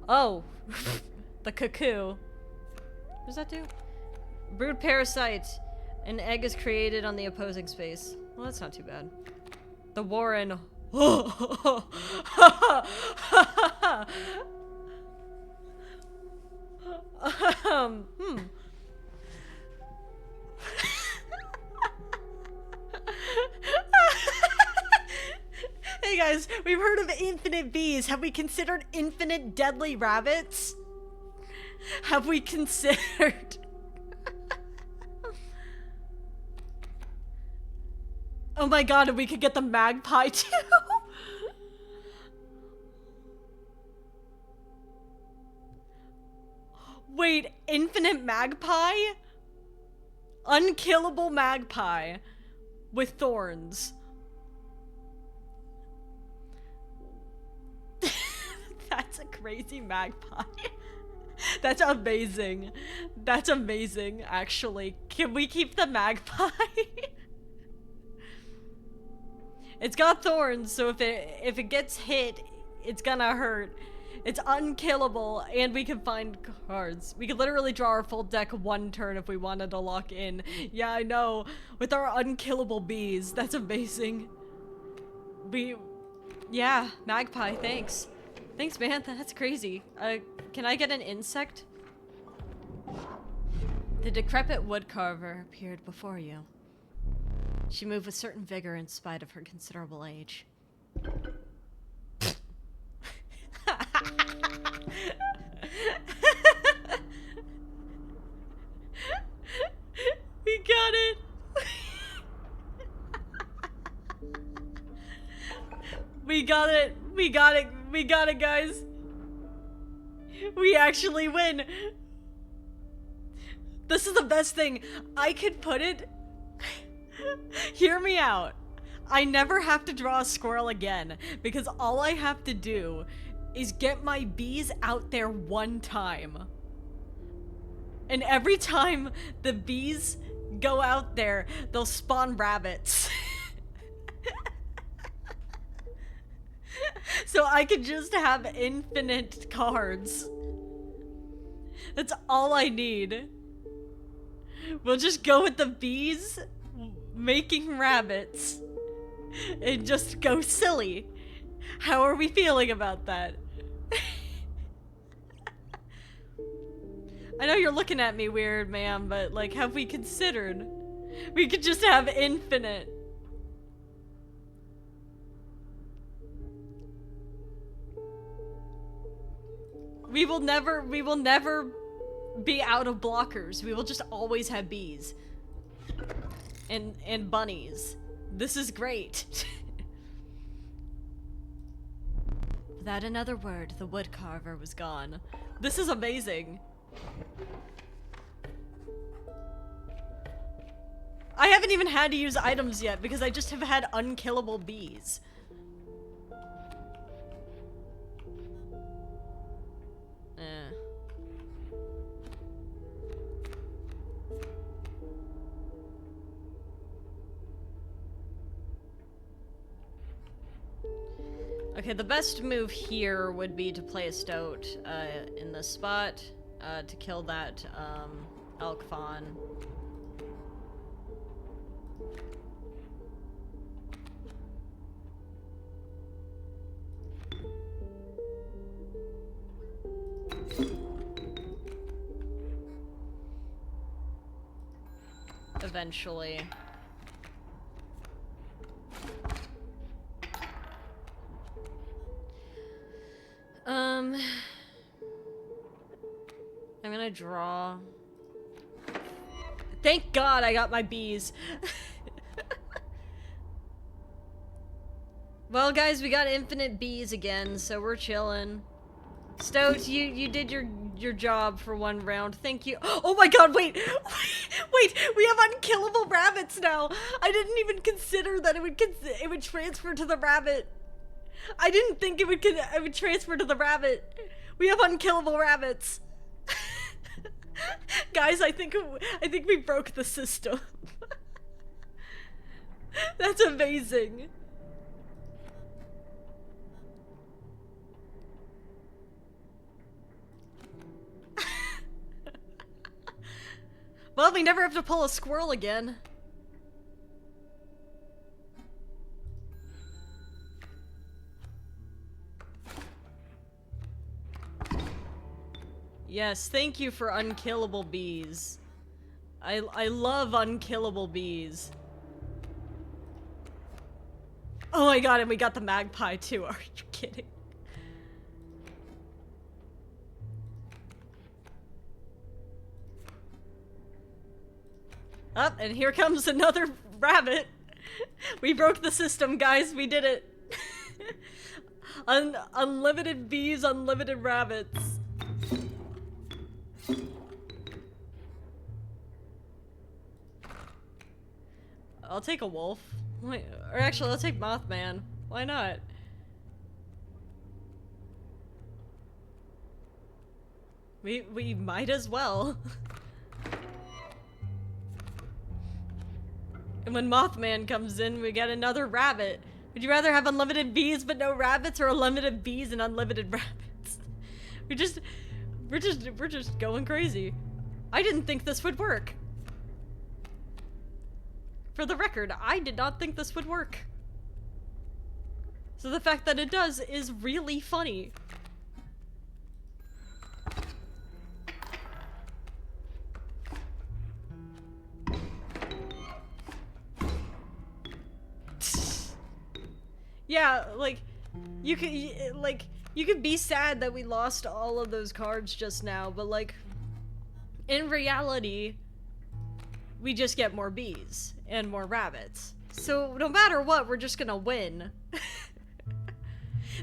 Oh, the cuckoo. What does that do? Brood parasite. An egg is created on the opposing space. Well, that's not too bad. The Warren. Hey guys, we've heard of infinite bees. Have we considered infinite deadly rabbits? Have we considered... Oh my god, and we could get the magpie too! Wait, infinite magpie? Unkillable magpie with thorns. That's a crazy magpie. That's amazing. That's amazing, actually. Can we keep the magpie? It's got thorns, so if it gets hit, it's gonna hurt. It's unkillable, and we can find cards. We could literally draw our full deck one turn if we wanted to lock in. Yeah, I know. With our unkillable bees. That's amazing. Yeah, magpie, thanks. Thanks, man. That's crazy. Can I get an insect? The decrepit woodcarver appeared before you. She moved with certain vigor in spite of her considerable age. We got it! We got it! We got it! We got it, guys! We actually win! This is the best thing. I could put it... Hear me out. I never have to draw a squirrel again, because all I have to do is get my bees out there one time. And every time the bees go out there, they'll spawn rabbits. So I could just have infinite cards. That's all I need. We'll just go with the bees making rabbits and just go silly. How are we feeling about that? I know you're looking at me weird, ma'am, but like, have we considered? We could just have infinite. We will never be out of blockers. We will just always have bees. And bunnies. This is great. Without another word, the woodcarver was gone. This is amazing. I haven't even had to use items yet because I just have had unkillable bees. Okay, the best move here would be to play a Stoat in this spot to kill that elk fawn. Eventually. I'm gonna draw. Thank God I got my bees. Well, guys, we got infinite bees again, so we're chilling. Stoat, you did your job for one round. Thank you. Oh my God! Wait, wait! We have unkillable rabbits now. I didn't even consider that it would transfer to the rabbit. I didn't think it would transfer to the rabbit. We have unkillable rabbits. Guys, I think we broke the system. That's amazing. Well, we never have to pull a squirrel again. Yes, thank you for unkillable bees. I love unkillable bees. Oh my God, and we got the magpie too. Are you kidding? Up, and here comes another rabbit. We broke the system, guys. We did it. Unlimited bees, unlimited rabbits. I'll take a wolf. Wait, or actually, I'll take Mothman. Why not? We might as well. And when Mothman comes in, we get another rabbit. Would you rather have unlimited bees but no rabbits, or unlimited bees and unlimited rabbits? We're just going crazy. I didn't think this would work. For the record, I did not think this would work. So the fact that it does is really funny. Yeah, like, you could be sad that we lost all of those cards just now, but like, in reality, we just get more bees and more rabbits. So no matter what, we're just gonna win.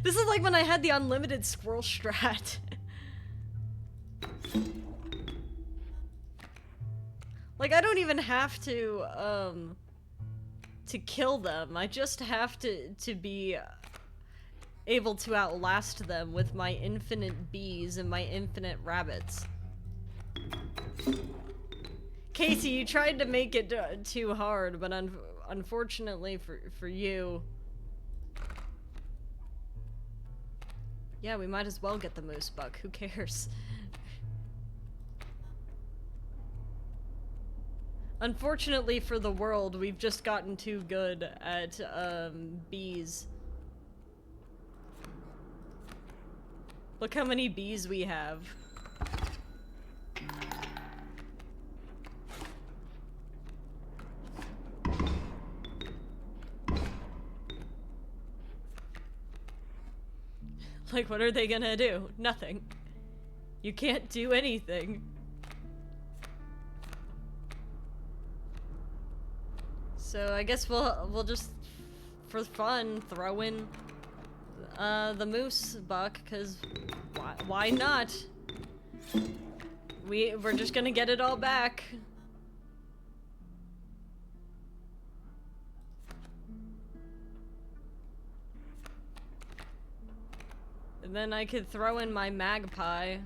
This is like when I had the unlimited squirrel strat. Like, I don't even have to kill them. I just have to be able to outlast them with my infinite bees and my infinite rabbits. Kaycee, you tried to make it too hard, but unfortunately for you... Yeah, we might as well get the moose buck. Who cares? Unfortunately for the world, we've just gotten too good at, bees. Look how many bees we have. Like, what are they gonna do? Nothing. You can't do anything. So I guess we'll just, for fun, throw in the moose buck, cause why not? We're just gonna get it all back. And then I could throw in my magpie.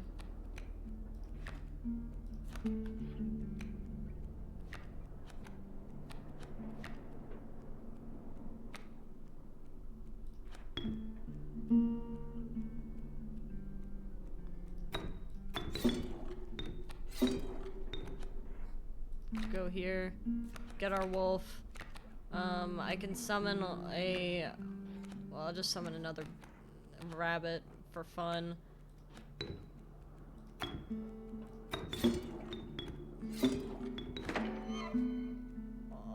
Go here, get our wolf. I can summon a... Well, I'll just summon another rabbit for fun.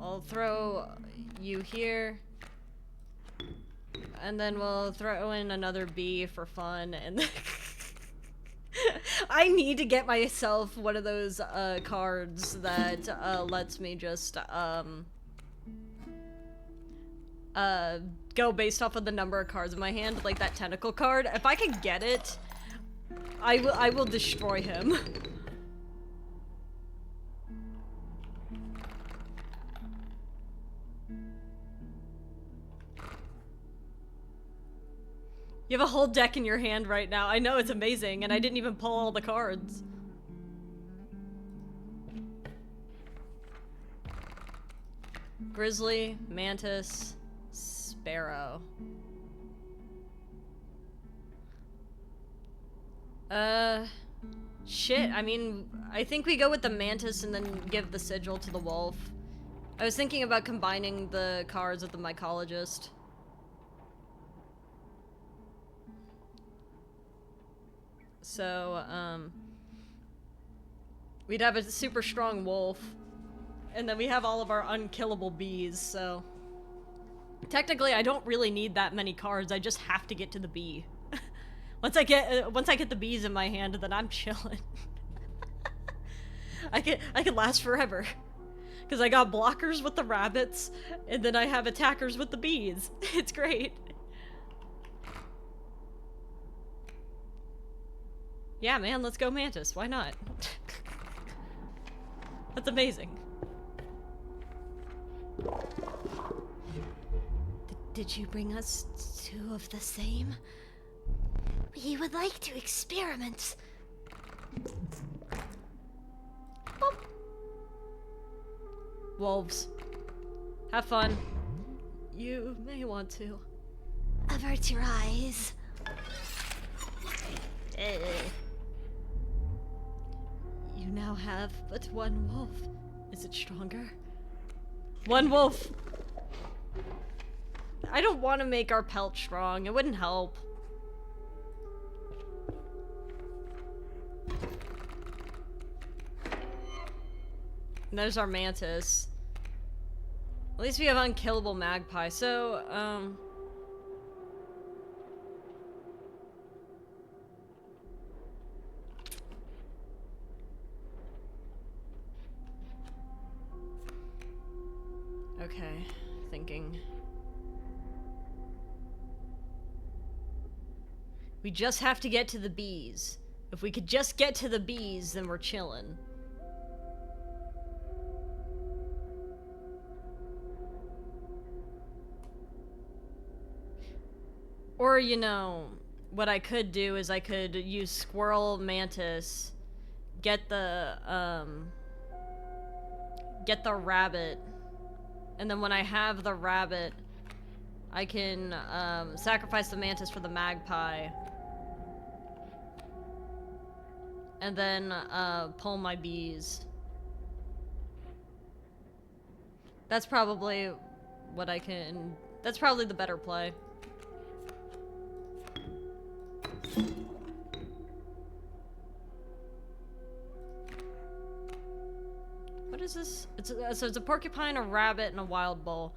I'll throw you here. And then we'll throw in another bee for fun, and then I need to get myself one of those cards that lets me just go based off of the number of cards in my hand, like that tentacle card. If I can get it, I will destroy him. You have a whole deck in your hand right now. I know, it's amazing, and I didn't even pull all the cards. Grizzly, Mantis, Sparrow. Shit, I mean, I think we go with the Mantis and then give the Sigil to the Wolf. I was thinking about combining the cards with the Mycologist. So, we'd have a super strong wolf, and then we have all of our unkillable bees, so... Technically, I don't really need that many cards, I just have to get to the bee. Once I get the bees in my hand, then I'm chilling. I can last forever. Because I got blockers with the rabbits, and then I have attackers with the bees. It's great. Yeah, man, let's go Mantis. Why not? That's amazing. Did you bring us two of the same? We would like to experiment. Oh. Wolves. Have fun. You may want to. Avert your eyes. You now have but one wolf. Is it stronger? One wolf! I don't want to make our pelt strong. It wouldn't help. And there's our Mantis. At least we have unkillable Magpie, so, okay, thinking. We just have to get to the bees. If we could just get to the bees, then we're chillin'. Or, you know, what I could do is I could use Squirrel Mantis, get the rabbit, and then when I have the rabbit, I can sacrifice the Mantis for the Magpie, and then pull my bees. That's probably what I can... That's probably the better play. What is this? So it's a porcupine, a rabbit, and a wild bull.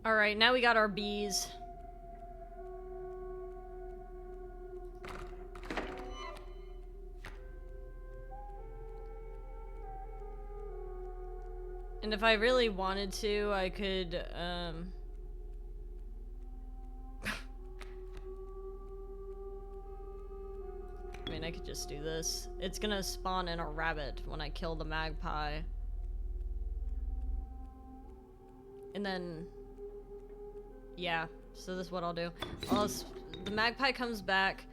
Alright, now we got our bees. And if I really wanted to, I could, I mean, I could just do this. It's gonna spawn in a rabbit when I kill the magpie. And then... yeah, so this is what I'll do. The magpie comes back.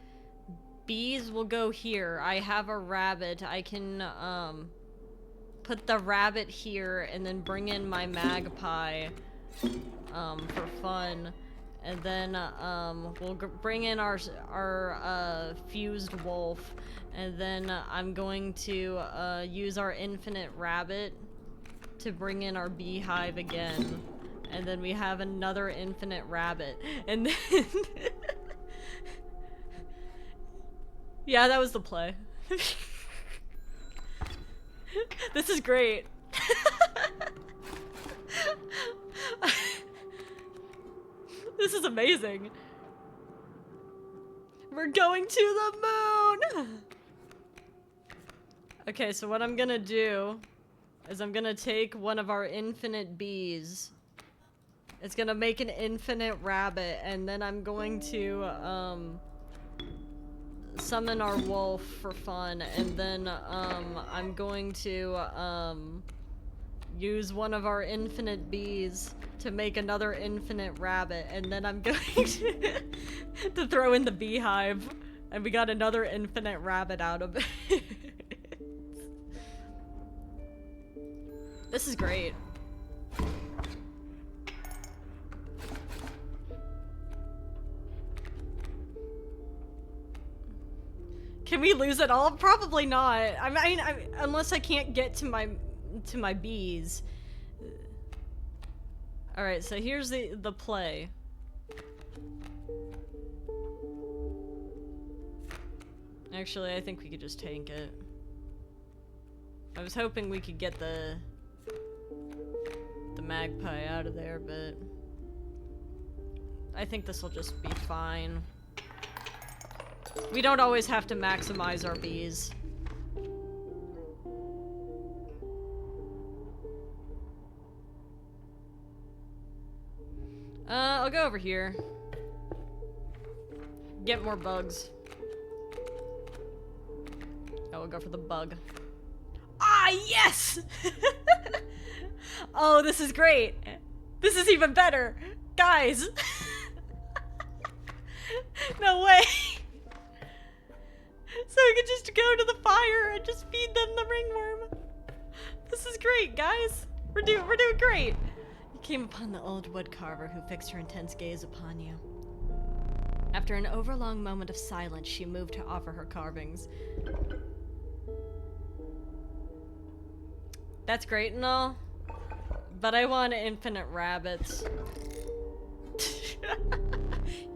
Bees will go here. I have a rabbit. I can, put the rabbit here and then bring in my magpie, for fun. And then, we'll bring in our fused wolf. And then I'm going to, use our infinite rabbit to bring in our beehive again. And then we have another infinite rabbit. And then Yeah, that was the play. This is great. This is amazing. We're going to the moon! Okay, so what I'm gonna do is I'm gonna take one of our infinite bees. It's gonna make an infinite rabbit, and then I'm going to, summon our wolf for fun, and then, I'm going to, use one of our infinite bees to make another infinite rabbit, and then I'm going to throw in the beehive, and we got another infinite rabbit out of it. This is great. Can we lose it all? Probably not. I mean, unless I can't get to my bees. All right, so here's the play. Actually, I think we could just tank it. I was hoping we could get the magpie out of there, but I think this will just be fine. We don't always have to maximize our bees. I'll go over here. Get more bugs. Oh, we'll go for the bug. Ah, yes! Oh, this is great. This is even better. Guys. No way. So we can just go to the fire and just feed them the ringworm. This is great, guys. We're doing great. You came upon the old woodcarver who fixed her intense gaze upon you. After an overlong moment of silence, she moved to offer her carvings. That's great and all, but I want infinite rabbits.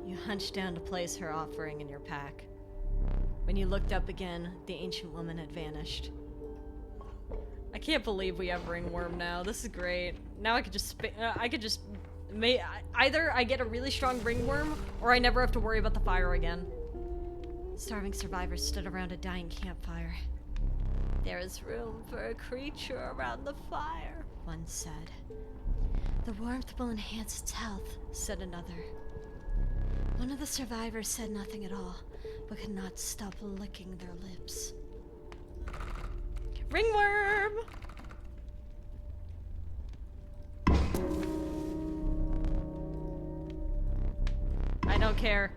You hunched down to place her offering in your pack. When you looked up again, the ancient woman had vanished. I can't believe we have ringworm now. This is great. Now I could just either I get a really strong ringworm, or I never have to worry about the fire again. Starving survivors stood around a dying campfire. There is room for a creature around the fire, one said. The warmth will enhance its health, said another. One of the survivors said nothing at all, but could not stop licking their lips. Ringworm! I don't care.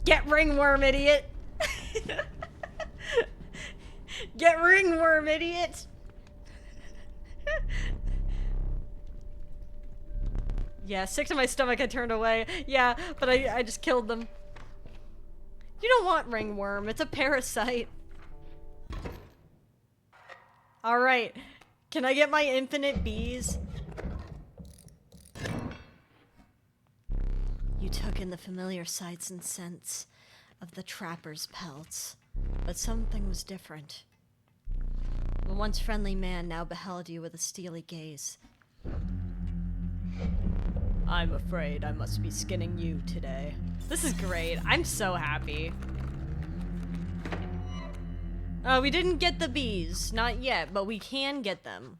Get ringworm, idiot! Get ringworm, idiot! Yeah, sick to my stomach, I turned away. Yeah, but I just killed them. You don't want ringworm, it's a parasite. Alright, can I get my infinite bees? You took in the familiar sights and scents of the trapper's pelts, but something was different. The once friendly man now beheld you with a steely gaze. I'm afraid I must be skinning you today. This is great. I'm so happy. We didn't get the bees. Not yet, but we can get them.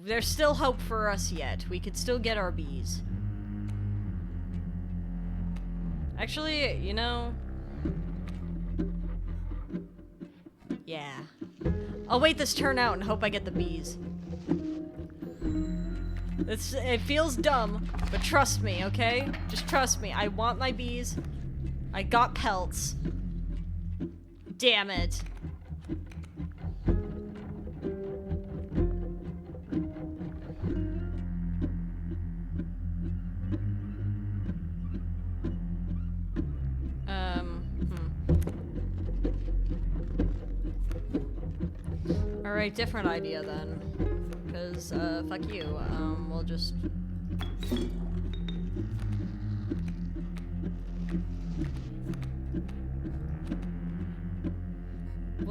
There's still hope for us yet. We could still get our bees. Actually, you know... Yeah. I'll wait this turn out and hope I get the bees. It feels dumb, but trust me, okay? Just trust me. I want my bees. I got pelts. Damn it. Alright, different idea then. Because, fuck you. We'll just...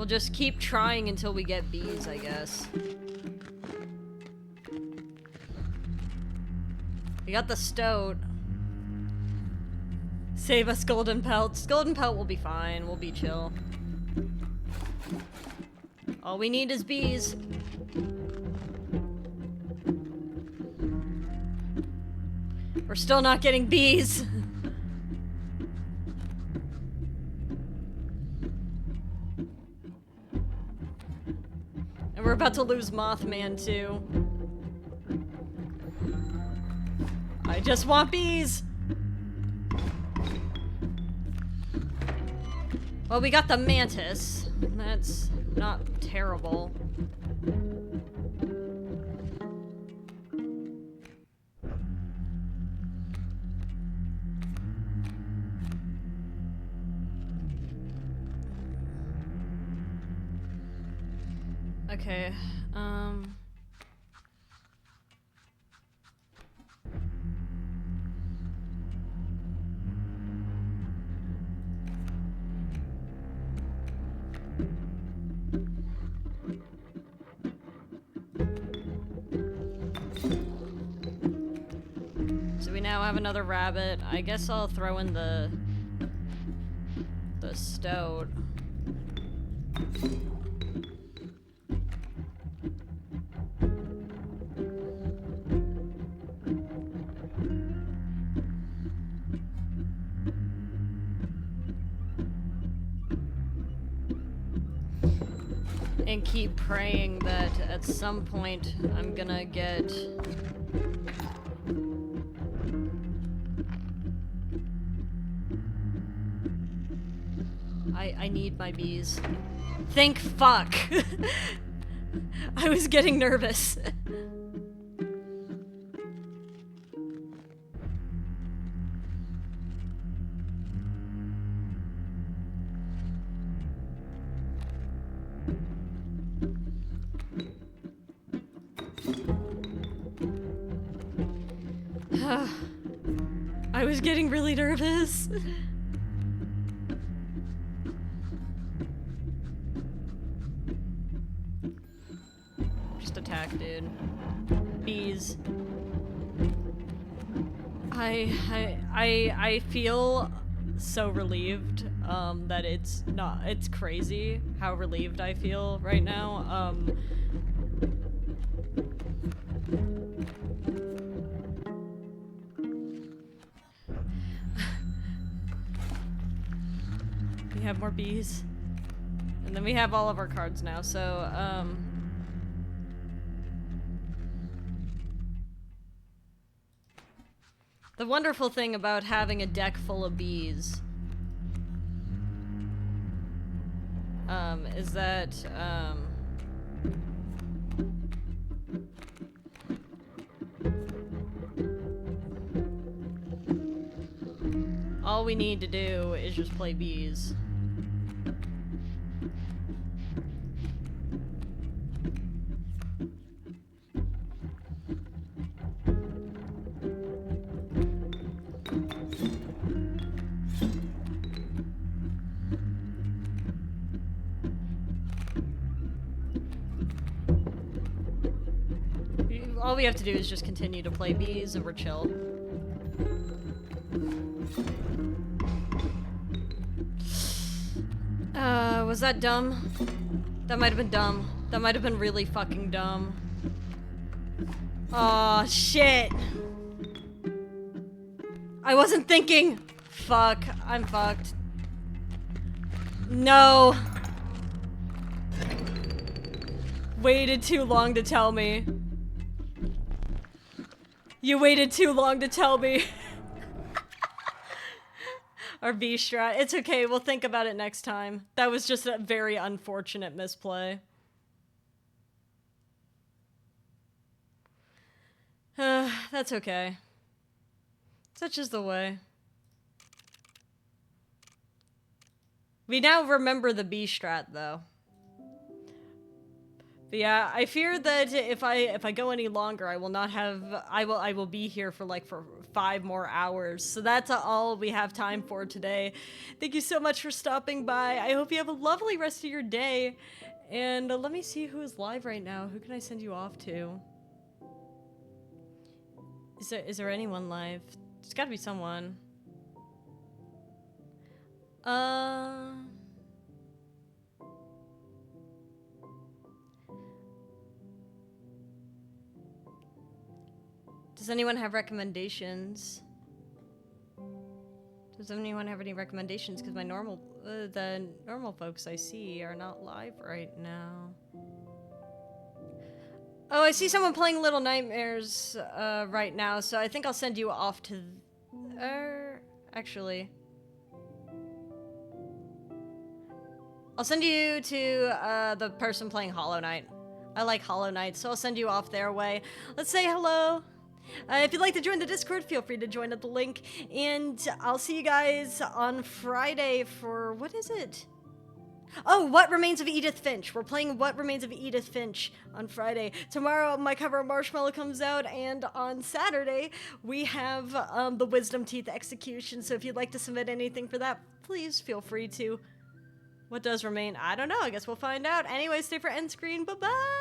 We'll just keep trying until we get bees, I guess. We got the stoat. Save us golden pelts. Golden pelt will be fine. We'll be chill. All we need is bees. We're still not getting bees. And we're about to lose Mothman too. I just want bees. Well, we got the mantis. That's not terrible. Okay, so we now have another rabbit. I guess I'll throw in the stoat. And keep praying that at some point I'm gonna get... I need my bees. Thank fuck! I was getting nervous. I was getting really nervous. Just attack, dude. Bees. I feel so relieved that it's crazy how relieved I feel right now. We have more bees. And then we have all of our cards now, so, the wonderful thing about having a deck full of bees, is that, all we need to do is just play bees. All we have to do is just continue to play bees and we're chill. Was that dumb? That might have been dumb. That might have been really fucking dumb. Aw, shit. I wasn't thinking. Fuck, I'm fucked. No. Waited too long to tell me. You waited too long to tell me. Our B strat. It's okay, we'll think about it next time. That was just a very unfortunate misplay. That's okay. Such is the way. We now remember the B strat, though. But yeah, I fear that if I go any longer, I will not have I will be here for like for 5 more hours. So that's all we have time for today. Thank you so much for stopping by. I hope you have a lovely rest of your day. And let me see who is live right now. Who can I send you off to? Is there anyone live? There's got to be someone. Does anyone have recommendations? Does anyone have any recommendations? Because my the normal folks I see are not live right now. Oh, I see someone playing Little Nightmares right now, so I think I'll send you off to... actually... I'll send you to the person playing Hollow Knight. I like Hollow Knight, so I'll send you off their way. Let's say hello. If you'd like to join the Discord, feel free to join at the link. And I'll see you guys on Friday for... what is it? Oh, What Remains of Edith Finch. We're playing What Remains of Edith Finch on Friday. Tomorrow, my cover of Marshmallow comes out, and on Saturday, we have the Wisdom Teeth Execution. So if you'd like to submit anything for that, please feel free to. What does remain? I don't know. I guess we'll find out. Anyway, stay for end screen. Bye-bye!